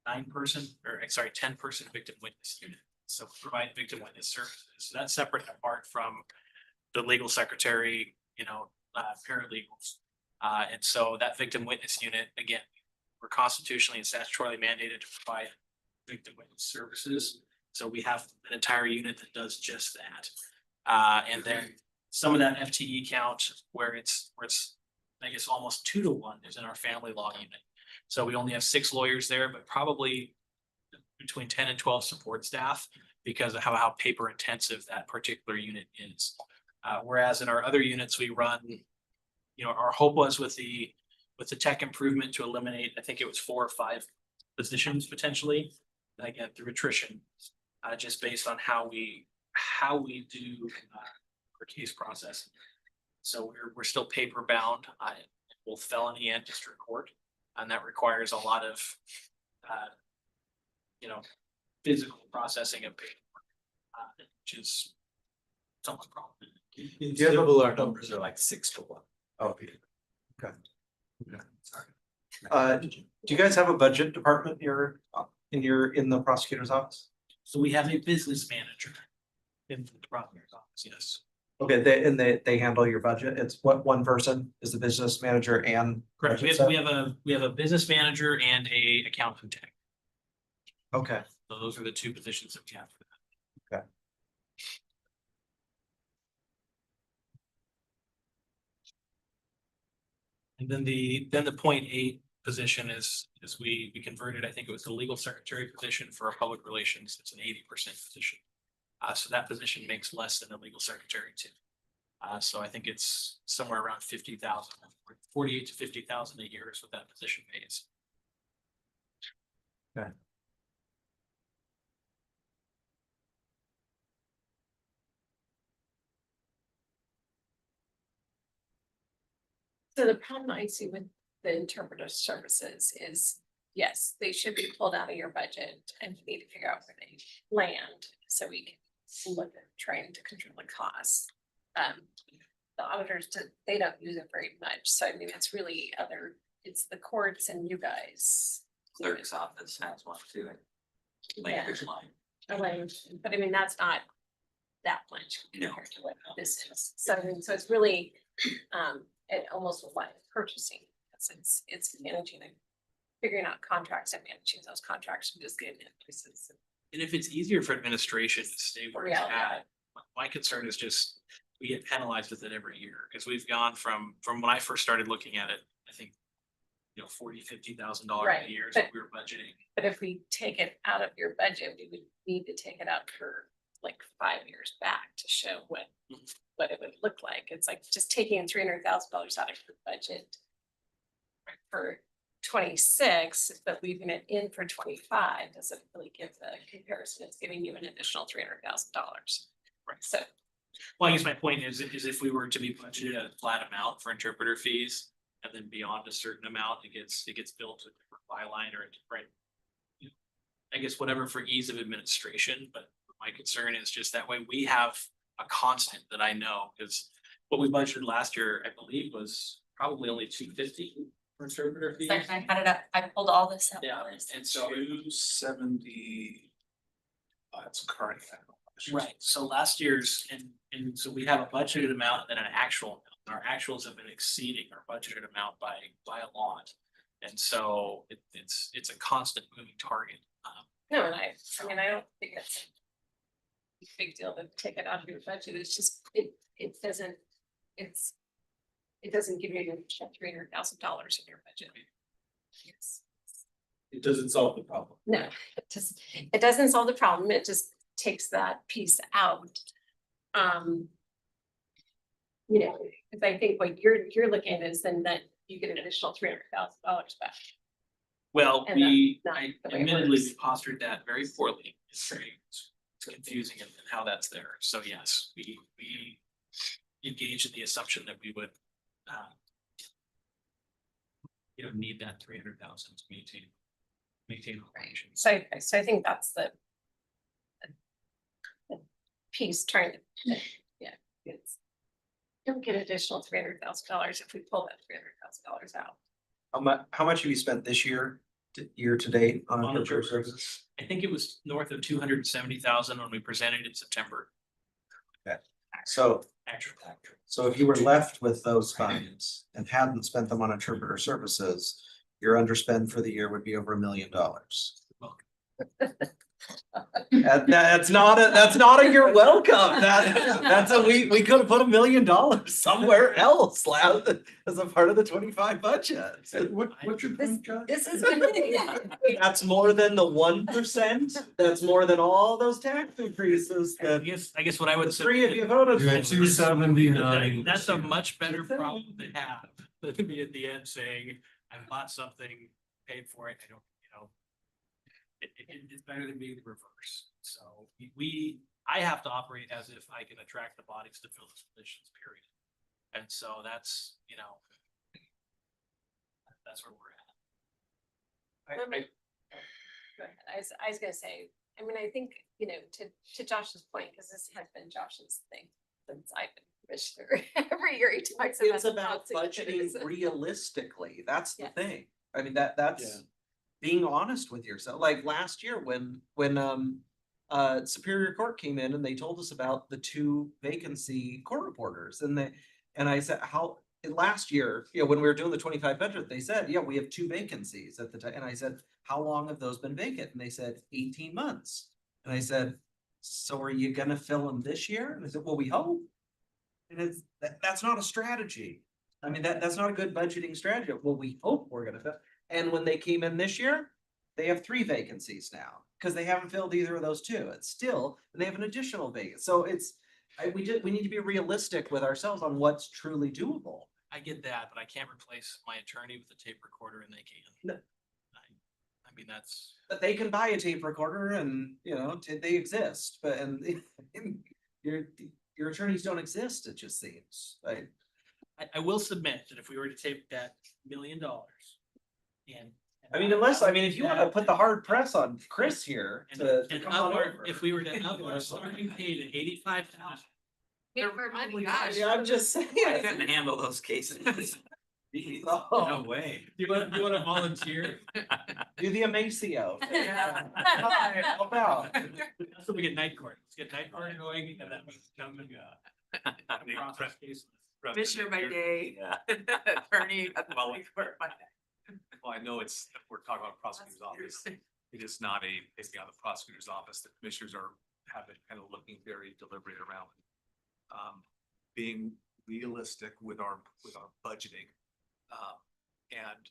10-person victim witness unit. So we provide victim witness services. So that's separate and apart from the legal secretary, paralegals. And so that victim witness unit, again, we're constitutionally and statutorily mandated to provide victim witness services. So we have an entire unit that does just that. And then some of that FTE count where it's, I guess, almost 2-to-1 is in our family law unit. So we only have 6 lawyers there, but probably between 10 and 12 support staff because of how paper intensive that particular unit is. Whereas in our other units, we run, our hope was with the tech improvement to eliminate, I think it was 4 or 5 positions potentially, again, through attrition, just based on how we do our case process. So we're still paper bound, both felony and district court, and that requires a lot of, physical processing of paper, which is somewhat problematic. in civil, our numbers are like 6-to-1. Oh, okay. Sorry. Do you guys have a budget department in the prosecutor's office? So we have a business manager in the prosecutor's office, yes. Okay, they handle your budget. It's what one person is the business manager and. Correct. budget We set? have a business manager and a accountant tech. Okay, So those are the 2 positions that we have for that. okay. And then the 0.8 position is we converted, I think it was the legal secretary position for our public relations. It's an 80% position. So that position makes less than the legal secretary too. So I think it's somewhere around 50,000, 48 to 50,000 a year is what that position pays. Okay. So the problem I see with the interpreter services is, yes, they should be pulled out of your budget and you need to figure out where they land so we can look at trying to control the costs. The auditors, they don't use it very much, so I mean, it's really it's the courts and you guys. Clerk's office has one too. Language line. But I mean, that's not that much No. compared to what this is. So I mean, so it's really, it almost was like purchasing. It's managing and figuring out contracts and managing those contracts and just getting invoices. And if it's easier for administration to stay where it's Yeah. at, my concern is just, we get penalized with it every year, because we've gone from when I first started looking at it, I think. $40,000-$50,000 a Right, year is but- what we were budgeting. But if we take it out of your budget, we would need to take it out for like 5 years back to show what it would look like. It's like just taking $300,000 out of your budget for 26, but leaving it in for 25 doesn't really give the comparison. It's giving you an additional $300,000. Right. So, Well, I guess my point is if we were to be budgeted a flat amount for interpreter fees, and then beyond a certain amount, it gets built to a different byline or a different. I guess whatever for ease of administration, but my concern is just that way we have a constant that I know, because what we budgeted last year, I believe, was probably only $250 for interpreter fees. Like, I had it up, I pulled all this up. Yeah, and so 270. That's current. Right, so last year's, and so we have a budgeted amount and then an actual amount. Our actuals have been exceeding our budgeted amount by a lot. And so it's a constant moving target. no, and I mean, I don't think it's a big deal to take it out of your budget. It's just, it doesn't give you an additional $300,000 in your budget. Yes. It doesn't solve the problem. No, it doesn't solve the problem. It just takes that piece out. Because I think what you're looking at is then that you get an additional $300,000 back. Well, And that's not I the way it admittedly works. we postured that very poorly. It's confusing in how that's there. So yes, we engaged in the assumption that we would need that 300,000 to maintain operations. So I think that's the piece trying to, it's. Don't get additional $300,000 if we pull that $300,000 out. How much have you spent this year to date on On the interpreter church services? I think it was north of 270,000 when we presented in September. So, Actual. so if you were left with those funds and hadn't spent them on interpreter services, your underspend for the year would be over $1 million. That's not a you're welcome. That's we could have put $1 million somewhere else as a part of the 25 budget. What's your point, Josh? This is good. That's more than the 1%. That's more than all those tax increases I that guess what I would say. three of you voted You had for. 279. That's a much better problem to have, than to be at the end saying, I bought something, paid for it, I don't, it's better than being the reverse. So I have to operate as if I can attract the bodies to fill those positions, period. And so that's where we're at. Go ahead. I was gonna say, I mean, I think, to Josh's point, because this has been Josh's thing since I've been commissioner. Every year he talks about. It's about the cost budgeting increase. realistically. That's the Yes. thing. I mean, that's being honest with yourself. Like last year when Superior Court came in and they told us about the 2 vacancy court reporters and I said, last year, when we were doing the 25 budget, they said, yeah, we have 2 vacancies at the time. And I said, how long have those been vacant? And they said 18 months. And I said, so are you gonna fill them this year? And I said, well, we hope. And that's not a strategy. I mean, that's not a good budgeting strategy. Well, we hope we're gonna fill. And when they came in this year, they have 3 vacancies now because they haven't filled either of those 2. It's still, and they have an additional vacancy. So we need to be realistic with ourselves on what's truly doable. I get that, but I can't replace my attorney with a tape recorder and they can. No. I mean, that's. But they can buy a tape recorder and, they exist, and your attorneys don't exist, it just seems, right? I will submit that if we were to take that $1 million and. I mean, if you wanna put the hard press on Chris here to And come on upward, over. if we were to upward, starting paid at 85,000. Paper money. Yeah, I'm just saying. I couldn't handle those cases. No way. Do you wanna volunteer? Do the Amacio. Yeah. Hi, help out. That's what we get night court. Let's get night court going and then we come and process cases. Commissioner by day, Yeah. attorney at the Well, public court by night. Well, I know we're talking about prosecutor's office. It is not it's not the prosecutor's office. The commissioners have been kind of looking very deliberate around being realistic with our budgeting and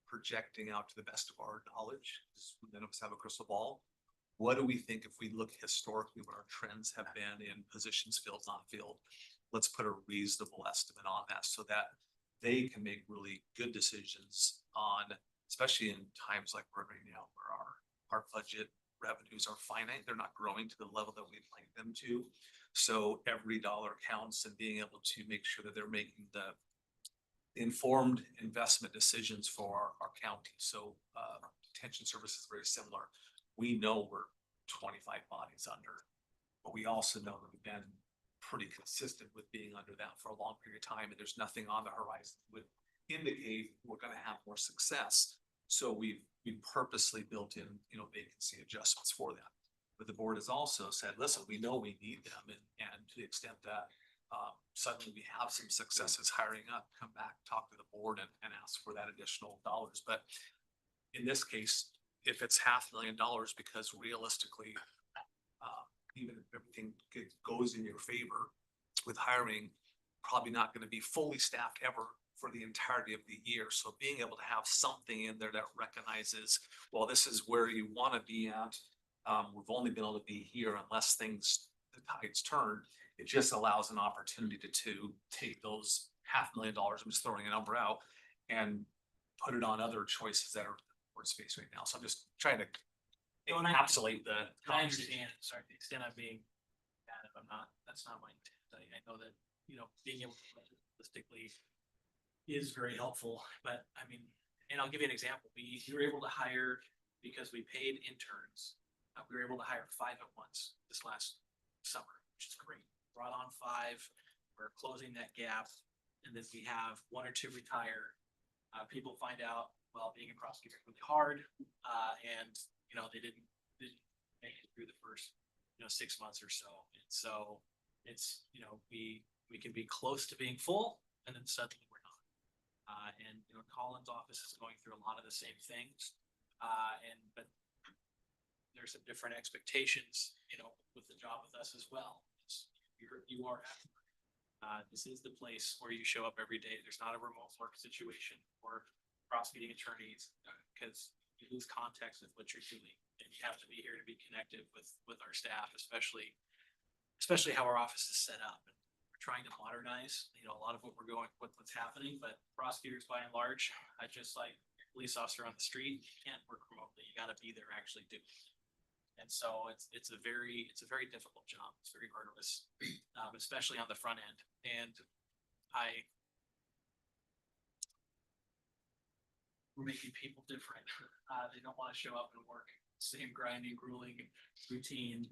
projecting out to the best of our knowledge, 'cause none of us have a crystal ball. What do we think if we look historically what our trends have been in positions filled, not filled? Let's put a reasonable estimate on that so that they can make really good decisions on, especially in times like we're right now, where our budget revenues are finite. They're not growing to the level that we'd like them to. So every dollar counts, and being able to make sure that they're making the informed investment decisions for our county. So detention service is very similar. We know we're 25 bodies under, but we also know that we've been pretty consistent with being under that for a long period of time, and there's nothing on the horizon that would indicate we're gonna have more success. So we purposely built in, vacancy adjustments for that. But the board has also said, listen, we know we need them, and to the extent that suddenly we have some successes hiring up, come back, talk to the board and ask for that additional dollars. But in this case, if it's $500,000, because realistically, even if everything goes in your favor with hiring, probably not going to be fully staffed ever for the entirety of the year. So being able to have something in there that recognizes, well, this is where you want to be at. We've only been able to be here unless the tides turn. It just allows an opportunity to take those $500,000, I'm just throwing a number out, and put it on other choices that are in space right now. So I'm just trying to encapsulate the I conversation. understand, sorry, to the extent I'm being bad, if I'm not, that's not my intent. I know that, being able to budget realistically is very helpful, but I mean, and I'll give you an example. We were able to hire, because we paid interns, we were able to hire 5 at once this last summer, which is great. Brought on 5, we're closing that gap, and then we have 1 or 2 retire. People find out, well, being a prosecutor is really hard, and they didn't make it through the first 6 months or so. And so it's we can be close to being full, and then suddenly we're not. And Colin's office is going through a lot of the same things, but there's some different expectations with the job with us as well. You are at work. This is the place where you show up every day. There's not a remote work situation for prosecuting attorneys, because you lose context with what you're doing, and you have to be here to be connected with our staff, especially how our office is set up. And we're trying to modernize, a lot of what's happening, but prosecutors by and large, just like a police officer on the street, you can't work remotely. You got to be there actually doing it. And so it's a very difficult job. It's very arduous, especially on the front end. And we're making people different. They don't want to show up and work same grinding, grueling routine.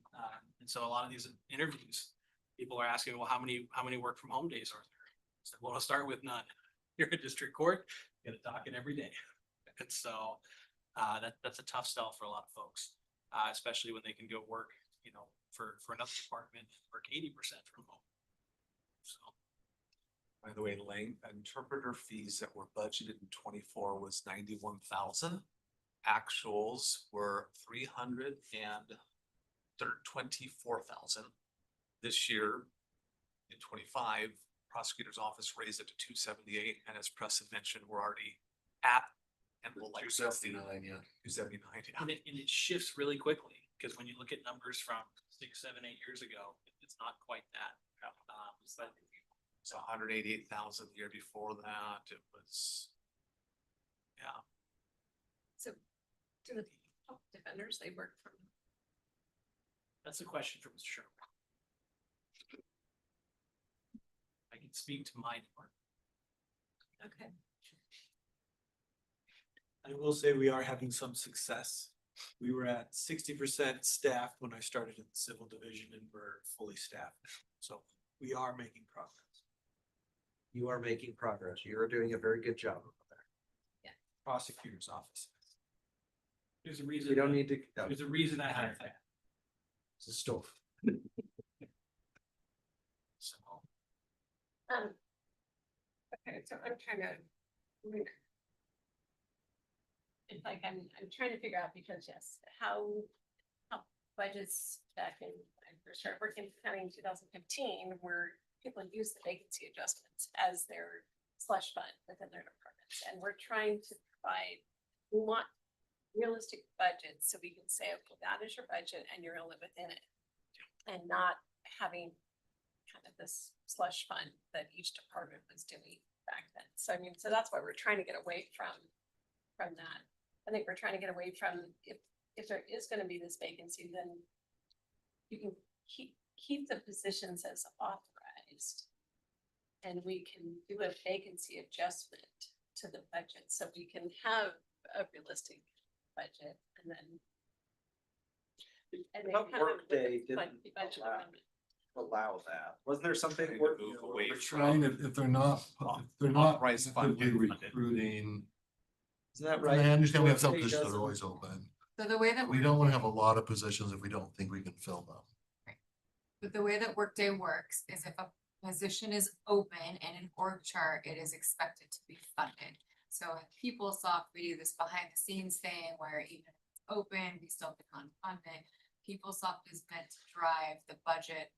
And so a lot of these interviews, people are asking, well, how many work from home days are there? So, well, I'll start with none. You're in district court, you got a docket every day. And so that's a tough sell for a lot of folks. Especially when they can go work, for another department, work 80% from home. So. By the way, Lang, interpreter fees that were budgeted in 24 was 91,000. Actuals were 324,000. This year, in 25, prosecutor's office raised it to 278, and as Preston mentioned, we're already at. And we'll like 279, yeah. 279, yeah. And it shifts really quickly, because when you look at numbers from 6, 7, 8 years ago, it's not quite that. But it's 188,000 the year before that. It was, yeah. So do the defenders, they work from? that's a question for Mr. Sherman. I can can speak to my department. Okay. I will say we are having some success. We were at 60% staffed when I started in the civil division and we're fully staffed now. So we are making progress. You are making progress. You are doing a very good job over there. Yeah. Prosecutor's office. There's a reason. You don't need to. No, There's a reason I hired that. it's a stove. So. Okay, so I'm trying to. It's like I'm trying to figure out because yes, how budgets back in, I first started working in county in 2015, where people use the vacancy adjustments as their slush fund within their departments. And we're trying to provide, we want realistic budgets so we can say, okay, that is your budget and you're gonna live within it. And not having kind of this slush fund that each department was doing back then. So I mean, so that's why we're trying to get away from that. I think we're trying to get away from if there is gonna be this vacancy, then you can keep the positions as authorized. And we can do a vacancy adjustment to the budget, so we can have a realistic budget and then. And But kind of with Workday the didn't budget allow- amendment. Allow that. Wasn't there something? Trying to Work- move away We're from trying, if they're not, authorized fund actively funded. recruiting. Isn't that And right? I understand we have some Workday positions that doesn't- are always open. So the way that We don't want to have a lot of positions if we don't think we can fill them. But the way that Workday works is if a position is open in an org chart, it is expected to be funded. So at PeopleSoft, we do this behind the scenes thing where even if it's open, we still can unfund it. PeopleSoft is meant to drive the budget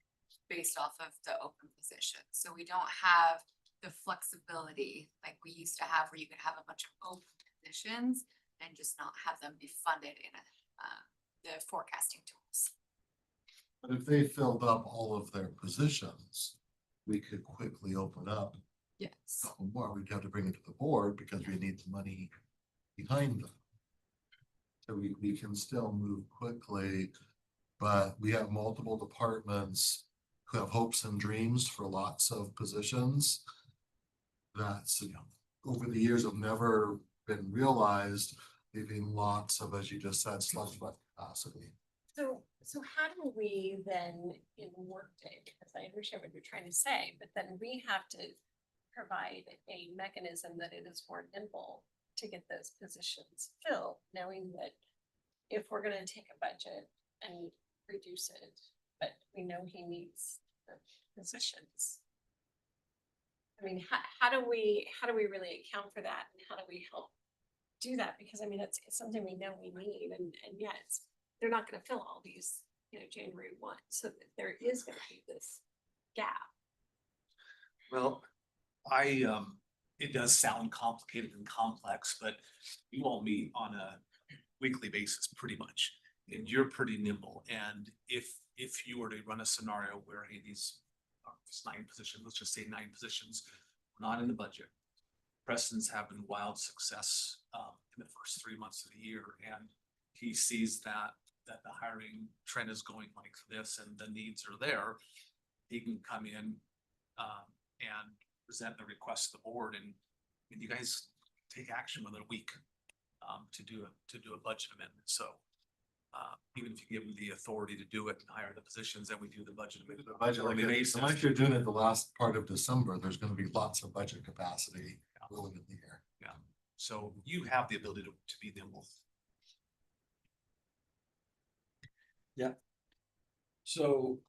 based off of the open position. So we don't have the flexibility like we used to have where you could have a bunch of open positions and just not have them be funded in the forecasting tools. But if they filled up all of their positions, we could quickly open up a Yes. couple more. We'd have to bring it to the board because we need the money behind them. So we can still move quickly, but we have multiple departments who have hopes and dreams for lots of positions. That's, over the years have never been realized, leaving lots of, as you just said, slush fund capacity. So how do we then in Workday, because I understand what you're trying to say, but then we have to provide a mechanism that it is more nimble to get those positions filled, knowing that if we're gonna take a budget and reduce it, but we know he needs the positions. I mean, how do we really account for that and how do we help do that? Because I mean, it's something we know we need and yet they're not gonna fill all these, January 1, so that there is gonna be this gap. Well, it does sound complicated and complex, but you all meet on a weekly basis pretty much. And you're pretty nimble. And if you were to run a scenario where, hey, these this 9 positions, let's just say 9 positions, not in the budget. Preston's having wild success in the first 3 months of the year, and he sees that the hiring trend is going like this and the needs are there. He can come in and present the request to the board, and you guys take action within a week to do a budget amendment. So even if you give them the authority to do it and hire the positions, then we do the budget amendment. The budget, on a basis. unless you're doing it the last part of December, there's gonna be lots of budget capacity early in the year. Yeah, so you have the ability to be nimble. So,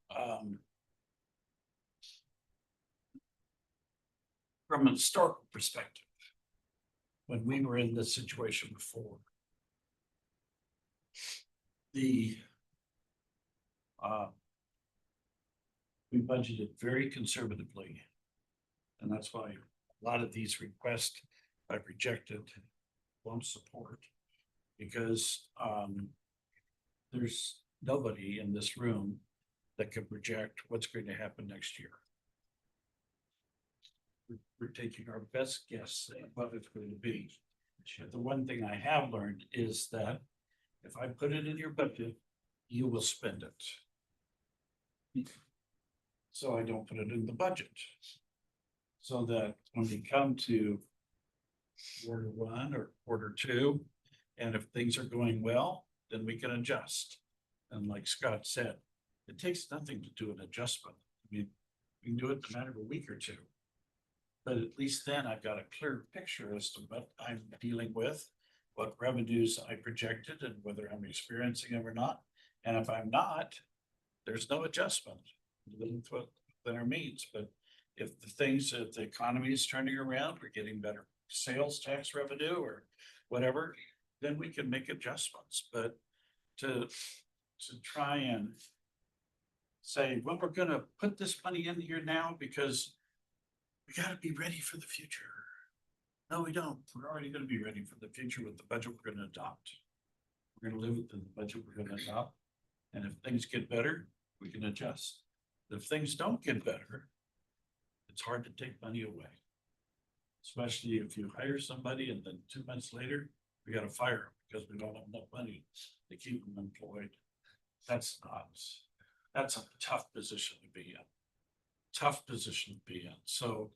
from a historical perspective, when we were in this situation before, we budgeted very conservatively. And that's why a lot of these requests I've rejected, won't support. Because there's nobody in this room that can project what's going to happen next year. We're taking our best guess at what it's going to be. But the one thing I have learned is that if I put it in your budget, you will spend it. So I don't put it in the budget. So that when we come to quarter one or quarter two, and if things are going well, then we can adjust. And like Scott said, it takes nothing to do an adjustment. I mean, we can do it in a matter of a week or two. But at least then I've got a clear picture as to what I'm dealing with, what revenues I projected and whether I'm experiencing them or not. And if I'm not, there's no adjustment within our means. But if the things that the economy is turning around, we're getting better sales tax revenue or whatever, then we can make adjustments. But to try and say, well, we're gonna put this money in here now because we gotta be ready for the future. No, we don't. We're already gonna be ready for the future with the budget we're gonna adopt. We're gonna live within the budget we're gonna adopt. And if things get better, we can adjust. If things don't get better, it's hard to take money away. Especially if you hire somebody and then 2 months later, we gotta fire them because we don't have enough money to keep them employed. That's a tough position to be in. Tough position to be in. So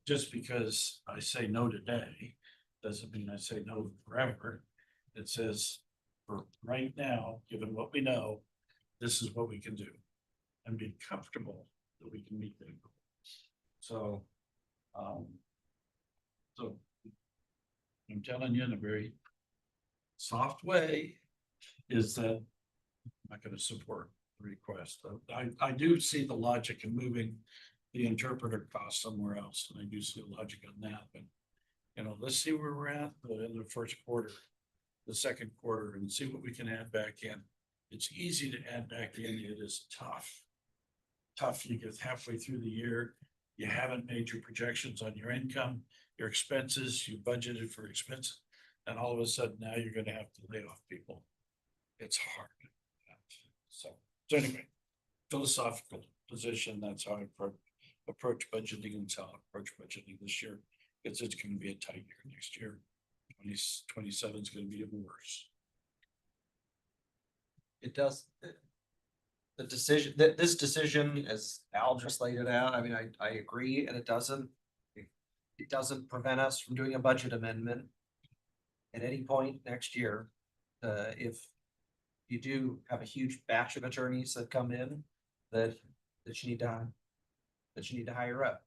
just because I say no today, doesn't mean I say no forever. It says for right now, given what we know, this is what we can do. And be comfortable that we can meet them. So I'm telling you in a very soft way, is that I'm not gonna support the request. I do see the logic in moving the interpreter cost somewhere else, and I do see the logic on that, but you know, let's see where we're at in the first quarter, the second quarter, and see what we can add back in. It's easy to add back in, it is tough. Tough, you get halfway through the year, you haven't made your projections on your income, your expenses, you budgeted for expenses, and all of a sudden now you're gonna have to lay off people. It's hard. So anyway, philosophical position, that's how I approach budgeting, and how I approach budgeting this year. Because it's gonna be a tight year next year. 2027 is gonna be even worse. It does. The decision, this decision, as Al just laid it out, I mean, I agree, and it doesn't prevent us from doing a budget amendment at any point next year. If you do have a huge batch of attorneys that come in that you need to hire up.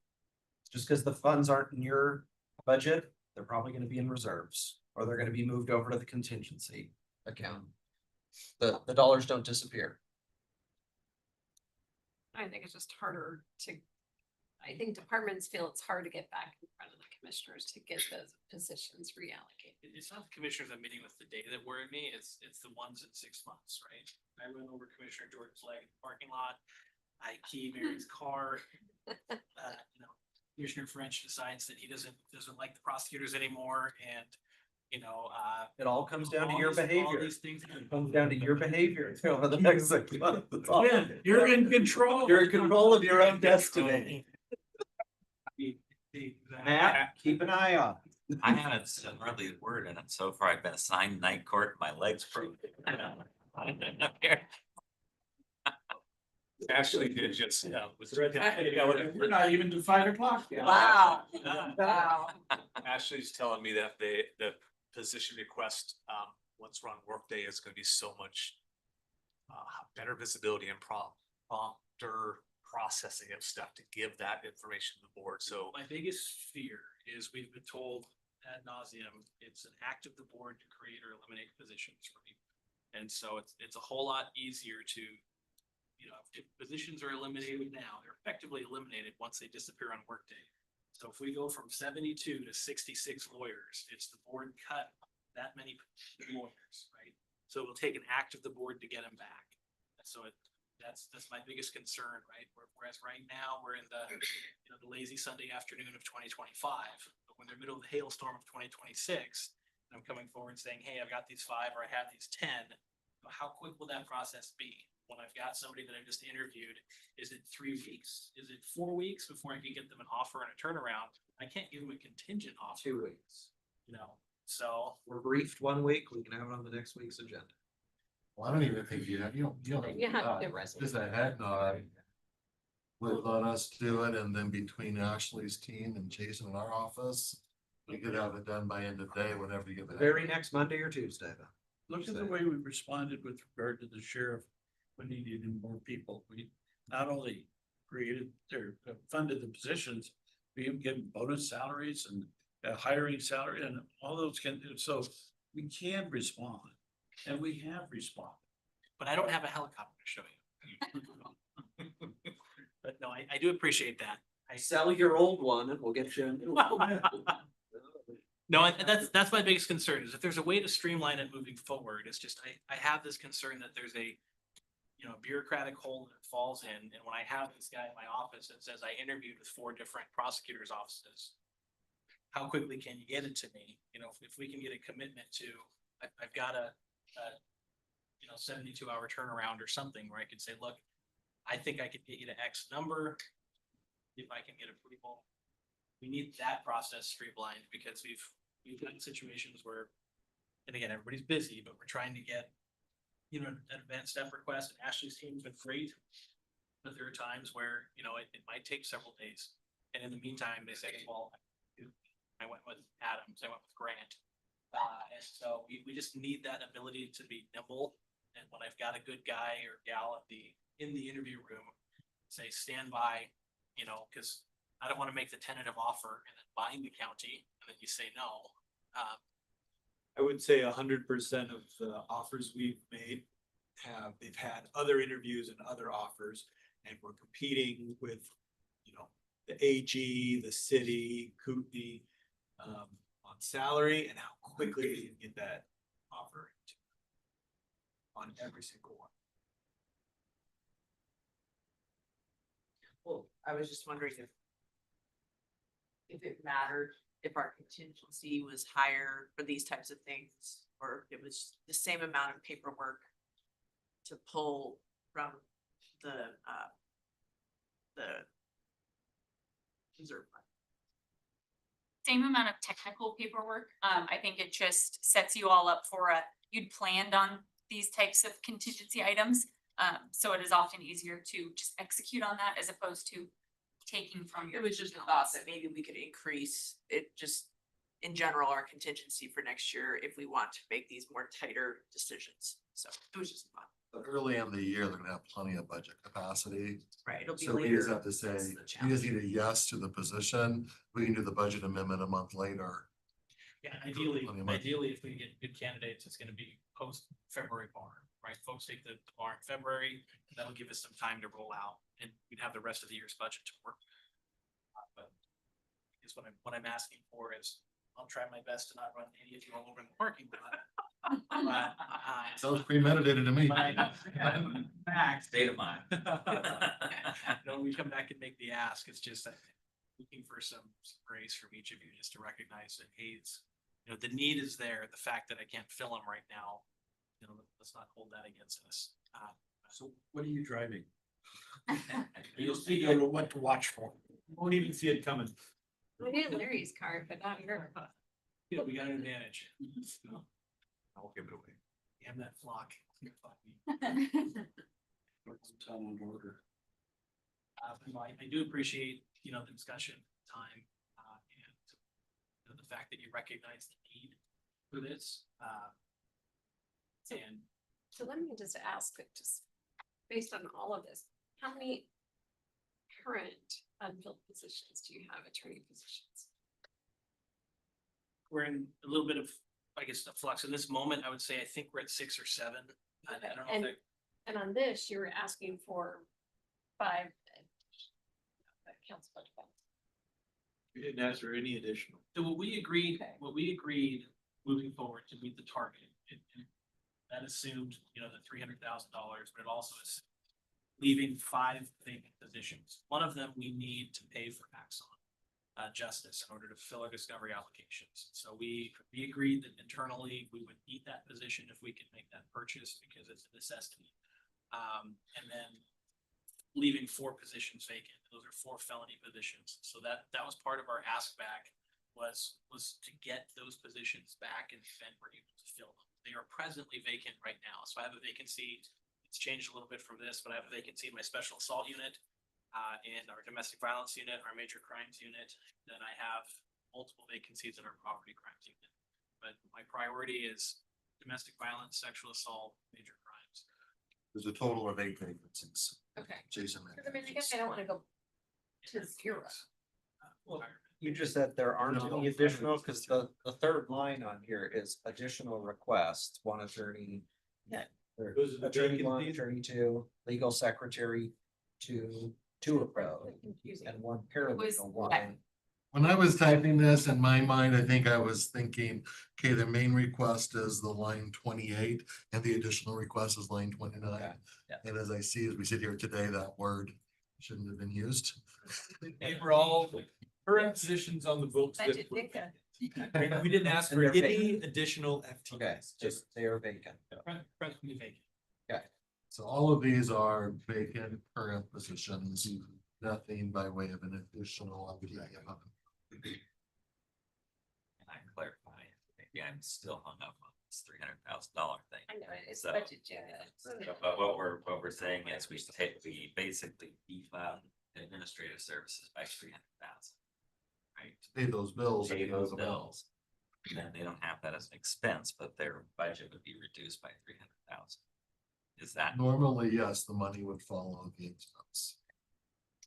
Just because the funds aren't in your budget, they're probably gonna be in reserves, or they're gonna be moved over to the contingency account. The dollars don't disappear. I think it's just harder to, I think departments feel it's hard to get back in front of the commissioners to get those positions reallocated. It's not the commissioners I'm meeting with the data that worry me, it's the ones in 6 months, right? I went over Commissioner Jordan's leg in the parking lot, I key Mary's car. Commissioner French decides that he doesn't like the prosecutors anymore, and It all comes down to your all behavior. these things. It comes down to your behavior over the next 6 months. That's all. Yeah, you're in control. You're in control of your own destiny. Matt, keep an eye on. I haven't said hardly a word in it so far. I've been assigned night court, my legs broke. Ashley did just, We're not even to 5 o'clock yet. Wow. Wow. Ashley's telling me that the position request, once we're on Workday, is gonna be so much better visibility and prompter processing of stuff to give that information to the board. So My biggest fear is we've been told ad nauseum, it's an act of the board to create or eliminate positions, right? And so it's a whole lot easier to, if positions are eliminated now, they're effectively eliminated once they disappear on Workday. So if we go from 72 to 66 lawyers, it's the board cut that many lawyers, right? So it will take an act of the board to get them back. So that's my biggest concern, right? Whereas right now, we're in the lazy Sunday afternoon of 2025, but when they're middle of the hailstorm of 2026, and I'm coming forward saying, hey, I've got these 5 or I have these 10, how quick will that process be? When I've got somebody that I just interviewed, is it 3 weeks? Is it 4 weeks before I can get them an offer and a turnaround? I can't give them a contingent offer. 2 weeks. So We're briefed 1 week, we can have it on the next week's agenda. Well, I don't even think you don't. You have to resume. Just a head nod. would let us do it, and then between Ashley's team and Jason in our office, we could have it done by end of day, whenever you get it. Very next Monday or Tuesday. Look at the way we responded with regard to the sheriff. We needed more people. We not only created or funded the positions, we even given bonus salaries and hiring salary and all those so we can respond. And we have responded. But I don't have a helicopter to show you. But no, I do appreciate that. Sell your old one and we'll get you a new one. No, and that's my biggest concern is if there's a way to streamline it moving forward, it's just, I have this concern that there's a, you know, bureaucratic hole that it falls in. And when I have this guy in my office that says I interviewed with 4 different prosecutors' offices, how quickly can you get it to me? You know, if we can get a commitment to, I've got a 72-hour turnaround or something where I can say, look, I think I could get you to X number. If I can get approval, we need that process streamlined because we've had situations where, and again, everybody's busy, but we're trying to get, you know, an advanced step request, and Ashley's team's been great. But there are times where, you know, it might take several days. And in the meantime, they say, well, I went with Adams, I went with Grant. And so we just need that ability to be nimble. And when I've got a good guy or gal in the interview room, say, stand by, you know, because I don't want to make the tentative offer and then bind the county and then you say no. I would say 100% of the offers we've made they've had other interviews and other offers, and we're competing with, you know, the AG, the city, Kootenai, on salary and how quickly you can get that offer on every single one. Well, I was just wondering if it mattered, if our contingency was higher for these types of things, or if it was the same amount of paperwork to pull from the reserve fund. Same amount of technical paperwork. I think it just sets you all up for you'd planned on these types of contingency items. So it is often easier to just execute on that as opposed to taking from your. It was just a thought that maybe we could increase it just in general, our contingency for next year if we want to make these more tighter decisions. So it was just fun. But early in the year, they're gonna have plenty of budget capacity. Right, it'll be So we later. just have to say, That's the you just challenge. need a yes to the position. We can do the budget amendment a month later. Yeah, ideally, Plenty of money. if we get good candidates, it's gonna be post February bar, right? Folks take the bar in February, that'll give us some time to roll out and we'd have the rest of the year's budget to work. But I guess what I'm asking for is, I'll try my best to not run any of you all over in the parking lot. Sounds premeditated to me. Back. State of mind. No, we come back and make the ask, it's just looking for some grace from each of you, just to recognize that, hey, it's, you know, the need is there, the fact that I can't fill them right now, you know, let's not hold that against us. So what are you driving? You'll see what to watch for. You won't even see it coming. We did Larry's card, but not yours. Yeah, we got an advantage. I'll give it away. Damn that flock. Town on order. You know, I do appreciate, you know, the discussion, time, and you know, the fact that you recognize the need for this. And So let me just ask, just based on all of this, how many current unfilled positions do you have, attorney positions? we're in a little bit of, I guess, a flux in this moment. I would say, I think we're at 6 or 7. I don't know. And- if And on this, you were asking for 5. Council budget. We didn't ask for any additional. So what we agreed, Okay. moving forward to meet the target, that assumed, you know, the $300,000, but it also is leaving 5 vacant positions. One of them we need to pay for Axon Justice in order to fill our discovery applications. So we agreed that internally we would need that position if we could make that purchase because it's a necessity. And then leaving 4 positions vacant. Those are 4 felony positions. So that was part of our ask back was to get those positions back and then we're able to fill them. They are presently vacant right now. So I have a vacancy. It's changed a little bit from this, but I have a vacancy in my special assault unit. in our domestic violence unit, our major crimes unit, then I have multiple vacancies in our property crimes unit. But my priority is domestic violence, sexual assault, major crimes. There's a total of 8 vacancies. Okay. Jason. Cause I mean, I guess I don't wanna go to zero. Well, you just said there aren't any additional, because the third line on here is additional requests, one attorney. Yeah. Or Those are the attorney one, vacancies? attorney two, legal secretary, two of those, Confusing. and one was- paralegal one. When I was typing this in my mind, I think I was thinking, okay, the main request is the line 28 and the additional request is line 29. Okay, yeah. And as I see, as we sit here today, that word shouldn't have been used. They were all current positions on the books. that Budget were- dicta. We didn't ask And for they're any additional FTEs. Okay, just they are vacant. Presently vacant. So all of these are vacant current positions, nothing by way of an additional. And I clarify, maybe I'm still hung up on this $300,000 thing. I know, it's So- budget dicta. But what we're saying is we basically beef up administrative services by 300,000. Right? Pay those bills. at Pay the end of those the month. bills. Then they don't have that as an expense, but their budget would be reduced by 300,000. Is that, Normally, yes, the money would follow the expense.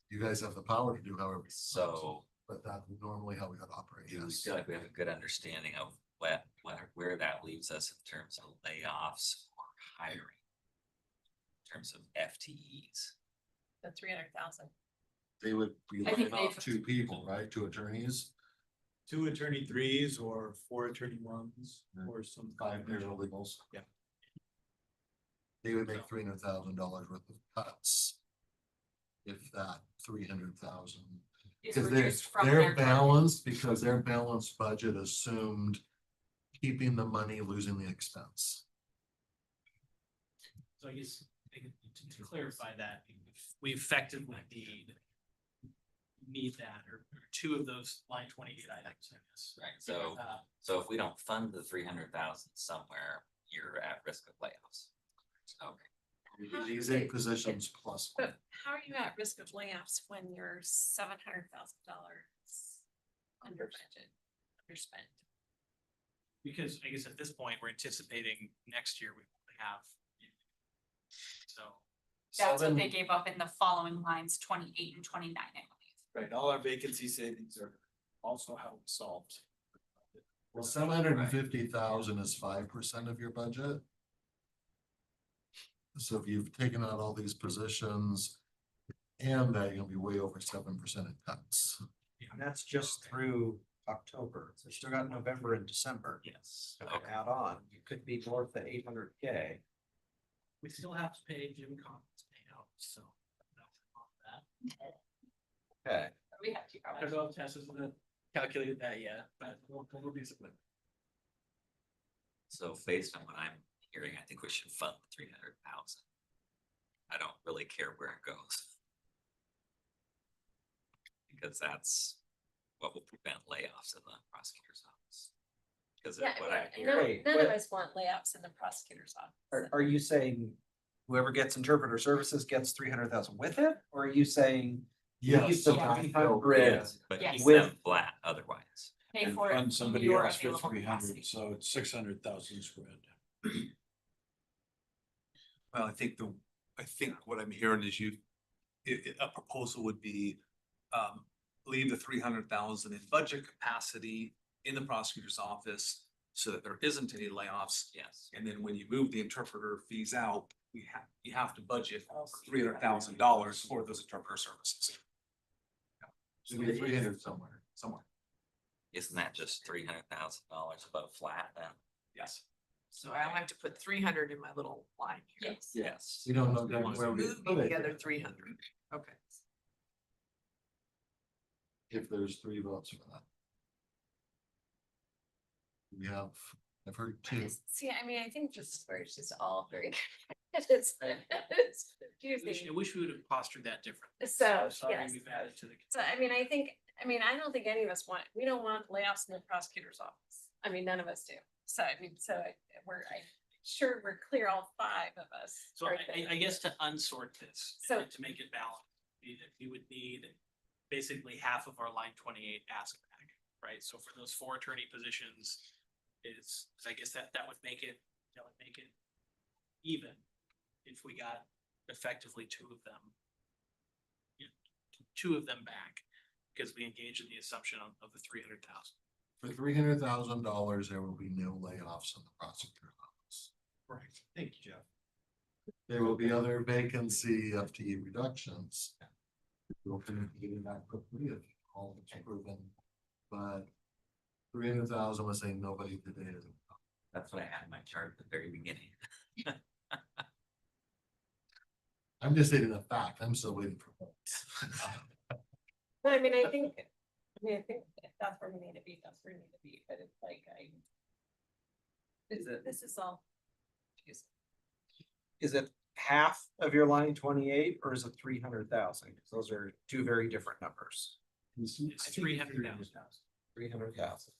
You guys have the power to do however. you want, so But that's normally how we would operate, do we yes. feel like we have a good understanding of where that leaves us in terms of layoffs or hiring? In terms of FTEs? The 300,000. They would be I think laying off they've- 2 people, right? 2 attorneys, 2 attorney threes or 4 attorney ones Yeah. or some. 5 paralegals. Yeah. They would make $300,000 worth of cuts. If that 300,000. Is Because reduced from they're their. balanced, because their balanced budget assumed keeping the money, losing the expense. So I guess to clarify that, we effectively need that, or two of those line 28 items, I guess. Right, so if we don't fund the 300,000 somewhere, you're at risk of layoffs. Okay. These 8 positions plus one. But how are you at risk of layoffs when you're $700,000 under budget, underspent? Because I guess at this point, we're anticipating next year we won't have. So. That's what they gave up in the following lines, 28 and 29, I believe. Right, all our vacancy savings are also how it's solved. Well, 750,000 is 5% of your budget. So if you've taken out all these positions and that, you'll be way over 7% in cuts. And that's just through October. So you still got November and December. Yes. To add on, you could be north of 800K. We still have to pay Jim Collins payout, so. Okay, We have to. I don't know if Tess has calculated that yet, but we'll do something. So based on what I'm hearing, I think we should fund the 300,000. I don't really care where it goes. Because that's what will prevent layoffs in the prosecutor's office. Because Yeah, what I I hear. mean, Wait, none of what- us want layoffs in the prosecutor's office. are you saying whoever gets interpreter services gets 300,000 with it? Or are you saying? Yes. Leave the Yeah. 300 Yes, but Yes. keep With- them flat otherwise. Pay And for it. fund somebody your else for available 300, capacity. so it's 600,000 spread. Well, I think what I'm hearing is a proposal would be, leave the 300,000 in budget capacity in the prosecutor's office so that there isn't any layoffs. Yes. And then when you move the interpreter fees out, you have to budget $300,000 for those interpreter services. So we 300 somewhere. Isn't that just $300,000 above flat then? Yes. So I'll have to put 300 in my little line here. Yes. Yes. We don't know exactly where we. Moving the other 300. Okay. If there's 3 votes for that. We have, I've heard 2. See, I mean, I think this is where it's just all very, it's confusing. I wish we would have postured that differently. So, Sorry, yes. we've added to the. So, I mean, I don't think any of us we don't want layoffs in the prosecutor's office. I mean, none of us do. So, I mean, sure, we're clear, all 5 of us. So are I guess to unsort this, So- and to make it balanced, be that we would need basically half of our line 28 ask back, right? So for those 4 attorney positions is I guess that would make it, even if we got effectively 2 of them. Yeah, 2 of them back, because we engaged in the assumption of the 300,000. For $300,000, there will be no layoffs in the prosecutor's office. Right. Thank you, Jeff. There will be other vacancy FTE reductions. We'll communicate that quickly if all is proven, but 300,000 was saying nobody today. That's what I had in my chart at the very beginning. I'm just stating a fact. I'm still waiting for votes. But I mean, I think if that's where we need to be, that's where we need to be, but it's like, this is all. Is it half of your line 28 or is it 300,000? Those are 2 very different numbers. It's 300,000. 300,000.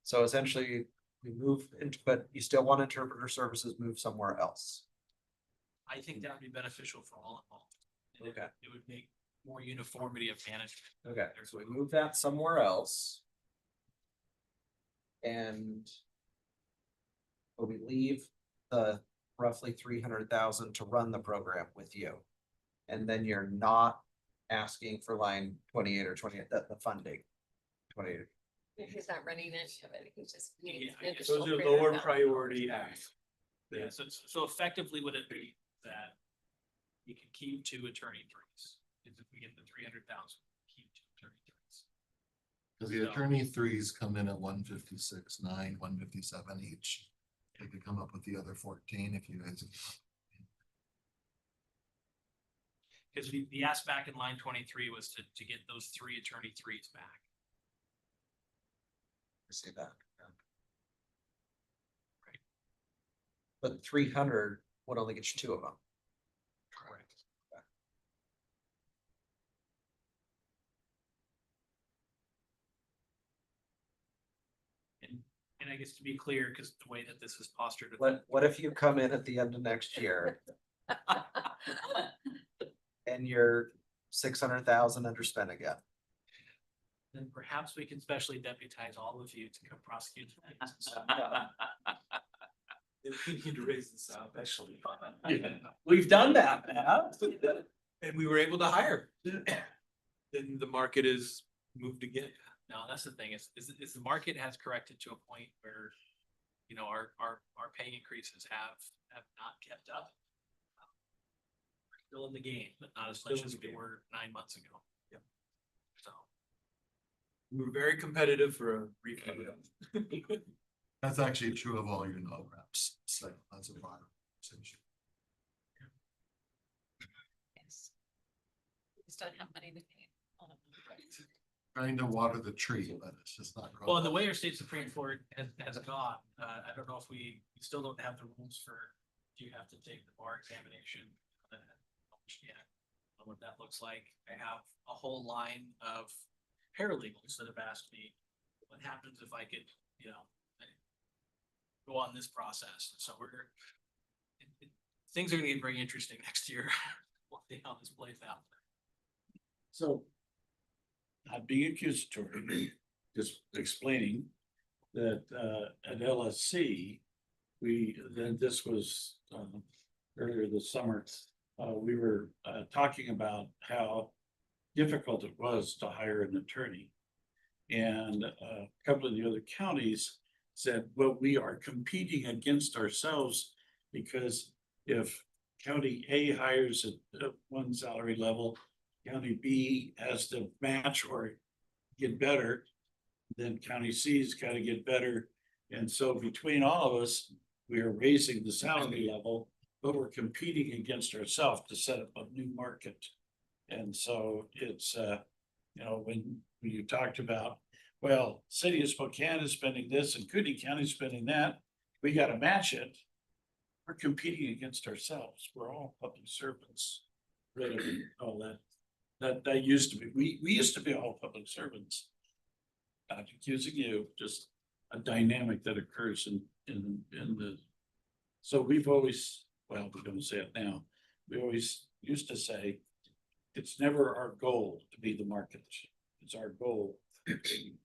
So essentially, we move into, but you still want interpreter services move somewhere else. I think that would be beneficial for all involved. And Okay. It would make more uniformity of management. Okay, so we move that somewhere else. And but we leave the roughly 300,000 to run the program with you. And then you're not asking for line 28 or 28, the funding. 28. He's not running it, but he just needs. Yeah, I guess Those are lower priority acts. Yeah, so effectively would it be that you can keep 2 attorney 3s? If we get the 300,000, keep 2 attorney 3s. Cause the attorney 3s come in at 156.9, 157 each. They could come up with the other 14 if you guys. Because the ask back in line 23 was to get those 3 attorney 3s back. I see that. Right. But 300 would only get you 2 of them. Correct. And I guess to be clear, because the way that this is postured. What if you come in at the end of next year and you're 600,000 underspent again? Then perhaps we can specially deputize all of you to come prosecute. We need to raise this up, actually. We've done that, and we were able to hire. Then the market is moved again. No, that's the thing is the market has corrected to a point where, our pay increases have not kept up. We're still in the game, but not as much as we were 9 months ago. Yep. So. We were very competitive for a brief period. That's actually true of all your reps. So that's a broader conversation. Yes. We just don't have money to pay. Trying to water the tree, but it's just not. growing. Well, the way our state Supreme Court has gone, I don't know if we still don't have the rules for, do you have to take the bar examination? Yeah, what that looks like. I have a whole line of paralegals that have asked me, what happens if I could, go on this process? So things are gonna get very interesting next year. We'll see how this plays out. So. Not being accusatory, just explaining that at LSC, this was earlier this summer, we were talking about how difficult it was to hire an attorney. And a couple of the other counties said, well, we are competing against ourselves because if county A hires at one salary level, county B has to match or get better, then county C's got to get better. And so between all of us, we are raising the salary level, but we're competing against ourselves to set up a new market. And so it's, when you talked about, well, city of Spokane is spending this and Cooney County is spending that, we got to match it. We're competing against ourselves. We're all public servants. Really, all that. That used to be, we used to be all public servants. Not accusing you, just a dynamic that occurs in the, so we've always, well, we're gonna say it now. we always used to say, it's never our goal to be the market. It's our goal to be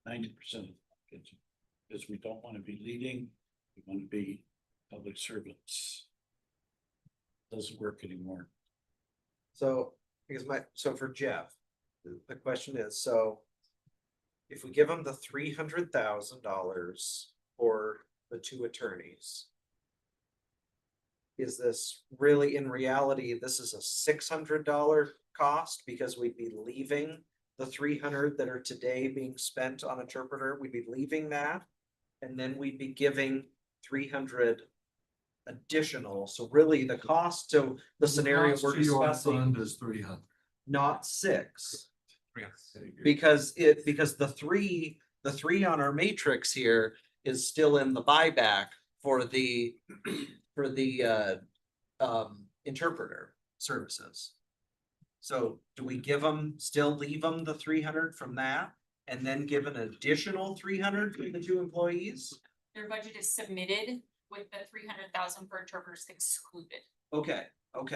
90% of the market. Because we don't want to be leading, we want to be public servants. Doesn't work anymore. So, so for Jeff, the question is, so. If we give him the $300,000 for the two attorneys. Is this really, in reality, this is a $600 cost because we'd be leaving the 300 that are today being spent on interpreter, we'd be leaving that. And then we'd be giving 300 additional, so really the cost to the scenario Cost we're to your discussing, fund is 300. not 6. Because the three on our matrix here is still in the buyback for the interpreter services. So do we still leave them the 300 from that and then give an additional 300 to the two employees? Their budget is submitted with the 300,000 for interpreters excluded. Okay. So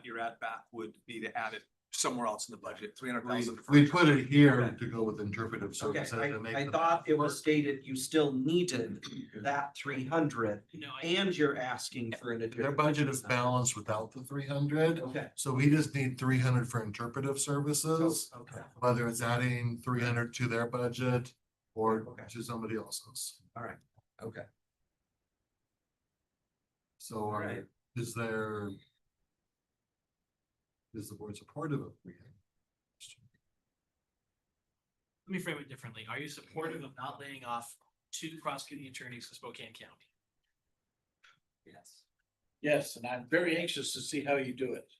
your add back would be to add it somewhere else in the budget, 300,000. We put it here to go with interpretive Okay, services. to make I the- thought it was stated you still needed that 300 No, and you're asking for an Their additional. budget is balanced without the 300. Okay. So we just need 300 for interpretive services, Okay, whether it's adding 300 to their budget or Okay. to somebody else's. all right, okay. So Alright. is the board supportive of 300? Let me frame it differently. Are you supportive of not laying off 2 prosecuting attorneys in Spokane County? Yes. Yes, and I'm very anxious to see how you do it.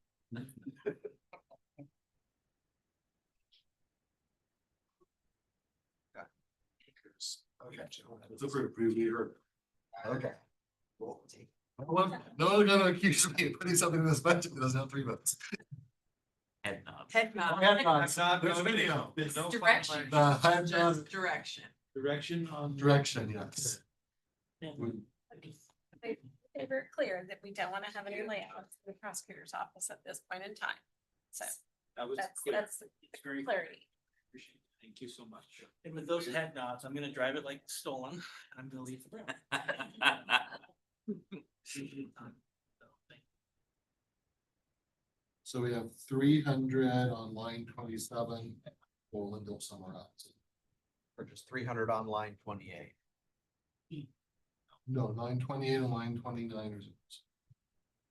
Okay. It's approved. We heard. Okay. No one's gonna accuse me of putting something in this budget that doesn't have 3 votes. Head nods. Head nod. There's video. There's direction. The head nod, Just direction. Direction on. direction, yes. They were clear that we don't want to have any layoffs in the prosecutor's office at this point in time. So That was that's, clear. that's It's very clarity. appreciate it. Thank you so much. And with those head nods, I'm gonna drive it like stolen and I'm gonna leave the room. So we have 300 on line 27. We'll end up somewhere else. Or just 300 on line 28. No, line 28 and line 29 is.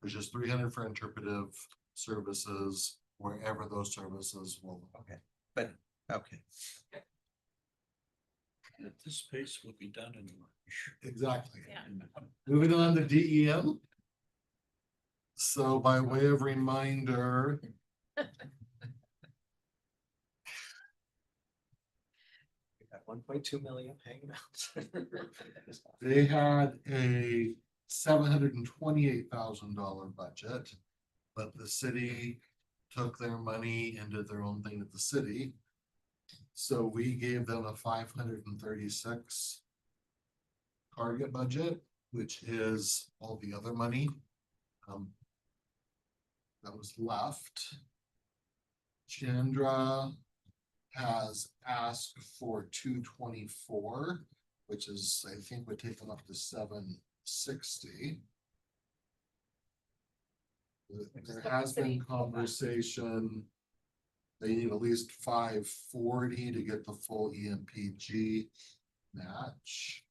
There's just 300 for interpretive services, wherever those services will. Okay, but, okay. At this pace will be done in March. Exactly. Yeah. Moving on to DEM. So by way of reminder. We got 1.2 million hanging out. They had a $728,000 budget, but the city took their money and did their own thing at the city. So we gave them a 536 target budget, which is all the other money that was left. Chandra has asked for 224, which is, I think, would take them up to 760. There has been conversation. They need at least 540 to get the full EMPG match.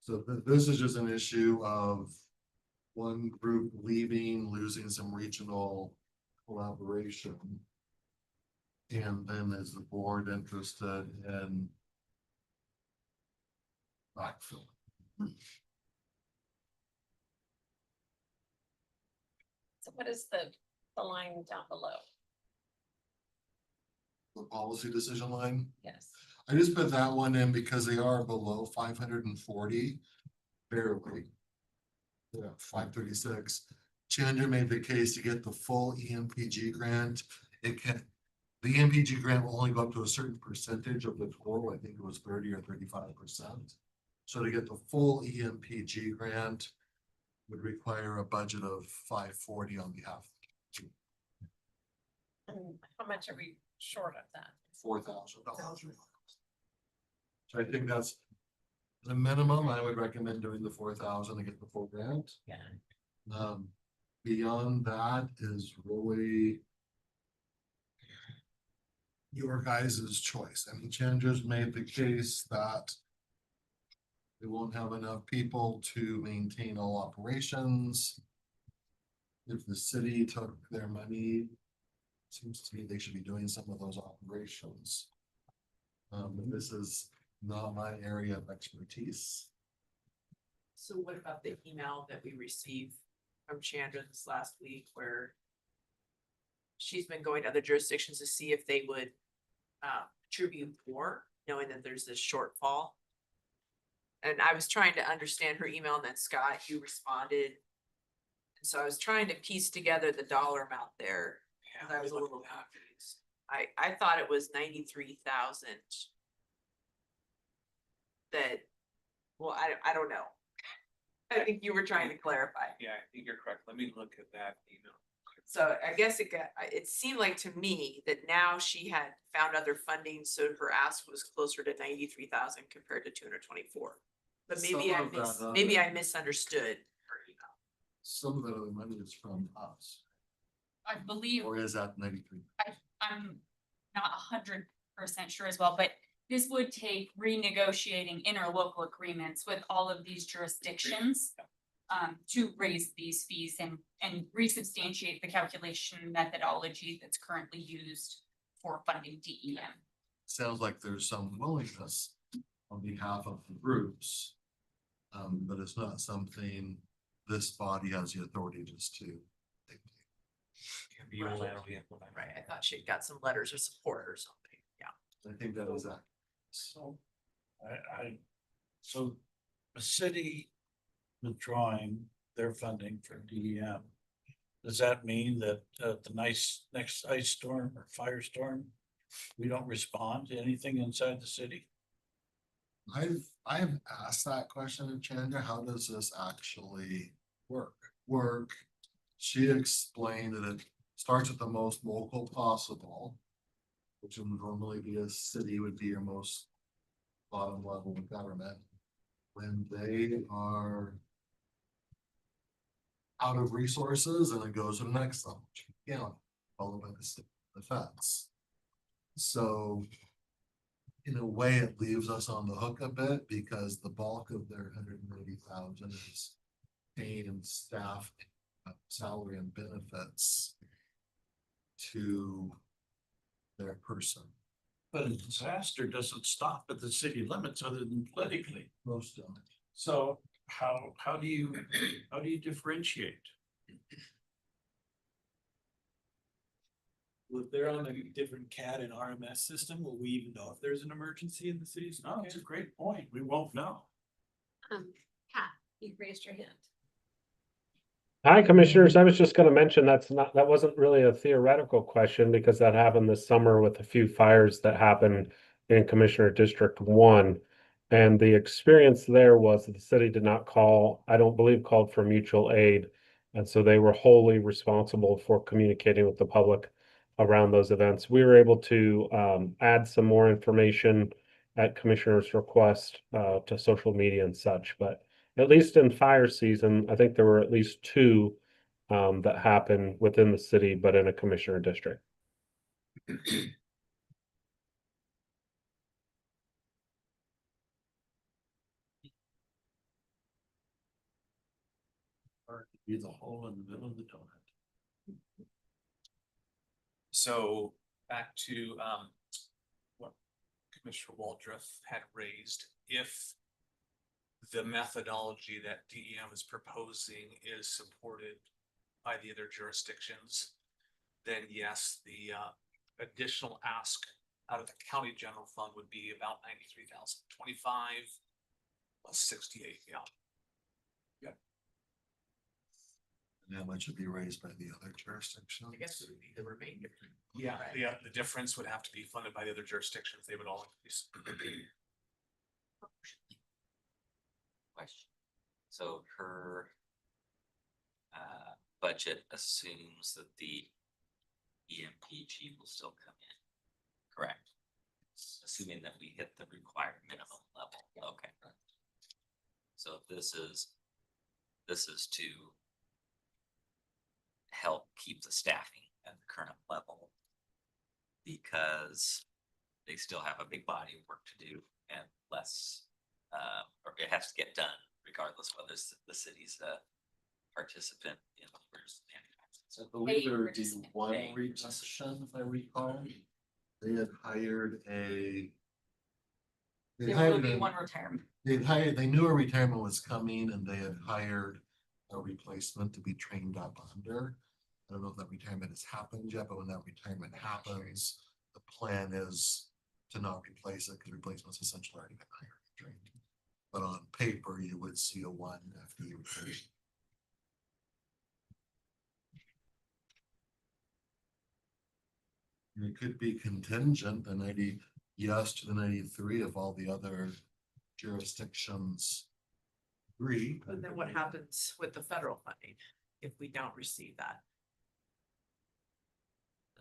So this is just an issue of one group leaving, losing some regional collaboration. And then is the board interested in backfilling? So what is the line down below? The policy decision line? Yes. I just put that one in because they are below 540, barely. Yeah, 536. Chandra made the case to get the full EMPG grant. The EMPG grant will only go up to a certain percentage of the total. I think it was 30 or 35%. So to get the full EMPG grant, would require a budget of 540 on behalf. And how much are we short of that? $4,000. So I think that's the minimum. I would recommend doing the 4,000 to get the full grant. Yeah. Beyond that is really your guys' choice. I mean, Chandra's made the case that we won't have enough people to maintain all operations. If the city took their money, seems to me they should be doing some of those operations. But this is not my area of expertise. So what about the email that we received from Chandra this last week where she's been going to other jurisdictions to see if they would contribute more, knowing that there's this shortfall? And I was trying to understand her email, and then Scott, you responded. And so I was trying to piece together the dollar amount there. And I was a little confused. I thought it was 93,000. That, well, I don't know. I think you were trying to clarify. Yeah, I think you're correct. Let me look at that email. So I guess it seemed like to me that now she had found other funding, so her ask was closer to 93,000 compared to 224. But maybe I misunderstood her email. Some of that other money is from us, I believe, or is that 93? I'm not 100% sure as well, but this would take renegotiating interlocal agreements with all of these jurisdictions to raise these fees and resubstantiate the calculation methodology that's currently used for funding DEM. Sounds like there's some willingness on behalf of the groups. But it's not something this body has the authority just to dictate. Can be unilaterally implemented. Right, I thought she'd got some letters of support or something, yeah. I think that is that. So, so the city withdrawing their funding for DEM, does that mean that the next ice storm or firestorm, we don't respond to anything inside the city? I've asked that question to Chandra, how does this actually work? She explained that it starts at the most local possible, which would normally be a city would be your most bottom level of government. When they are out of resources, and it goes to the next level, county, followed by the state, the feds. So in a way, it leaves us on the hook a bit because the bulk of their 180,000 is paying and staff salary and benefits to their person. But a disaster doesn't stop at the city limits other than politically. Most don't. So how do you differentiate? Well, if they're on a different CAD and RMS system, will we even know if there's an emergency in the cities? No, it's a great point. We won't know. Pat, you raised your hand. Hi, commissioners. I was just going to mention that wasn't really a theoretical question because that happened this summer with a few fires that happened in Commissioner District 1. And the experience there was that the city did not I don't believe called for mutual aid. And so they were wholly responsible for communicating with the public around those events. We were able to add some more information at commissioner's request to social media and such, but at least in fire season, I think there were at least 2 that happened within the city, but in a commissioner district. Or be the hole in the middle of the donut. So back to what Commissioner Waldrop had raised, if the methodology that DEM is proposing is supported by the other jurisdictions, then yes, the additional ask out of the county general fund would be about 93,000, 25 plus 68, yeah. And how much would be raised by the other jurisdictions? I guess it would be the remainder. Yeah, the difference would have to be funded by the other jurisdictions. They would all increase. Question. So her budget assumes that the EMPG will still come in, correct? Assuming that we hit the required minimum level, okay. So this is to help keep the staffing at the current level because they still have a big body of work to do and less, or it has to get done regardless whether the city's a participant in where's. I believe there would be participant. one Paying reduction, if I recall. They had hired a. They There will hired be a- one retirement. they knew a retirement was coming and they had hired a replacement to be trained up under. I don't know if that retirement has happened yet, but when that retirement happens, the plan is to not replace it because replacement's essentially already been hired and trained. But on paper, you would see a one FTE replacement. And it could be contingent, the 90 yes to the 93 of all the other jurisdictions agree. But then what happens with the federal funding if we don't receive that?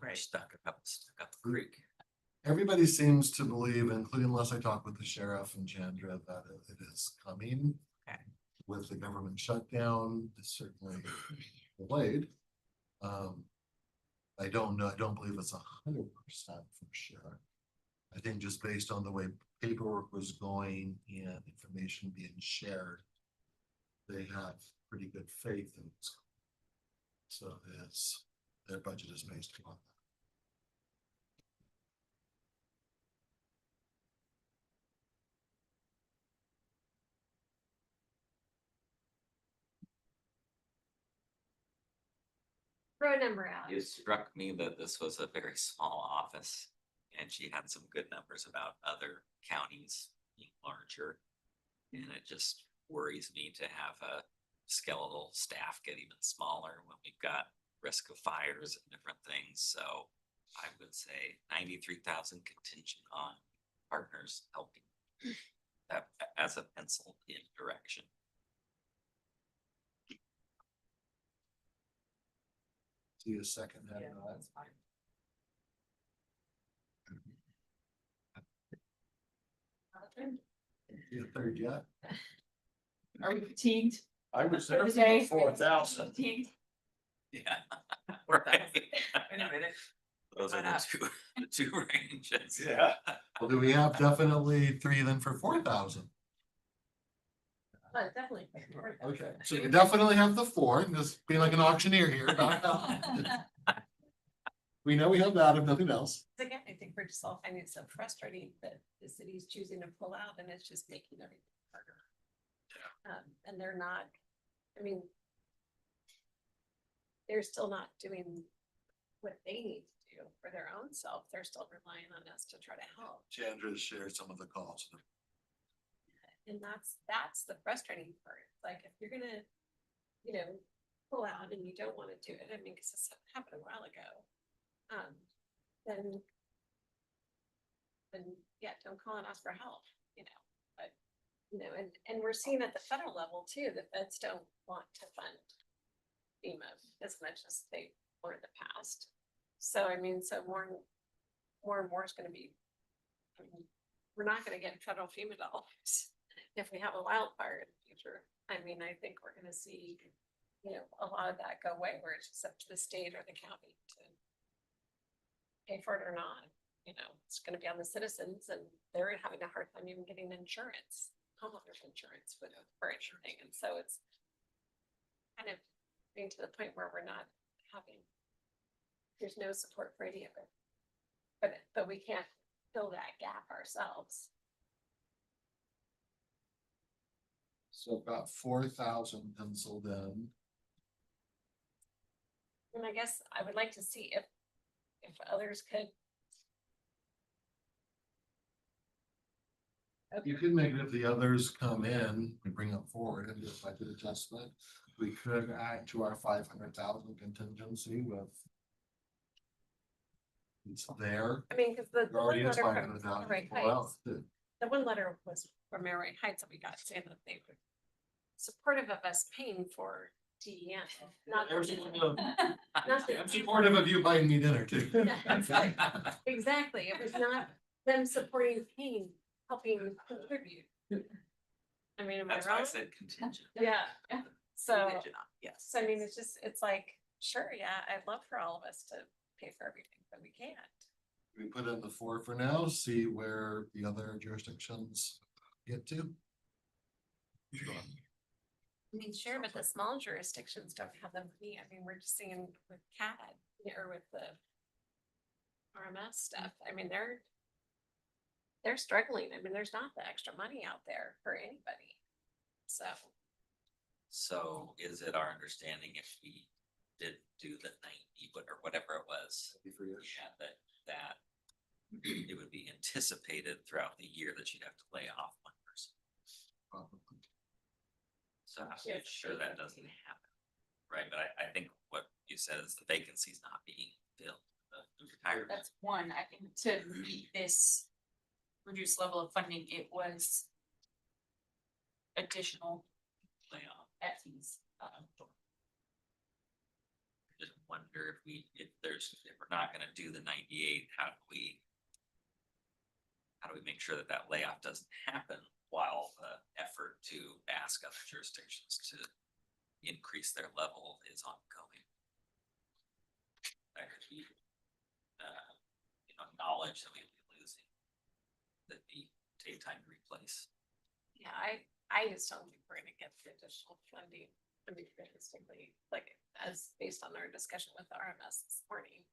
Right. Stuck up the creek. Everybody seems to believe, including unless I talk with the sheriff and Chandra, that it is coming. Okay. With the government shutdown, it's certainly delayed. I don't know, I don't believe it's 100% for sure. I think just based on the way paperwork was going and information being shared, they have pretty good faith in this. So it's, their budget is based on that. Throw a number out. It struck me that this was a very small office and she had some good numbers about other counties being larger. And it just worries me to have a skeletal staff get even smaller when we've got risk of fires and different things. So I would say 93,000 contingent on partners helping that as a pencil in direction. See a second. Yeah, that's fine. You third yet? Are we fatigued? I was For there the for day? 4,000. Fatigued? Yeah. Right. Wait a minute. Those are Why not? the two ranges. Yeah. Well, do we have definitely 3 then for 4,000? Definitely. Okay, so you definitely have the 4, and just being like an auctioneer here. Back up. We know we have that, if nothing else. Again, I think we're just all finding it so frustrating that the city's choosing to pull out and it's just making everything harder. And they're not, I mean, they're still not doing what they need to do for their own self. They're still relying on us to try to help. Chandra shared some of the calls. And that's the frustrating part. Like, if you're gonna, pull out and you don't wanna do it, I mean, cause this happened a while ago. Then yeah, don't call and ask for help, but, and we're seeing at the federal level too, the feds don't want to fund FEMA as much as they were in the past. So, I mean, so more and more is gonna be, I mean, we're not gonna get federal FEMA dollars if we have a wildfire in the future. I mean, I think we're gonna see, a lot of that go away where it's just up to the state or the county to pay for it or not. It's gonna be on the citizens and they're having a hard time even getting insurance, homeowners insurance for anything. And so it's kind of getting to the point where we're not having, there's no support for any of it. But we can't fill that gap ourselves. So about 4,000 penciled in. And I guess I would like to see if others could. You could make it if the others come in, we bring it forward and do a budget adjustment. We could add to our 500,000 contingency with. It's there. I mean, because the There already one is letter from 500,000. Mayorite Well, Heights, the one letter was from Mayorite Heights that we got saying that they were supportive of us paying for DEM, not. I'm supportive of you buying me dinner too. Exactly, it was not them supporting Kane, helping contribute. I mean, am I That's why I wrong? said contingent. Yeah, so, Contingent on- Yes. so I mean, it's just, it's like, sure, yeah, I'd love for all of us to pay for everything, but we can't. We put in the 4 for now, see where the other jurisdictions get to. I mean, sure, but the small jurisdictions don't have the money. I mean, we're just seeing with CAD or with the RMS stuff. I mean, they're struggling. I mean, there's not the extra money out there for anybody. So, So is it our understanding if we did do the 90, or whatever it was? Yeah, that it would be anticipated throughout the year that you'd have to lay off one person. So I'm Yes. sure that doesn't happen, right? But I think what you said is the vacancy's not being filled, the retirement. That's one, I think to meet this reduced level of funding, it was additional layoff. FTEs. Just wonder if we're not gonna do the 98, how do we make sure that that layoff doesn't happen while the effort to ask other jurisdictions to increase their level is ongoing? That could be, knowledge that we'd be losing, that be take time to replace. yeah, I just don't think we're gonna get the additional funding. I mean, realistically, like, as based on our discussion with the RMS this morning,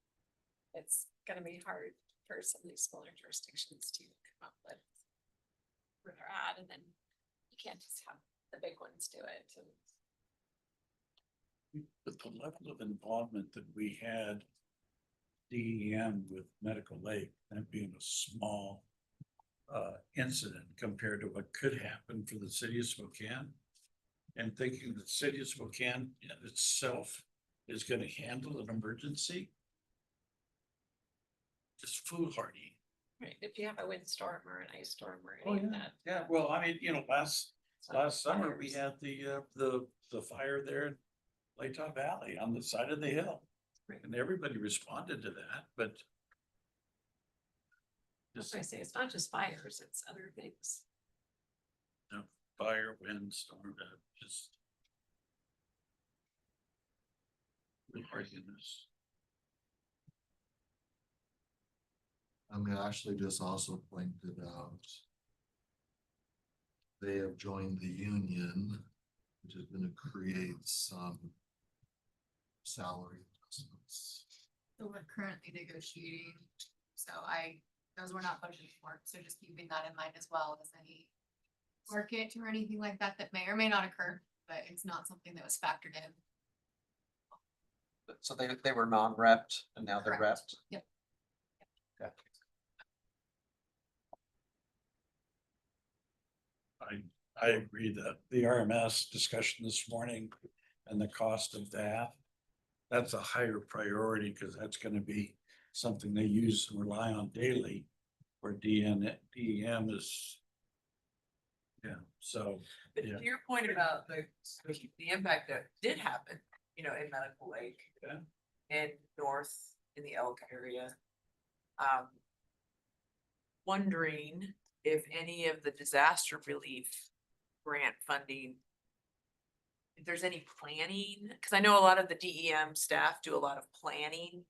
it's gonna be hard for some of these smaller jurisdictions to come up with where they're at, and then you can't just have the big ones do it. And But the level of involvement that we had DEM with Medical Lake, that being a small incident compared to what could happen for the city of Spokane. And thinking that city of Spokane in itself is gonna handle an emergency. Just foolhardy. right, if you have a windstorm or an ice storm or Oh, any of yeah. that. Yeah, well, I mean, last summer, we fires. had the fire there in Laytop Valley on the side of the hill. Right. And everybody responded to that, but. That's Just why I say it's not just fires, it's other things. fire, wind, storm, just. Hardiness. I mean, Ashley just also pointed out. They have joined the union, which is gonna create some. Salary adjustments. So we're currently negotiating, so those were not budgeted for, so just keeping that in mind as well as any market or anything like that that may or may not occur, but it's not something that was factored in. So they were non-repped and now they're Correct. repped? Yep. Okay. I agree that the RMS discussion this morning and the cost of that. That's a higher priority because that's gonna be something they use and rely on daily. Where DEM is. Yeah, so, But yeah. to your point about the impact that did happen, in Medical Lake. Yeah. And north in the Elk area. Wondering if any of the disaster relief grant funding. If there's any planning, cause I know a lot of the DEM staff do a lot of planning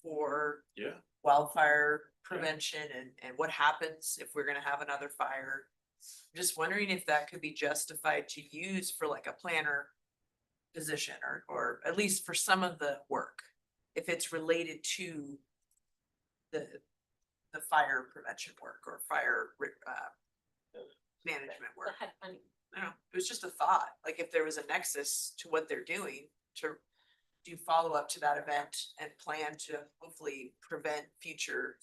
for Yeah. wildfire prevention and what happens if we're gonna have another fire. Just wondering if that could be justified to use for like a planner position or at least for some of the work. If it's related to the fire prevention work or fire management The work. HUD money. I don't know, it was just a thought, like if there was a nexus to what they're doing to do follow-up to that event and plan to hopefully prevent future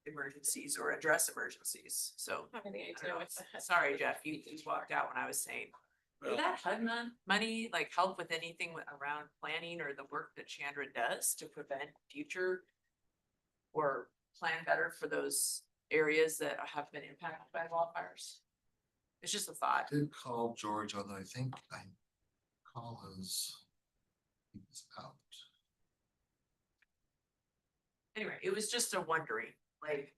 emergencies or address emergencies, so. I have any I idea don't know, what the HUD sorry, Jeff, you walked out when I was saying. Would that HUD money like help with anything around planning or the work that Chandra does to prevent future? Or plan better for those areas that have been impacted by wildfires? It's just a thought. I did call George on that. I think I call is out. Anyway, it was just a wondering, like.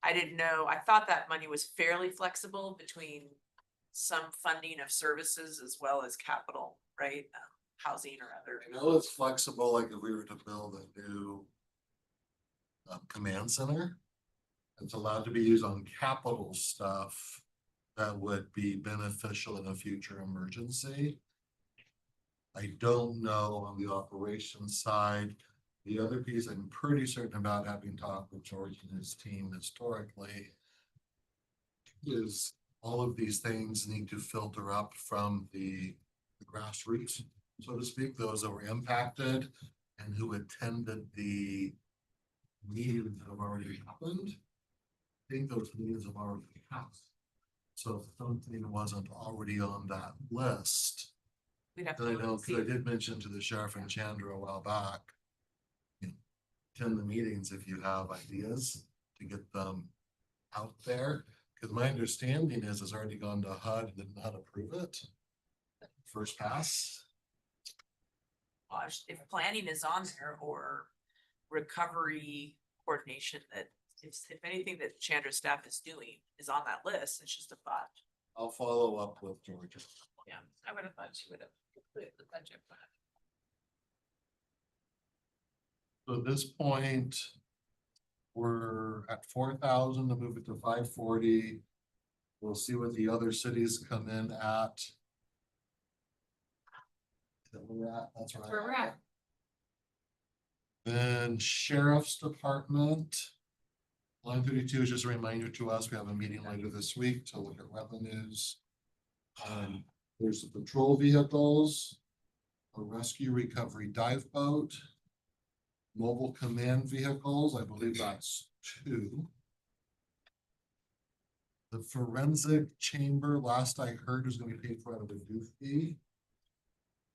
I didn't know, I thought that money was fairly flexible between some funding of services as well as capital, right? Housing or other. I know it's flexible, like if we were to build a new command center, it's allowed to be used on capital stuff that would be beneficial in a future emergency. I don't know on the operations side. The other piece I'm pretty certain about, having talked with George and his team historically, is all of these things need to filter up from the grassroots, so to speak, those that were impacted and who attended the meetings that have already happened. I think those meetings have already happened. So if something wasn't already on that list, We'd have and I to know, see. because I did mention to the sheriff and Chandra a while back, you know, attend the meetings if you have ideas to get them out there. Because my understanding is it's already gone to HUD, and HUD approve it. First pass. Gosh, if planning is on there or recovery coordination, that if anything that Chandra's staff is doing is on that list, it's just a thought. I'll follow up with Georgia. Yeah, I would have thought she would have included the budget, but. So at this point, we're at 4,000 to move it to 540. We'll see what the other cities come in at. Is that where we're at? That's right. Where we're at. Then Sheriff's Department. Line 32 is just a reminder to us, we have a meeting later this week to look at revenues. There's the patrol vehicles, a rescue recovery dive boat, mobile command vehicles, I believe that's 2. The forensic chamber, last I heard, is going to be paid for out of the due fee.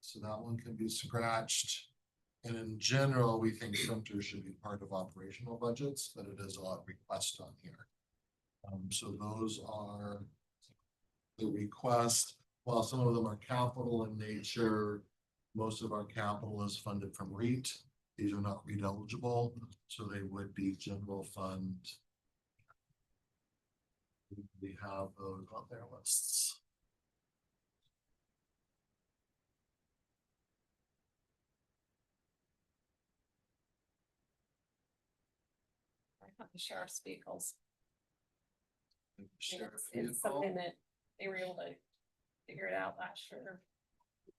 So that one can be scratched. And in general, we think centers should be part of operational budgets, but it is a request on here. So those are the request. While some of them are capital in nature, most of our capital is funded from REIT. These are not REIT eligible, so they would be general fund. We have those on their lists. I thought the sheriff's vehicles. Sheriff It's vehicle. something that they were able to figure it out last year.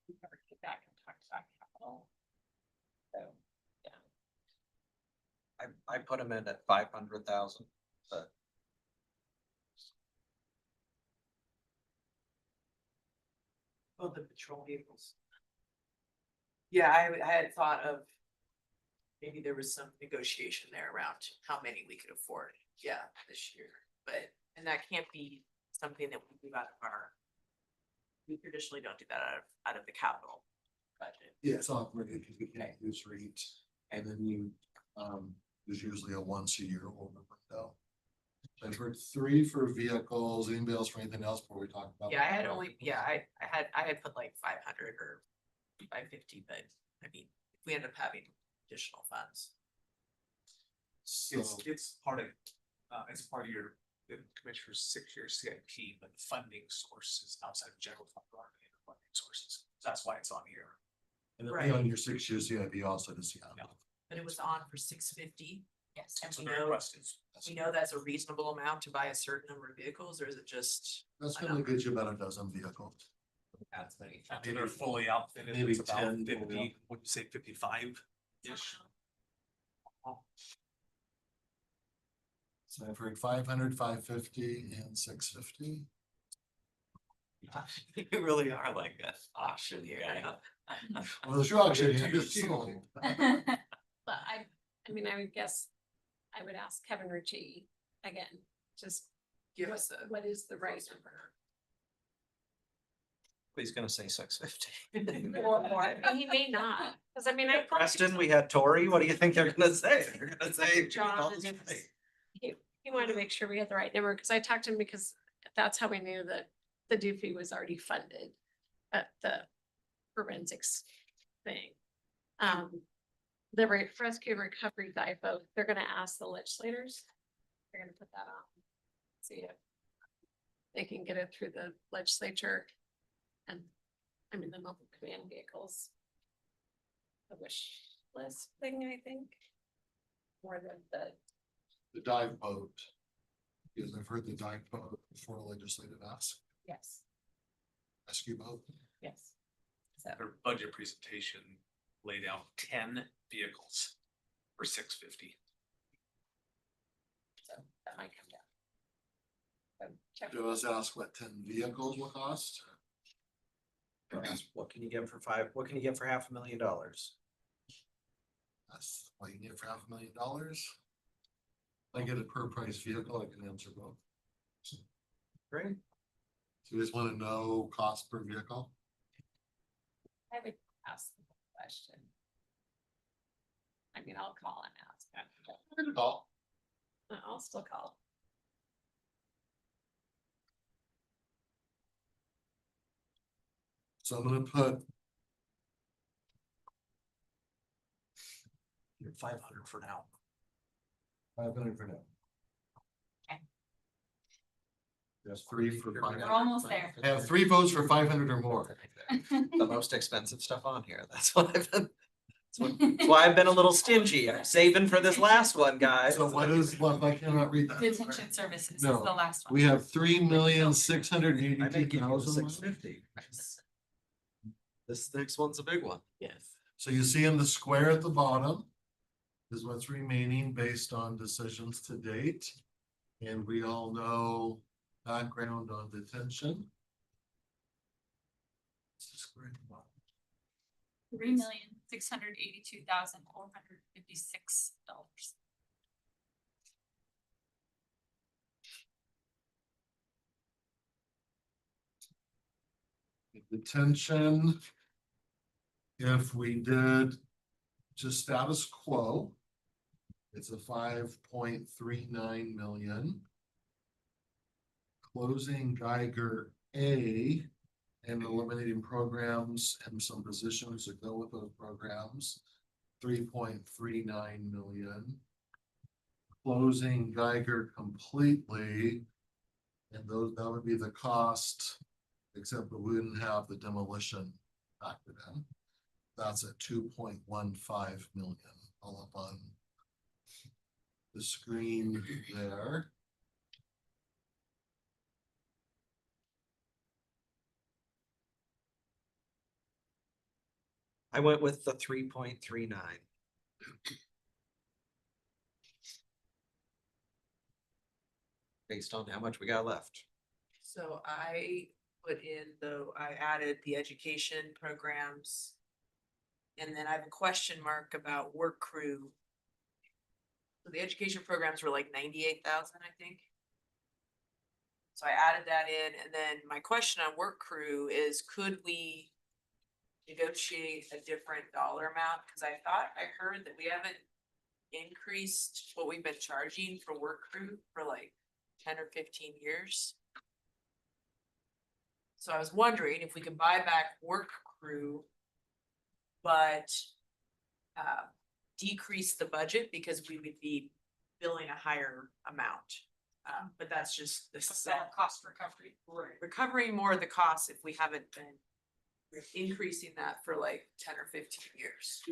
We never came back and talked about capital. So, yeah. I put them in at 500,000, but. Oh, the patrol vehicles. Yeah, I had thought of. Maybe there was some negotiation there around how many we could afford, yeah, this year, but, and that can't be something that we move out of our. We traditionally don't do that out of the capital budget. Yeah, it's operated because we can't use REIT, and then you, there's usually a once a year over window. So I've heard 3 for vehicles. Anybody else for anything else before we talk about? Yeah, I had only, yeah, I had put like 500 or 550, but I mean, if we end up having additional funds. So, It's part of your the commissioner's 6-year CIP, but the funding source is outside of general fund funding sources. That's why it's on here. and Right. then on your 6-year CIP also to see. But it was on for 650. Yes. And So we the know, request is. we know that's a reasonable amount to buy a certain number of vehicles, or is it just? That's a gonna number? get you about a dozen vehicles. That's many. After they're fully outfitted, maybe it's about 10 fully 50, would you say 55-ish? So I've heard 500, 550, and 650. You really are like an auction guy. Well, the show auction, Yeah, you two- just two. sold. But I mean, I would guess, I would ask Kevin Ritchie again, just Give us a. what is the right number? He's gonna say 650. Or he may not, because I mean, I. thought- Preston, we had Tori. What do you think they're gonna say? They're gonna say. John, he wanted to make sure we had the right number, because I talked to him because that's how we knew that the due fee was already funded. at the forensics thing. The rescue and recovery DIFO, they're gonna ask the legislators. They're gonna put that on. See if they can get it through the legislature. And I mean, the mobile command vehicles. The wish list thing, I think. More than the, dive boat. Because I've heard the dive boat before legislative ask, yes, rescue boat. yes. So, Their budget presentation laid out 10 vehicles for $650. so that might come down. So check. Do us ask what 10 vehicles will cost? What can you get for what can you get for $500,000? That's what you get for $500,000. I get a per price vehicle, I can answer both. Great. So you just want to know cost per vehicle? I would ask the question. I mean, I'll call and ask. Call. I'll still call. So I'm gonna put You're 500 for now. 500 for now. Okay. There's 3 for 500. We're almost there. I have 3 votes for 500 or more. The most expensive stuff on here. That's what I've been. That's why I've been a little stingy. I'm saving for this last one, guys. So what is, what, I cannot read that. Detention services is the No, last one. we have 3,682,000. I may give you the 650. This next one's a big one. Yes. So you see in the square at the bottom is what's remaining based on decisions to date. And we all know background on detention. It's the square at the bottom. $3,682,456. Detention. If we did just status quo, it's a 5.39 million. Closing Geiger A and eliminating programs and some positions that go with those programs, 3.39 million. Closing Geiger completely, and that would be the cost, except that we wouldn't have the demolition factored in. That's at 2.15 million, all up on the screen there. I went with the 3.39. Based on how much we got left. So I put in, though, I added the education programs. And then I have a question mark about work crew. So the education programs were like 98,000, I think. So I added that in, and then my question on work crew is, could we negotiate a different dollar amount? Cause I thought I heard that we haven't increased what we've been charging for work crew for like 10 or 15 years. So I was wondering if we could buy back work crew, but decrease the budget because we would be billing a higher amount. But that's just the Cost recovery. recovering more of the costs if we haven't been increasing that for like 10 or 15 years.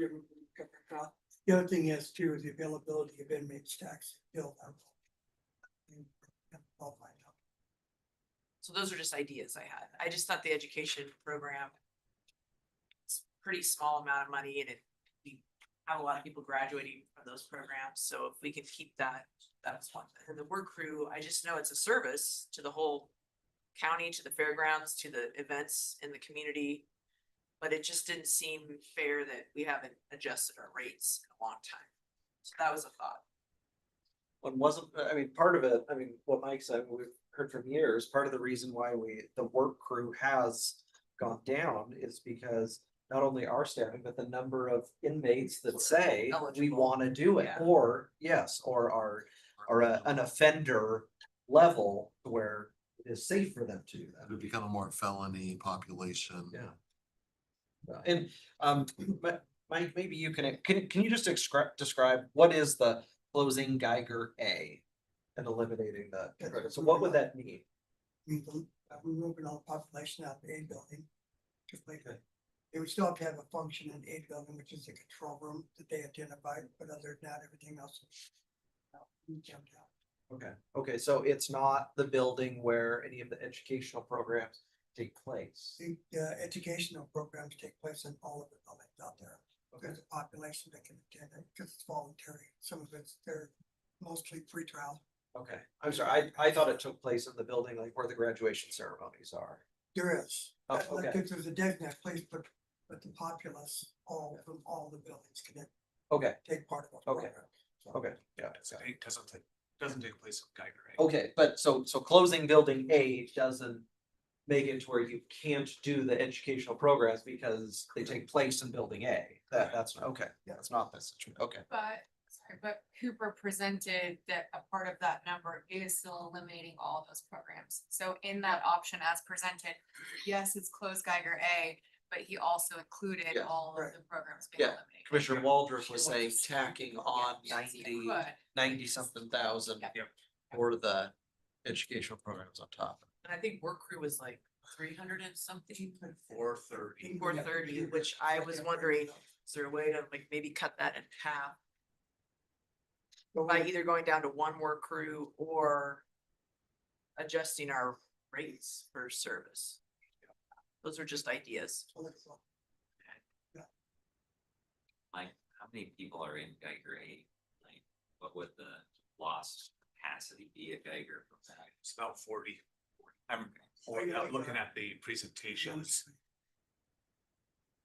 The other thing is too, is the availability of inmates tax bill. So those are just ideas I had. I just thought the education program, it's a pretty small amount of money, and we have a lot of people graduating from those programs. So if we can keep that, that's one. And the work crew, I just know it's a service to the whole county, to the fairgrounds, to the events in the community. But it just didn't seem fair that we haven't adjusted our rates in a long time. So that was a thought. One wasn't, I mean, part of it, I mean, what Mike said, we've heard from years, part of the reason why the work crew has gone down is because not only our staffing, but the number of inmates that say we Eligible. want to do it, Yeah. or yes, or are an offender level where it is safe for them to do It that. would become a more felony population. Yeah. And, Mike, maybe you can you just describe what is the closing Geiger A? And eliminating the, so what would that mean? We're moving all the population out of the A building. Just like that. They would still have to have a function in A building, which is the control room that they identified, but other than that, everything else. Jumped out. Okay, so it's not the building where any of the educational programs take place. The educational programs take place in all of the buildings out there. There's a population that can attend it because it's voluntary. Some of it's, they're mostly pre-trial. Okay, I'm sorry, I thought it took place in the building like where the graduation ceremonies are. There is. Oh, Like, okay. there's a designated place, but the populace, all from all the buildings can Okay, take part of it. Okay. okay, yeah. So it doesn't take place in Geiger. Okay, but so closing building A doesn't make it to where you can't do the educational programs because they take place in building A. That's, okay, yeah, it's not this situation, okay. But Cooper presented that a part of that number is still eliminating all of those programs. So in that option as presented, yes, it's closed Geiger A, but he also included Yeah, all of right. the programs being Yeah, eliminated. Commissioner Waldron was saying tacking on Yes, you 90 could. 90 something thousand Yep. for the educational programs on top. And I think work crew was like 300 and something. 430. 430, which I was wondering, is there a way to like maybe cut that in half? By either going down to one work crew or adjusting our rates for service. Those are just ideas. Mike, how many people are in Geiger A? Like, what would the lost capacity be at Geiger from that? It's about 40. I'm looking at the presentations.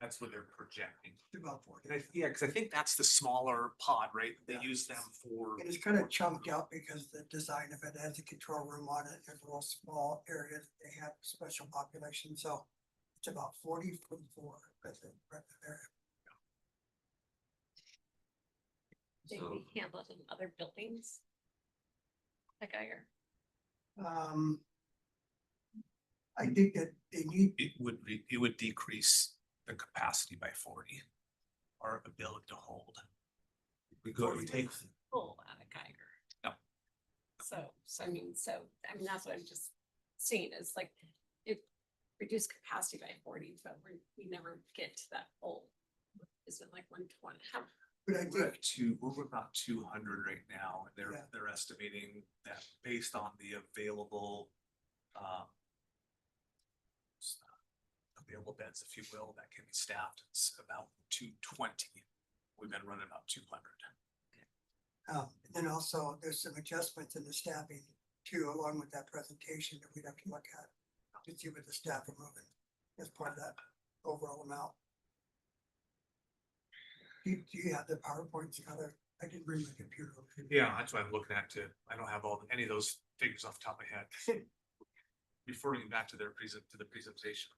That's what they're projecting. About 40. Yeah, because I think that's the smaller pod, right? They use them for. It is kind of chunked out because the design of it has a control room on it. There's a little small area that they have special population, so it's about 44 that's the area. They So- handle it in other buildings. Like Geiger. I think that they need, It would decrease the capacity by 40. Our ability to hold. We take. Full out of Geiger. No. So I mean, that's what I'm just seeing is like, it reduced capacity by 40, but we never get to that full. Is it like 120? but I We're think, at we're about 200 right now, and Yeah. they're estimating that based on the available available beds, if you will, that can be staffed, it's about 220. We've been running about 200. and then also there's some adjustments in the staffing too, along with that presentation that we'd have to look at. To see what the staff are moving as part of that overall amount. Do you have the PowerPoint together? I didn't bring my computer. over here. Yeah, that's what I'm looking at too. I don't have any of those figures off the top of my head. Referring back to the presentation.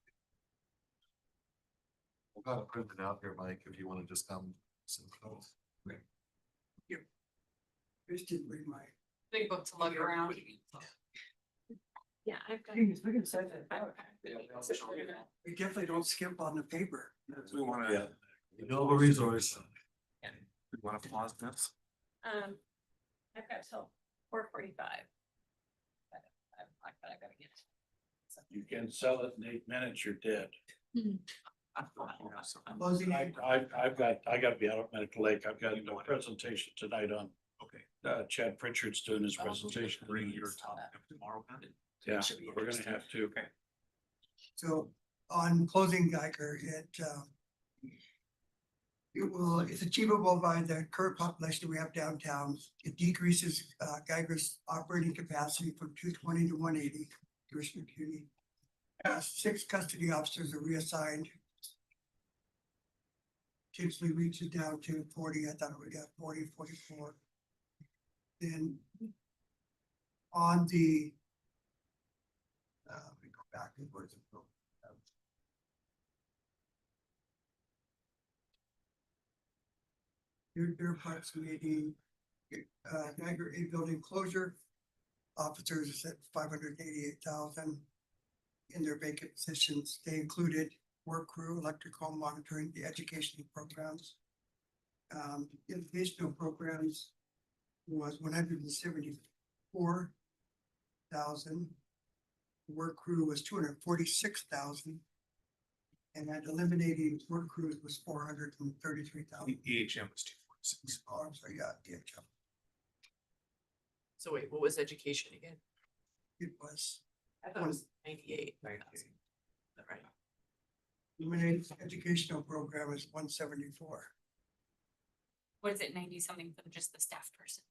We've got it printed out here, Mike, if you want to just come. I just didn't bring my. Big book to lug around. Yeah, I've got. We can say that. Okay. We definitely don't skimp on the paper. We want to. Renewable resource. We want to pause this. I've got till 4:45. I gotta get. You can sell it in 8 minutes, you're dead. Closing. I gotta be out at Medical Lake. I've got a presentation tonight on, Chad Pritchard's doing his presentation. Bring your topic up tomorrow. Yeah, we're gonna have to. Okay. So on closing Geiger, it's achievable by the current population we have downtown. It decreases Geiger's operating capacity from 220 to 180. Commissioner Cuny. 6 custody officers are reassigned. Typically reaches down to 40. I thought we got 40, 44. Then on the let me go back and where's it go? They're approximating Geiger A building closure. officers is at 588,000. In their vacant positions, they included work crew, electrical monitoring, the educational programs. Educational programs was 174,000. Work crew was 246,000. And that eliminating work crews was 433,000. EHM was 246. Oh, I'm sorry, yeah, DHM. So wait, what was education again? It was I thought it was 98. 98. Is that right? eliminated educational program is 174. What is it, 90 something for just the staff person?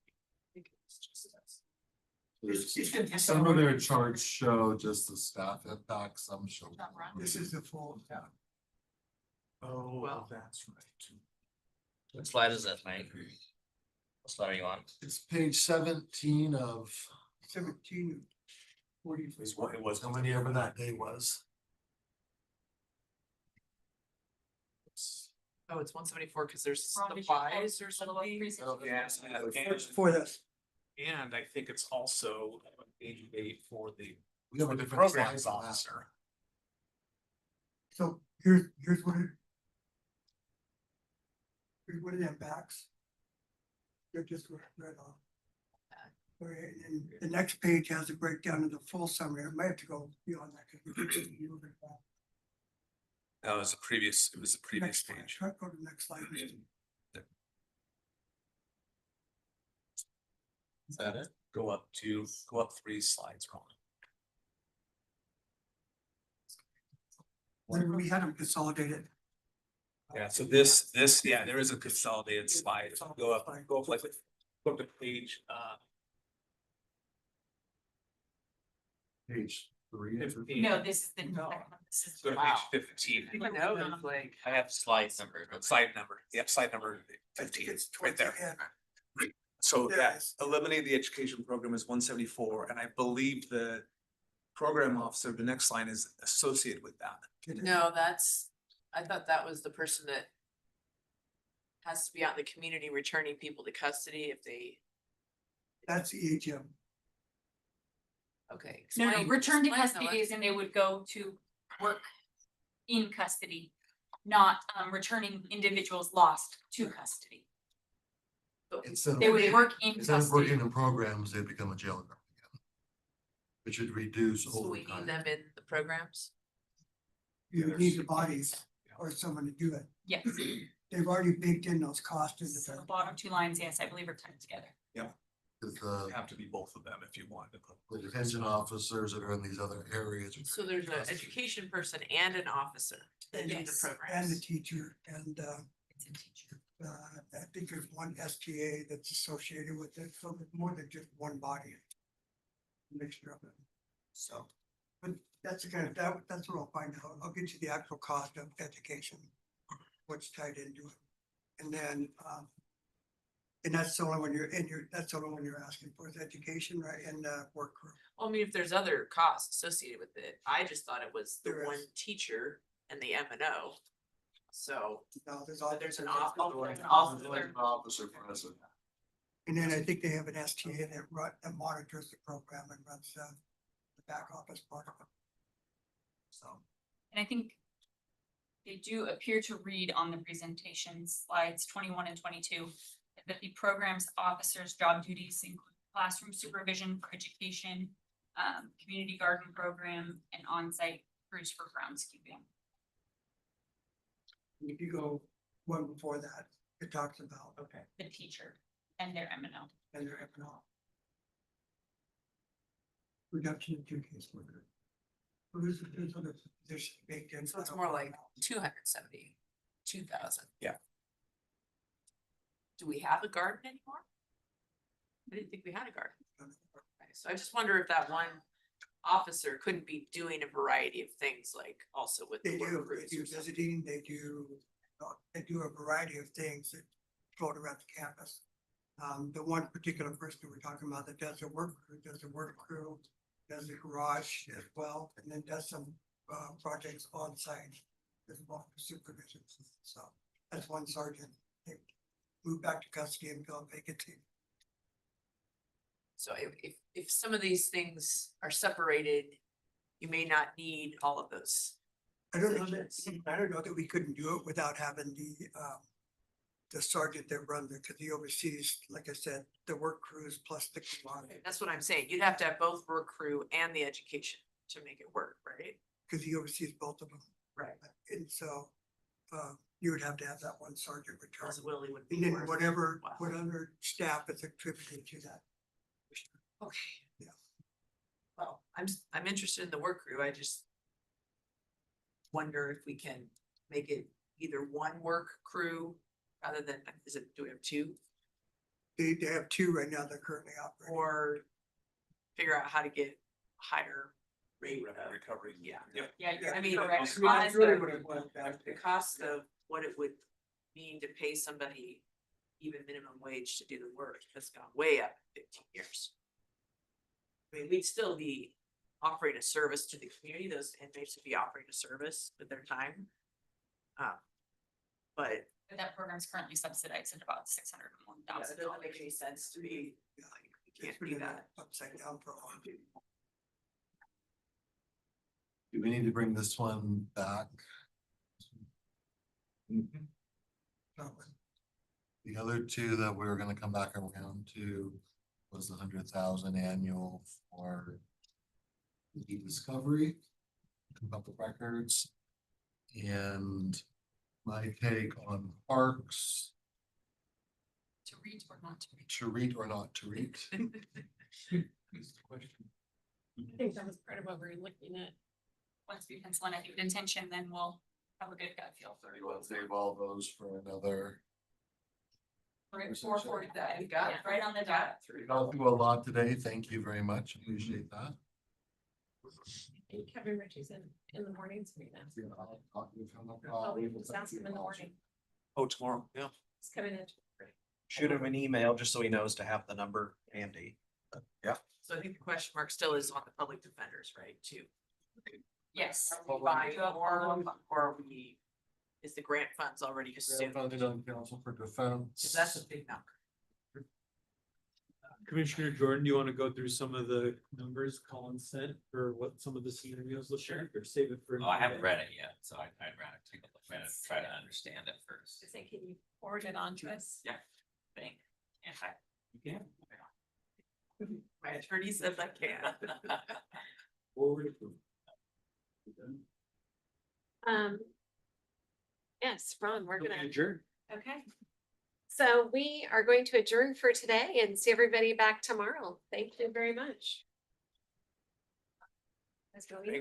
Some of their charts show just the staff impact, some show. This is the full. Oh, Well. that's right. What slide is that, Mike? What slide are you on? It's page 17 of 1740. Is what it was. how many ever that day was. Oh, it's 174 because there's Ron, did you supplies have or a little something. presentation? Yes, For this, and I think it's also a date for the We have a different programs slide for that. officer. so here's what it. Here's what it impacts. They're just read off. Okay, and the next page has a breakdown of the full summary. I might have to go beyond that. 'Cause we did it a little bit back. That was a previous, it was the previous Next slide. page. Try to go to the next slide. Is that it? Go up 3 slides, Ron. When we had them consolidated. Yeah, so this, yeah, there is a consolidated slide. Go up like, go up to page, Page 3. 15. No, this is the, this is. Go to Wow. page 15. Even though it's like. I have slide number. Slide number, yep, slide number 15, It's right towards the there. end. So There that it is. eliminate the education program is 174, and I believe the program officer, the next line is associated with that. No, I thought that was the person that has to be out in the community returning people to custody if they, That's EHM. okay. No, no, explain- return to explain custody that. is and they would go to work in custody, not returning individuals lost to custody. Instead They would work in instead of custody. working in programs, they become a jail guard again. Which would reduce So we need overtime. them in the programs? You need the bodies or someone to do it. Yes, They've already baked in those costs into so the the. bottom two lines, yes, I believe are tied together. Because You have to be both of them if you want to. the detention officers that are in these other areas. are So there's an education person and an officer that do the Yes. And the programs. teacher and It's a teacher. I think there's one STA that's associated with it, so there's more than just one body. Mixture of it. So, but that's the kind of, that's what I'll find out. I'll get you the actual cost of education. What's tied into it. And then, and that's the only one that's the only one you're asking for is education, right? And work crew. Well, I mean, if there's other costs associated with it, I just thought it was the There one is. teacher and the M and O. So No, there's there's an Officer present. And then I think they have an STA that monitors the program and runs the back office part of it. So. And I think they do appear to read on the presentation slides 21 and 22 that the program's officers' job duties include classroom supervision for education, community garden program, and on-site crews for groundskeeping. If you go one before that, it talks about. Okay. The teacher and their M&O. And their economic. Reduction of two case workers. There's other positions baked in. So it's more like 272,000. Yeah. Do we have a garden anymore? I didn't think we had a garden. Okay, so I just wonder if that one officer couldn't be doing a variety of things, like also with the They work do, crews or something. visiting, they do a variety of things that float around the campus. The one particular person we're talking about that does the work crew, does the garage as well, and then does some projects on site as well for supervision. So that's one sergeant. They moved back to custody and filled vacancy. So if some of these things are separated, you may not need all of those. I don't know that we couldn't do it without having the sergeant that runs it, because he oversees, like I said, the work crews plus the commodity, That's what I'm saying. You'd have to have both work crew and the education to make it work, right? because he oversees both of them. Right. And so, you would have to have that one sergeant return. Because Willie would And be. then worth- whatever, Wow. whatever staff is attributed to that. Okay. Yeah. Well, I'm interested in the work crew. I just wonder if we can make it either one work crew rather than, do we have two? They have two right now, they're currently operating. Or figure out how to get higher rate of Recovery. Yeah. Yep. Yeah, I mean, correct. the cost That's really of- what it boils down to. the cost of what it would mean to pay somebody even minimum wage to do the work has gone way up in 15 years. I mean, we'd still be offering a service to the community, those inmates would be offering a service with their time. But But that program's currently subsidized at about $601,000. it doesn't make any sense to me, like, you It's can't been do that. upside down for a long time. Do we need to bring this one back? The other two that we were gonna come back around to was the 100,000 annual for e-discovery, public records, and my take on parks, To read or not to read. to read or not to read. I think that was part of what we're looking at. Once we pencil in a new detention, then we'll have a good gut feel for it. We'll save all those for another. Right, 440, you got it right on the dot. We've gone through a lot today. Thank you very much. Appreciate that. And Kevin Ritchie's in the mornings for you now. Oh, I'll we just ask him in the morning. Oh, tomorrow, yeah. He's coming in. Shoot him an email just so he knows to have the number handy. Yeah. So I think the question mark still is on the public defenders, right, too? Yes. Are we buying more, or are we, is the grant funds already assumed? Funded on Council for Defense. 'Cause that's a big number. Commissioner Jordan, do you want to go through some of the numbers Colin sent for what some of the scenarios look like, or save it for? Oh, I haven't read it yet, so I'd rather take a look at it, try to understand it first. Just think, can you forward it on to us? Yeah. Thank. In fact, you can. My attorney says I can. Forward. Yes, Ron, we're gonna. Adjourn. Okay. So we are going to adjourn for today and see everybody back tomorrow. Thank you very much. Let's go eat.